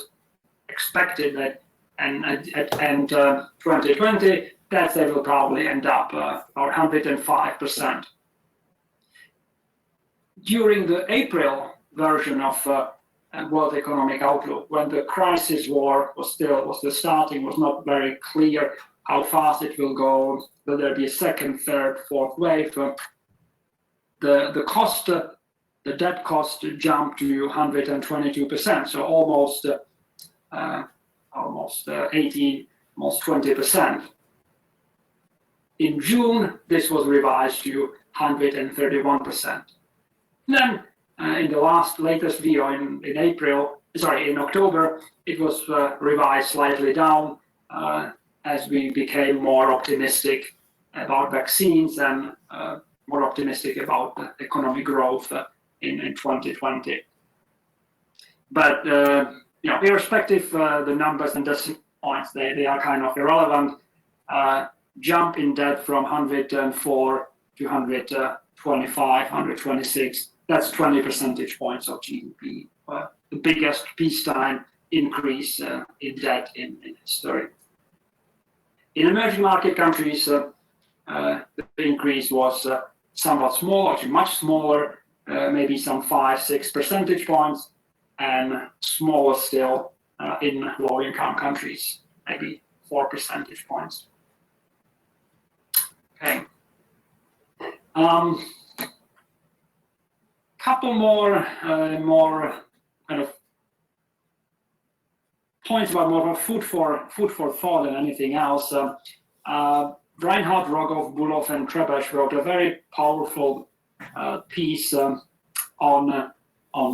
expected that, and at end 2020, that will probably end up about 105%. During the April version of World Economic Outlook, when the crisis war was starting, was not very clear how fast it will go. Will there be a second, third, fourth wave? The debt cost jumped to 122%, so almost 18, almost 20%. In June, this was revised to 131%. Then in the latest view in October, it was revised slightly down as we became more optimistic about vaccines and more optimistic about economic growth in 2020. But irrespective the numbers and decimal points, they are kind of irrelevant. Jump in debt from 104 to 125, 126. That's 20 percentage points of GDP, the biggest peacetime increase in debt in history. In emerging market countries, the increase was somewhat small, actually much smaller, maybe some 5-6 percentage points, and smaller still in low-income countries, maybe 4 percentage points. Okay. Couple more kind of points about more food for thought than anything else. Reinhard Rogov, Bulov, and Trebesh wrote a very powerful piece on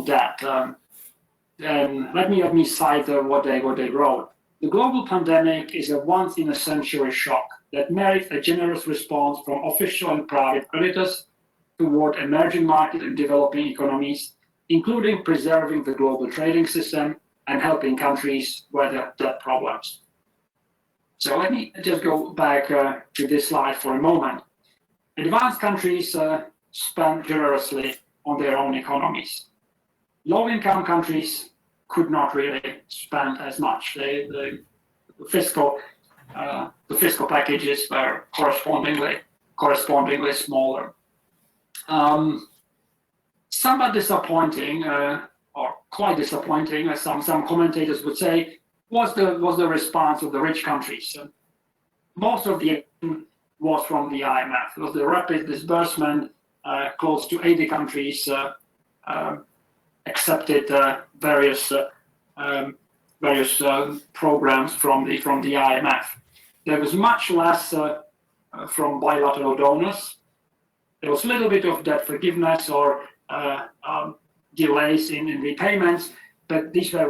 that. And let me cite what they wrote. The global pandemic is a once-in-a-century shock that merits a generous response from official and private creditors toward emerging market and developing economies, including preserving the global trading system and helping countries weather debt problems. So let me just go back to this slide for a moment. Advanced countries spent generously on their own economies. Low-income countries could not really spend as much. The fiscal packages were correspondingly smaller. Somewhat disappointing, or quite disappointing, as some commentators would say, was the response of the rich countries. Most of the aid was from the IMF. It was the rapid disbursement. Close to 80 countries accepted various programs from the IMF. There was much less from bilateral donors. There was a little bit of debt forgiveness or delays in repayments, but these were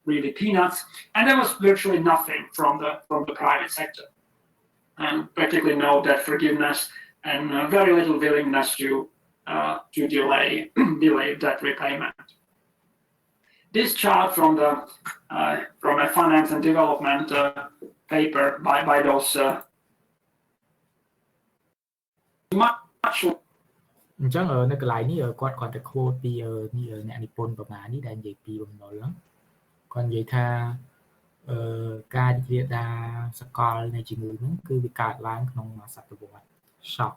really peanuts. And there was virtually nothing from the private sector, and practically no debt forgiveness, and very little willingness to delay debt repayment. This chart from a finance and development paper by those much
អញ្ចឹងនៅកន្លែងនេះគាត់គាត់ទៅ quote ពីអ្នកនិពន្ធប្រមាណនេះដែលនិយាយពីបំណុលហ្នឹងគាត់និយាយថាការរីករាលដាលសកលនៃជំងឺហ្នឹងគឺវាកើតឡើងក្នុងសតវត្ស shock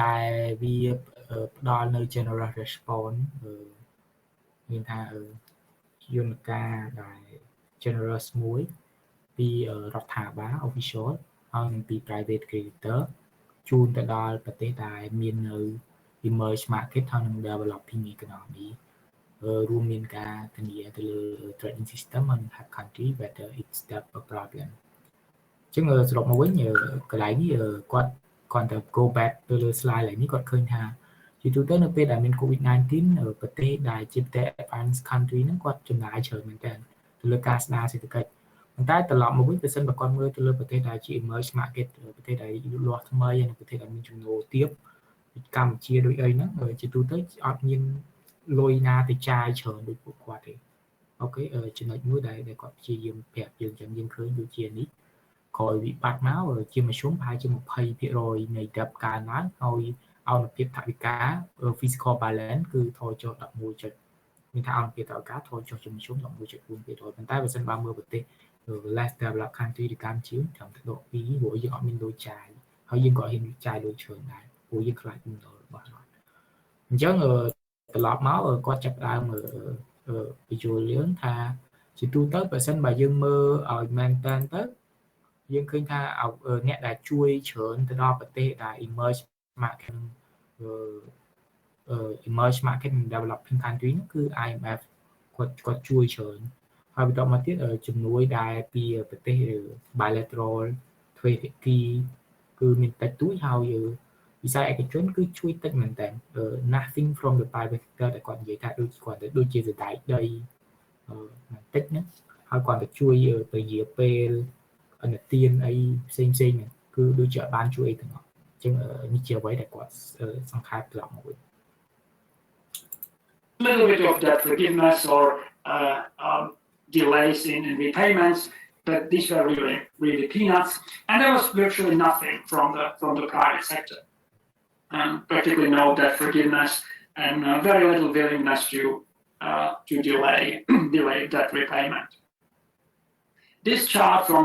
ដែលវាផ្ដល់នៅ general response មានថាយន្តការដែល generous មួយពីរដ្ឋាភិបាល official ហើយនិងពី private creditor ជូនទៅដល់ប្រទេសដែលមាននៅ emerging market ហើយនិង developing economy រួមមានការធានាទៅលើ trading system and help country whether it's that a problem អញ្ចឹងសរុបមកវិញកន្លែងនេះគាត់ទៅ go back ទៅលើ slide ឡើងនេះគាត់ឃើញថាជាទូទៅនៅពេលដែលមាន COVID-19 ប្រទេសដែលជាប្រទេស advanced country ហ្នឹងគាត់ចំណាយច្រើនមែនទែនទៅលើការស្ដារសេដ្ឋកិច្ចប៉ុន្តែត្រឡប់មកវិញបើសិនបើគាត់មើលទៅលើប្រទេសដែលជា emerging market ប្រទេសដែលលូតលាស់ថ្មីនិងប្រទេសដែលមានចំណូលទាបដូចកម្ពុជាដូចអីហ្នឹងជាទូទៅអត់មានលុយណាទៅចាយច្រើនដូចពួកគាត់ទេអូខេចំណុចមួយដែលគាត់ព្យាយាមប្រាប់យើងចឹងយើងឃើញដូចជានេះក្រោយវិបត្តិមកជាមធ្យមប្រហែលជា 20% នៃ debt កើនឡើងហើយអនុភាពថវិកា physical balance គឺថយចុះ 11 ចុចមានថាអនុភាពថវិកាថយចុះជាមធ្យម 11.4% ប៉ុន្តែបើសិនបើមើលប្រទេស less developed country ដូចកម្ពុជាត្រឹមតែដក2ព្រោះយើងអត់មានលុយចាយហើយយើងក៏ហ៊ានចាយលុយច្រើនដែរព្រោះយើងខ្លាចបំណុលរបស់គាត់អញ្ចឹងត្រឡប់មកគាត់ចាប់ផ្ដើមបញ្យល់យើងថាជាទូទៅបើសិនបើយើងមើលឲ្យមែនតើទៅយើងឃើញថាអ្នកដែលជួយច្រើនទៅដល់ប្រទេសដែល emerging market emerging market and developing country នោះគឺ IMF គាត់ជួយច្រើនហើយបន្តមកទៀតជំនួយដែលពីប្រទេស bilateral ទ្វេភាគីគឺមានតិចតួចហើយវិស័យឯកជនគឺជួយតិចមែនតើ nothing from the private sector ដែលគាត់និយាយថាដូចជាសដាយដីបន្តិចណាហើយគាត់ទៅជួយពជាពេលអនុទានអីផ្សេងៗគឺដូចជាបានជួយអីទាំងអស់អញ្ចឹងនេះជាអ្វីដែលគាត់សង្ខេបត្រឡប់មកវិញ
little bit of debt forgiveness or delays in repayments, but these were really peanuts, and there was virtually nothing from the private sector, and practically no debt forgiveness, and very little willingness to delay debt repayment. This chart from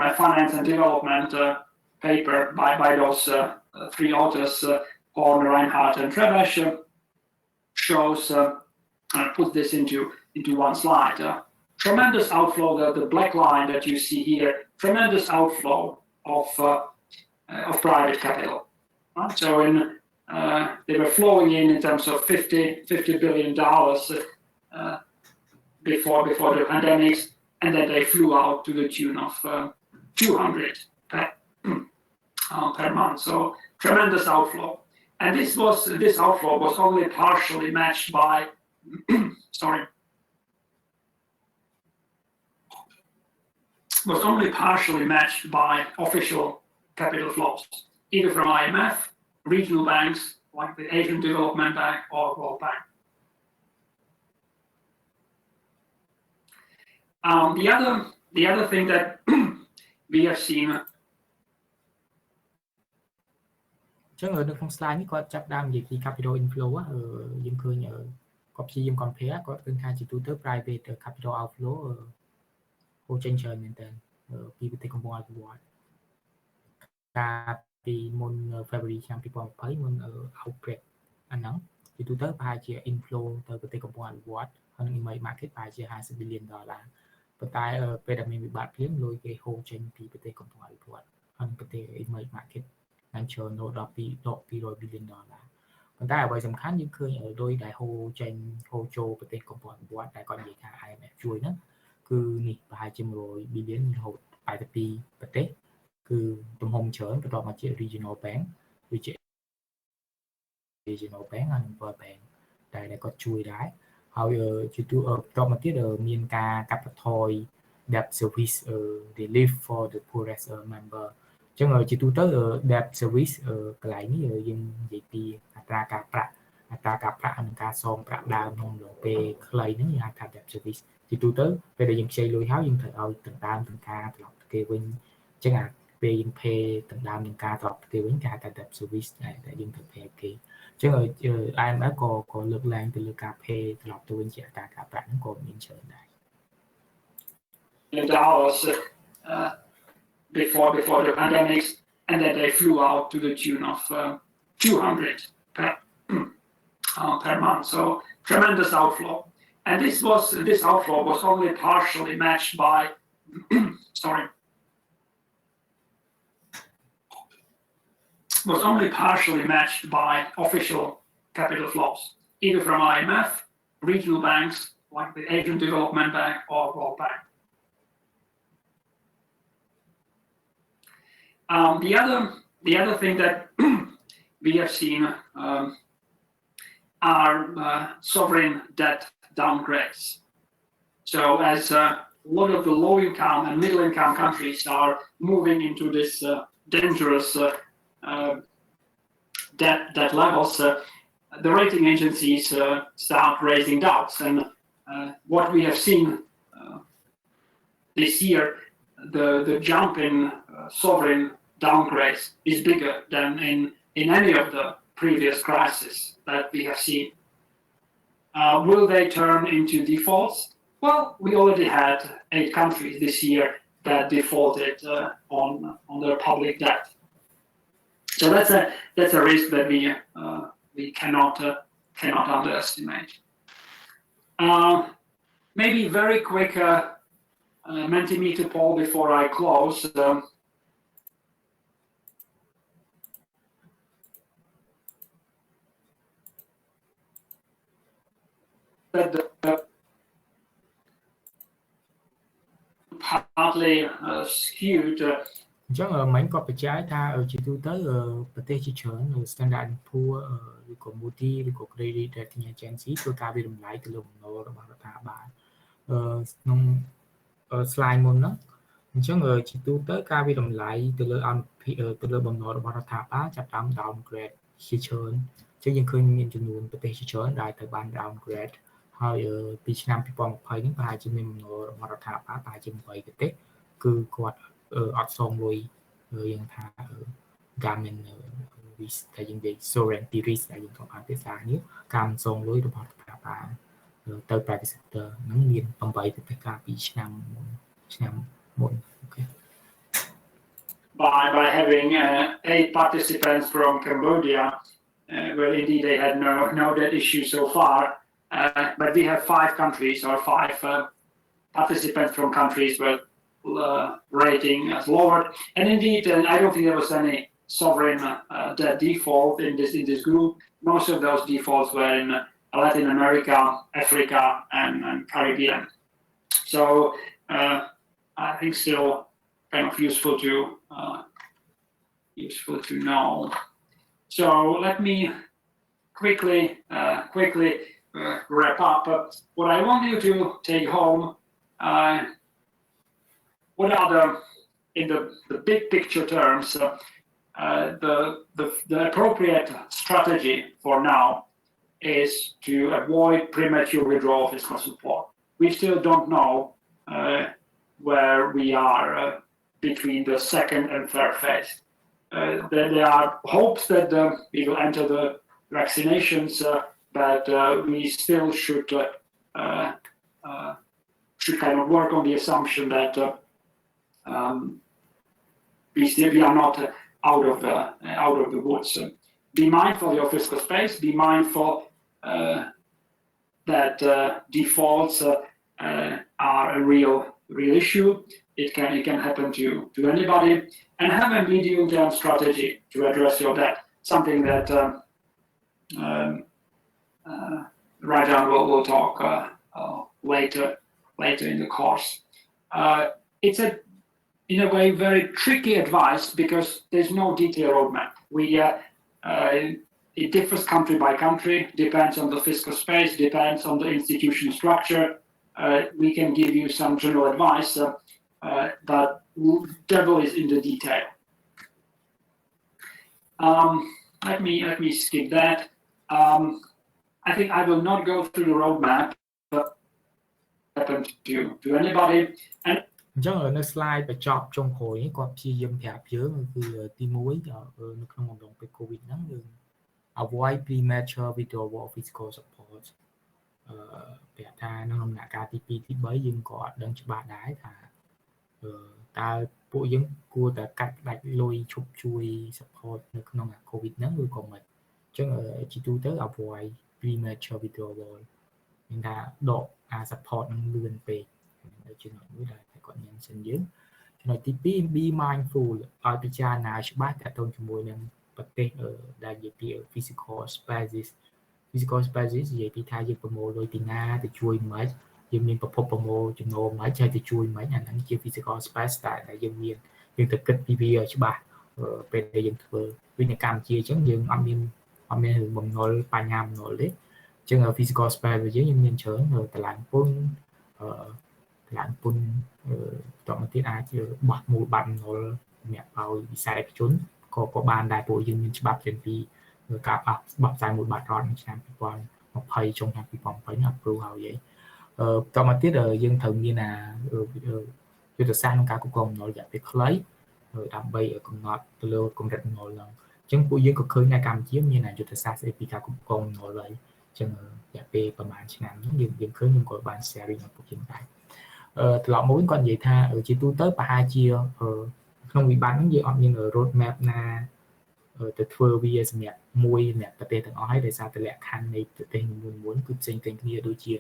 a finance and development paper by those three authors, Horn, Reinhardt, and Trebesch, shows put this into one slide. Tremendous outflow, the black line that you see here, tremendous outflow of private capital. So they were flowing in terms of $50 billion before the pandemics, and then they flew out to the tune of 200 per month. So tremendous outflow. And this outflow was only partially matched by was only partially matched by official capital flows, either from IMF, regional banks like the Asian Development Bank or World Bank. The other thing that we have seen
ចឹងនៅក្នុង slide នេះគាត់ចាប់ដើមនិយាយពី capital inflow យើងឃើញគាត់ព្យាយាម compare គាត់ឃើញថាជាទូទៅ private capital outflow ហូរចេញច្រើនមែនតើពីប្រទេសកំពុងអភិវឌ្ឍកាលពីមុន February ឆ្នាំ2020មុន outbreak អាហ្នឹងជាទូទៅប្រហែលជា inflow ទៅប្រទេសកំពុងអភិវឌ្ឍហើយ emerging market ប្រហែលជា$50 billion ប៉ុន្តែពេលដែលមានវិបត្តិភ្លាមលុយគេហូរចេញពីប្រទេសកំពុងអភិវឌ្ឍហើយប្រទេស emerging market បានច្រើនរហូតដល់$200 billion ប៉ុន្តែអ្វីសំខាន់យើងឃើញលុយដែលហូរចេញហូរចូលប្រទេសកំពុងអភិវឌ្ឍតែគាត់និយាយថា IMF ជួយហ្នឹងគឺនេះប្រហែលជា$100 billion រហូត82ប្រទេសគឺទំហំច្រើនបន្ទាប់មកជា regional bank ដូចជា regional bank និង world bank តែគាត់ជួយដែរហើយជាទូបន្ទាប់មកទៀតមានការកាត់បន្ថយ debt service relief for the poorest member អញ្ចឹងជាទូទៅ debt service កន្លែងនេះយើងនិយាយពីអត្រាការប្រាក់និងការសងប្រាក់ដើមក្នុងពេលខ្លីហ្នឹងយើងហៅថា debt service ជាទូទៅពេលដែលយើងខ្ចីលុយហើយយើងត្រូវឲ្យទាំងដើមទាំងការត្រឡប់ទៅគេវិញអញ្ចឹងពេលយើង pay ទាំងដើមទាំងការត្រឡប់ទៅគេវិញគេហៅថា debt service ដែលយើងត្រូវ pay គេអញ្ចឹង IMF ក៏លើកឡើងទៅលើការ pay ត្រឡប់ទៅវិញជាអត្រាការប្រាក់ហ្នឹងក៏មានច្រើនដែរ
dollars before the pandemic, and then they flew out to the tune of 200 per month. So tremendous outflow, and this outflow was only partially matched by official capital flows, either from IMF, regional banks like the Asian Development Bank or World Bank. The other thing that we have seen are sovereign debt downgrades. So as a lot of the low-income and middle-income countries are moving into this dangerous debt levels, the rating agencies start raising doubts. And what we have seen this year, the jump in sovereign downgrades is bigger than in any of the previous crises that we have seen. Will they turn into defaults? Well, we already had 8 countries this year that defaulted on their public debt. So that's a risk that we cannot underestimate. Maybe very quick Mentimeter poll before I close. Partly skewed.
អញ្ចឹងមិញគាត់បញ្ជាក់ថាជាទូទៅប្រទេសជាច្រើន Standard & Poor ឬក៏ Moody ឬក៏ Credit Rating Agency ធ្វើការវិតម្លៃទៅលើបំណុលរបស់រដ្ឋាភិបាលក្នុង slide មុនហ្នឹងអញ្ចឹងជាទូទៅការវិតម្លៃទៅលើបំណុលរបស់រដ្ឋាភិបាលចាប់តាម downgrade ជាច្រើនអញ្ចឹងយើងឃើញមានចំនួនប្រទេសជាច្រើនដែលត្រូវបាន downgrade ហើយពីឆ្នាំ2020ហ្នឹងប្រហែលជាមានបំណុលរបស់រដ្ឋាភិបាលប្រហែលជា8ប្រទេសគឺគាត់អត់សងលុយយើងថា government risk តែយើងនិយាយ sovereignty risk ដែលយើងต้องភាសានេះការមិនសងលុយរបស់រដ្ឋាភិបាលទៅ private sector ហ្នឹងមាន8ប្រទេសកាលពីឆ្នាំមុន okay.
By having 8 participants from Cambodia, well, indeed they had no debt issue so far, but we have 5 countries or 5 participants from countries where rating has lowered, and indeed I don't think there was any sovereign debt default in this group. Most of those defaults were in Latin America, Africa, and Caribbean. So I think still kind of useful to know. So let me quickly wrap up. What I want you to take home. What are in the big picture terms, the appropriate strategy for now is to avoid premature withdrawal of fiscal support. We still don't know where we are between the second and third phase. there are hopes that we will enter the vaccinations, but we still should kind of work on the assumption that we are not out of the woods. Be mindful of your fiscal space. Be mindful that defaults are a real issue. It can happen to anybody, and have a medium-term strategy to address your debt. Something that Rajan will talk later in the course. It's in a way very tricky advice because there's no detailed roadmap. It differs country by country, depends on the fiscal space, depends on the institution structure. We can give you some general advice, but devil is in the detail. Let me skip that. I think I will not go through the roadmap, but happen to anybody. And
អញ្ចឹងនៅ slide បញ្ចប់ចុងក្រោយនេះគាត់ព្យាយាមប្រាប់យើងគឺទី1នៅក្នុងអំឡុងពេល COVID ហ្នឹងយើង avoid premature withdrawal of physical support ប្រាប់ថានៅដំណាក់កាលទី2ទី3យើងក៏អត់ដឹងច្បាស់ដែរថាតើពួកយើងគួរតែកាត់ផ្ដាច់លុយឈប់ជួយ support នៅក្នុង COVID ហ្នឹងឬក៏មិនអញ្ចឹងជាទូទៅ avoid premature withdrawal មានថាដកsupport នឹងលឿនពេកចំណុចមួយដែលគាត់ញ៉ាំសិនយើងចំណុចទី2 be mindful ឲ្យពិចារណាច្បាស់ទាក់ទងជាមួយនឹងប្រទេសដែលនិយាយពី physical spaces និយាយពីថាយើងប្រមូលលុយពីណាទៅជួយមិនយើងមានប្រភពប្រមូលចំណូលមិនហើយទៅជួយមិនអាហ្នឹងជា physical space ដែលយើងមានយើងទៅគិតពីវាច្បាស់ពេលដែលយើងធ្វើវិនិកម្មជាអញ្ចឹងយើងអត់មានរឿងបំណុលបញ្ហាបំណុលទេអញ្ចឹង physical space របស់យើងមានច្រើនតឡើងពន្ធតមកទៀតអាចបោះមូលប័ណ្ណបំណុលសម្រាប់ឲ្យវិស័យឯកជនក៏បានដែរពួកយើងមានច្បាប់ចេញពីការបោះផ្សាយមូលប័ណ្ណរដ្ឋនៅឆ្នាំ2020ចុងឆ្នាំ2020 approve ហើយតមកទៀតយើងត្រូវមានយុទ្ធសាស្ត្រក្នុងការគ្រប់គ្រងបំណុលរយៈពេលខ្លីដើម្បីកំណត់ទៅលើកម្រិតបំណុលហ្នឹងអញ្ចឹងពួកយើងក៏ឃើញថាកម្ពុជាមានយុទ្ធសាស្ត្រស្អីពីការគ្រប់គ្រងបំណុលហើយអញ្ចឹងរយៈពេលប្រហែលឆ្នាំហ្នឹងយើងឃើញខ្ញុំក៏បាន sharing ឲ្យពួកយើងដែរត្រឡប់មកវិញគាត់និយាយថាជាទូទៅប្រហែលជាក្នុងវិបត្តិហ្នឹងយើងអត់មាន road map ណាទៅធ្វើវាសម្រាប់ប្រទេសទាំងអស់ហើយដោយសារតែលក្ខខណ្ឌនៃប្រទេសនីមួយៗគឺផ្សេងៗគ្នាដូចជា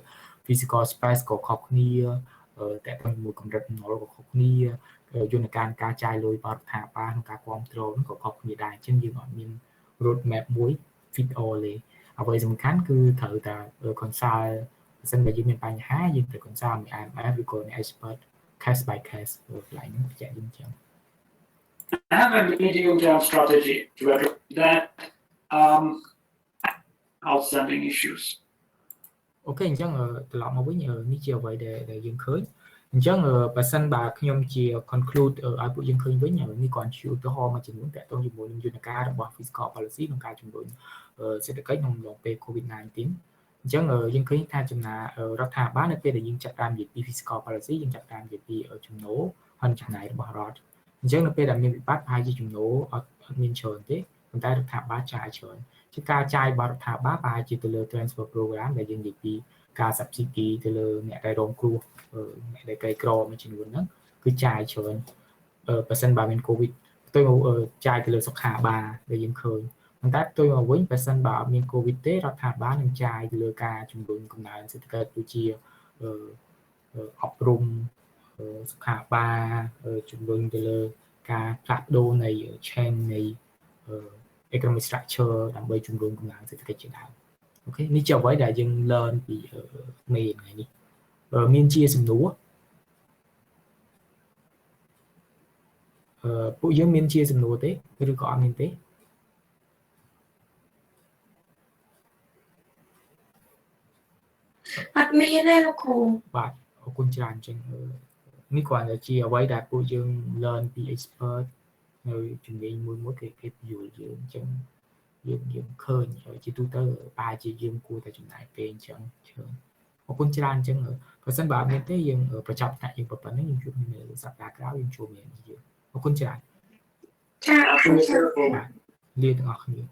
physical space ក៏ខុសគ្នាតែមួយកម្រិតបំណុលក៏ខុសគ្នាយន្តការចាយលុយបរដ្ឋាភិបាលក្នុងការគ្រប់គ្រងហ្នឹងក៏ខុសគ្នាដែរអញ្ចឹងយើងអត់មាន road map មួយ fit all ទេអ្វីសំខាន់គឺត្រូវតែ consult បើសិនបើយើងមានបញ្ហាយើងត្រូវ consult មួយ IMF ឬក៏ expert case by case កន្លែងហ្នឹងបញ្ជាក់យើងចឹង
have a medium-term strategy to address that outstanding issues.
អូខេអញ្ចឹងត្រឡប់មកវិញនេះជាអ្វីដែលយើងឃើញអញ្ចឹងបើសិនបើខ្ញុំជា conclude ឲ្យពួកយើងឃើញវិញនេះគ្រាន់ជាឧទាហរណ៍មួយចំនួនតាក់ទងជាមួយនឹងយន្តការរបស់ fiscal policy ក្នុងការជំរុញសេដ្ឋកិច្ចក្នុងអំឡុងពេល COVID-19 អញ្ចឹងយើងឃើញថាចំណារដ្ឋាភិបាលនៅពេលដែលយើងចាប់តាមនិយាយពី fiscal policy យើងចាប់តាមនិយាយពីចំណូលហើយចំណាយរបស់រដ្ឋអញ្ចឹងនៅពេលដែលមានវិបត្តិហើយជាចំណូលអត់មានច្រើនទេប៉ុន្តែរដ្ឋាភិបាលចាយច្រើនជាការចាយរបស់រដ្ឋាភិបាលប្រហែលជាទៅលើ transfer program ដែលយើងនិយាយពីការ subsidy ទៅលើអ្នកដែលរងគ្រោះអ្នកដែលក្រីក្រមួយចំនួនហ្នឹងគឺចាយច្រើនបើសិនបើមាន COVID ផ្ទុយមកចាយទៅលើសុខាភិបាលដែលយើងឃើញប៉ុន្តែផ្ទុយមកវិញបើសិនបើអត់មាន COVID ទេរដ្ឋាភិបាលនឹងចាយទៅលើការជំរុញកំណើនសេដ្ឋកិច្ចដូចជាអប់រំសុខាភិបាលជំរុញទៅលើការផ្លាស់ប្ដូរនៃ chain នៃeconomic structure ដើម្បីជំរុញកំណើនសេដ្ឋកិច្ចជាដើមអូខេនេះជាអ្វីដែលយើង learn ពីមេថ្ងៃនេះមានជាសំណួរពួកយើងមានជាសំណួរទេឬក៏អត់មានទេ
អត់មានទេលោកគ្រូ
បាទអរគុណច្រើនអញ្ចឹងនេះគ្រាន់តែជាអ្វីដែលពួកយើង learn ពី expert នៅជំនាញមួយគេពយល់យើងអញ្ចឹងយើងឃើញជាទូទៅប្រហែលជាយើងគួរតែចំណាយពេលអញ្ចឹងច្រើនអរគុណច្រើនអញ្ចឹងបើសិនបើអត់មានទេយើងបញ្ចប់ថ្នាក់យើងប៉ុណ្ណឹងយើងជួបគ្នានៅសប្តាហ៍ក្រោយយើងជួបគ្នាយើងអរគុណច្រើន លាទាំងអស់គ្នា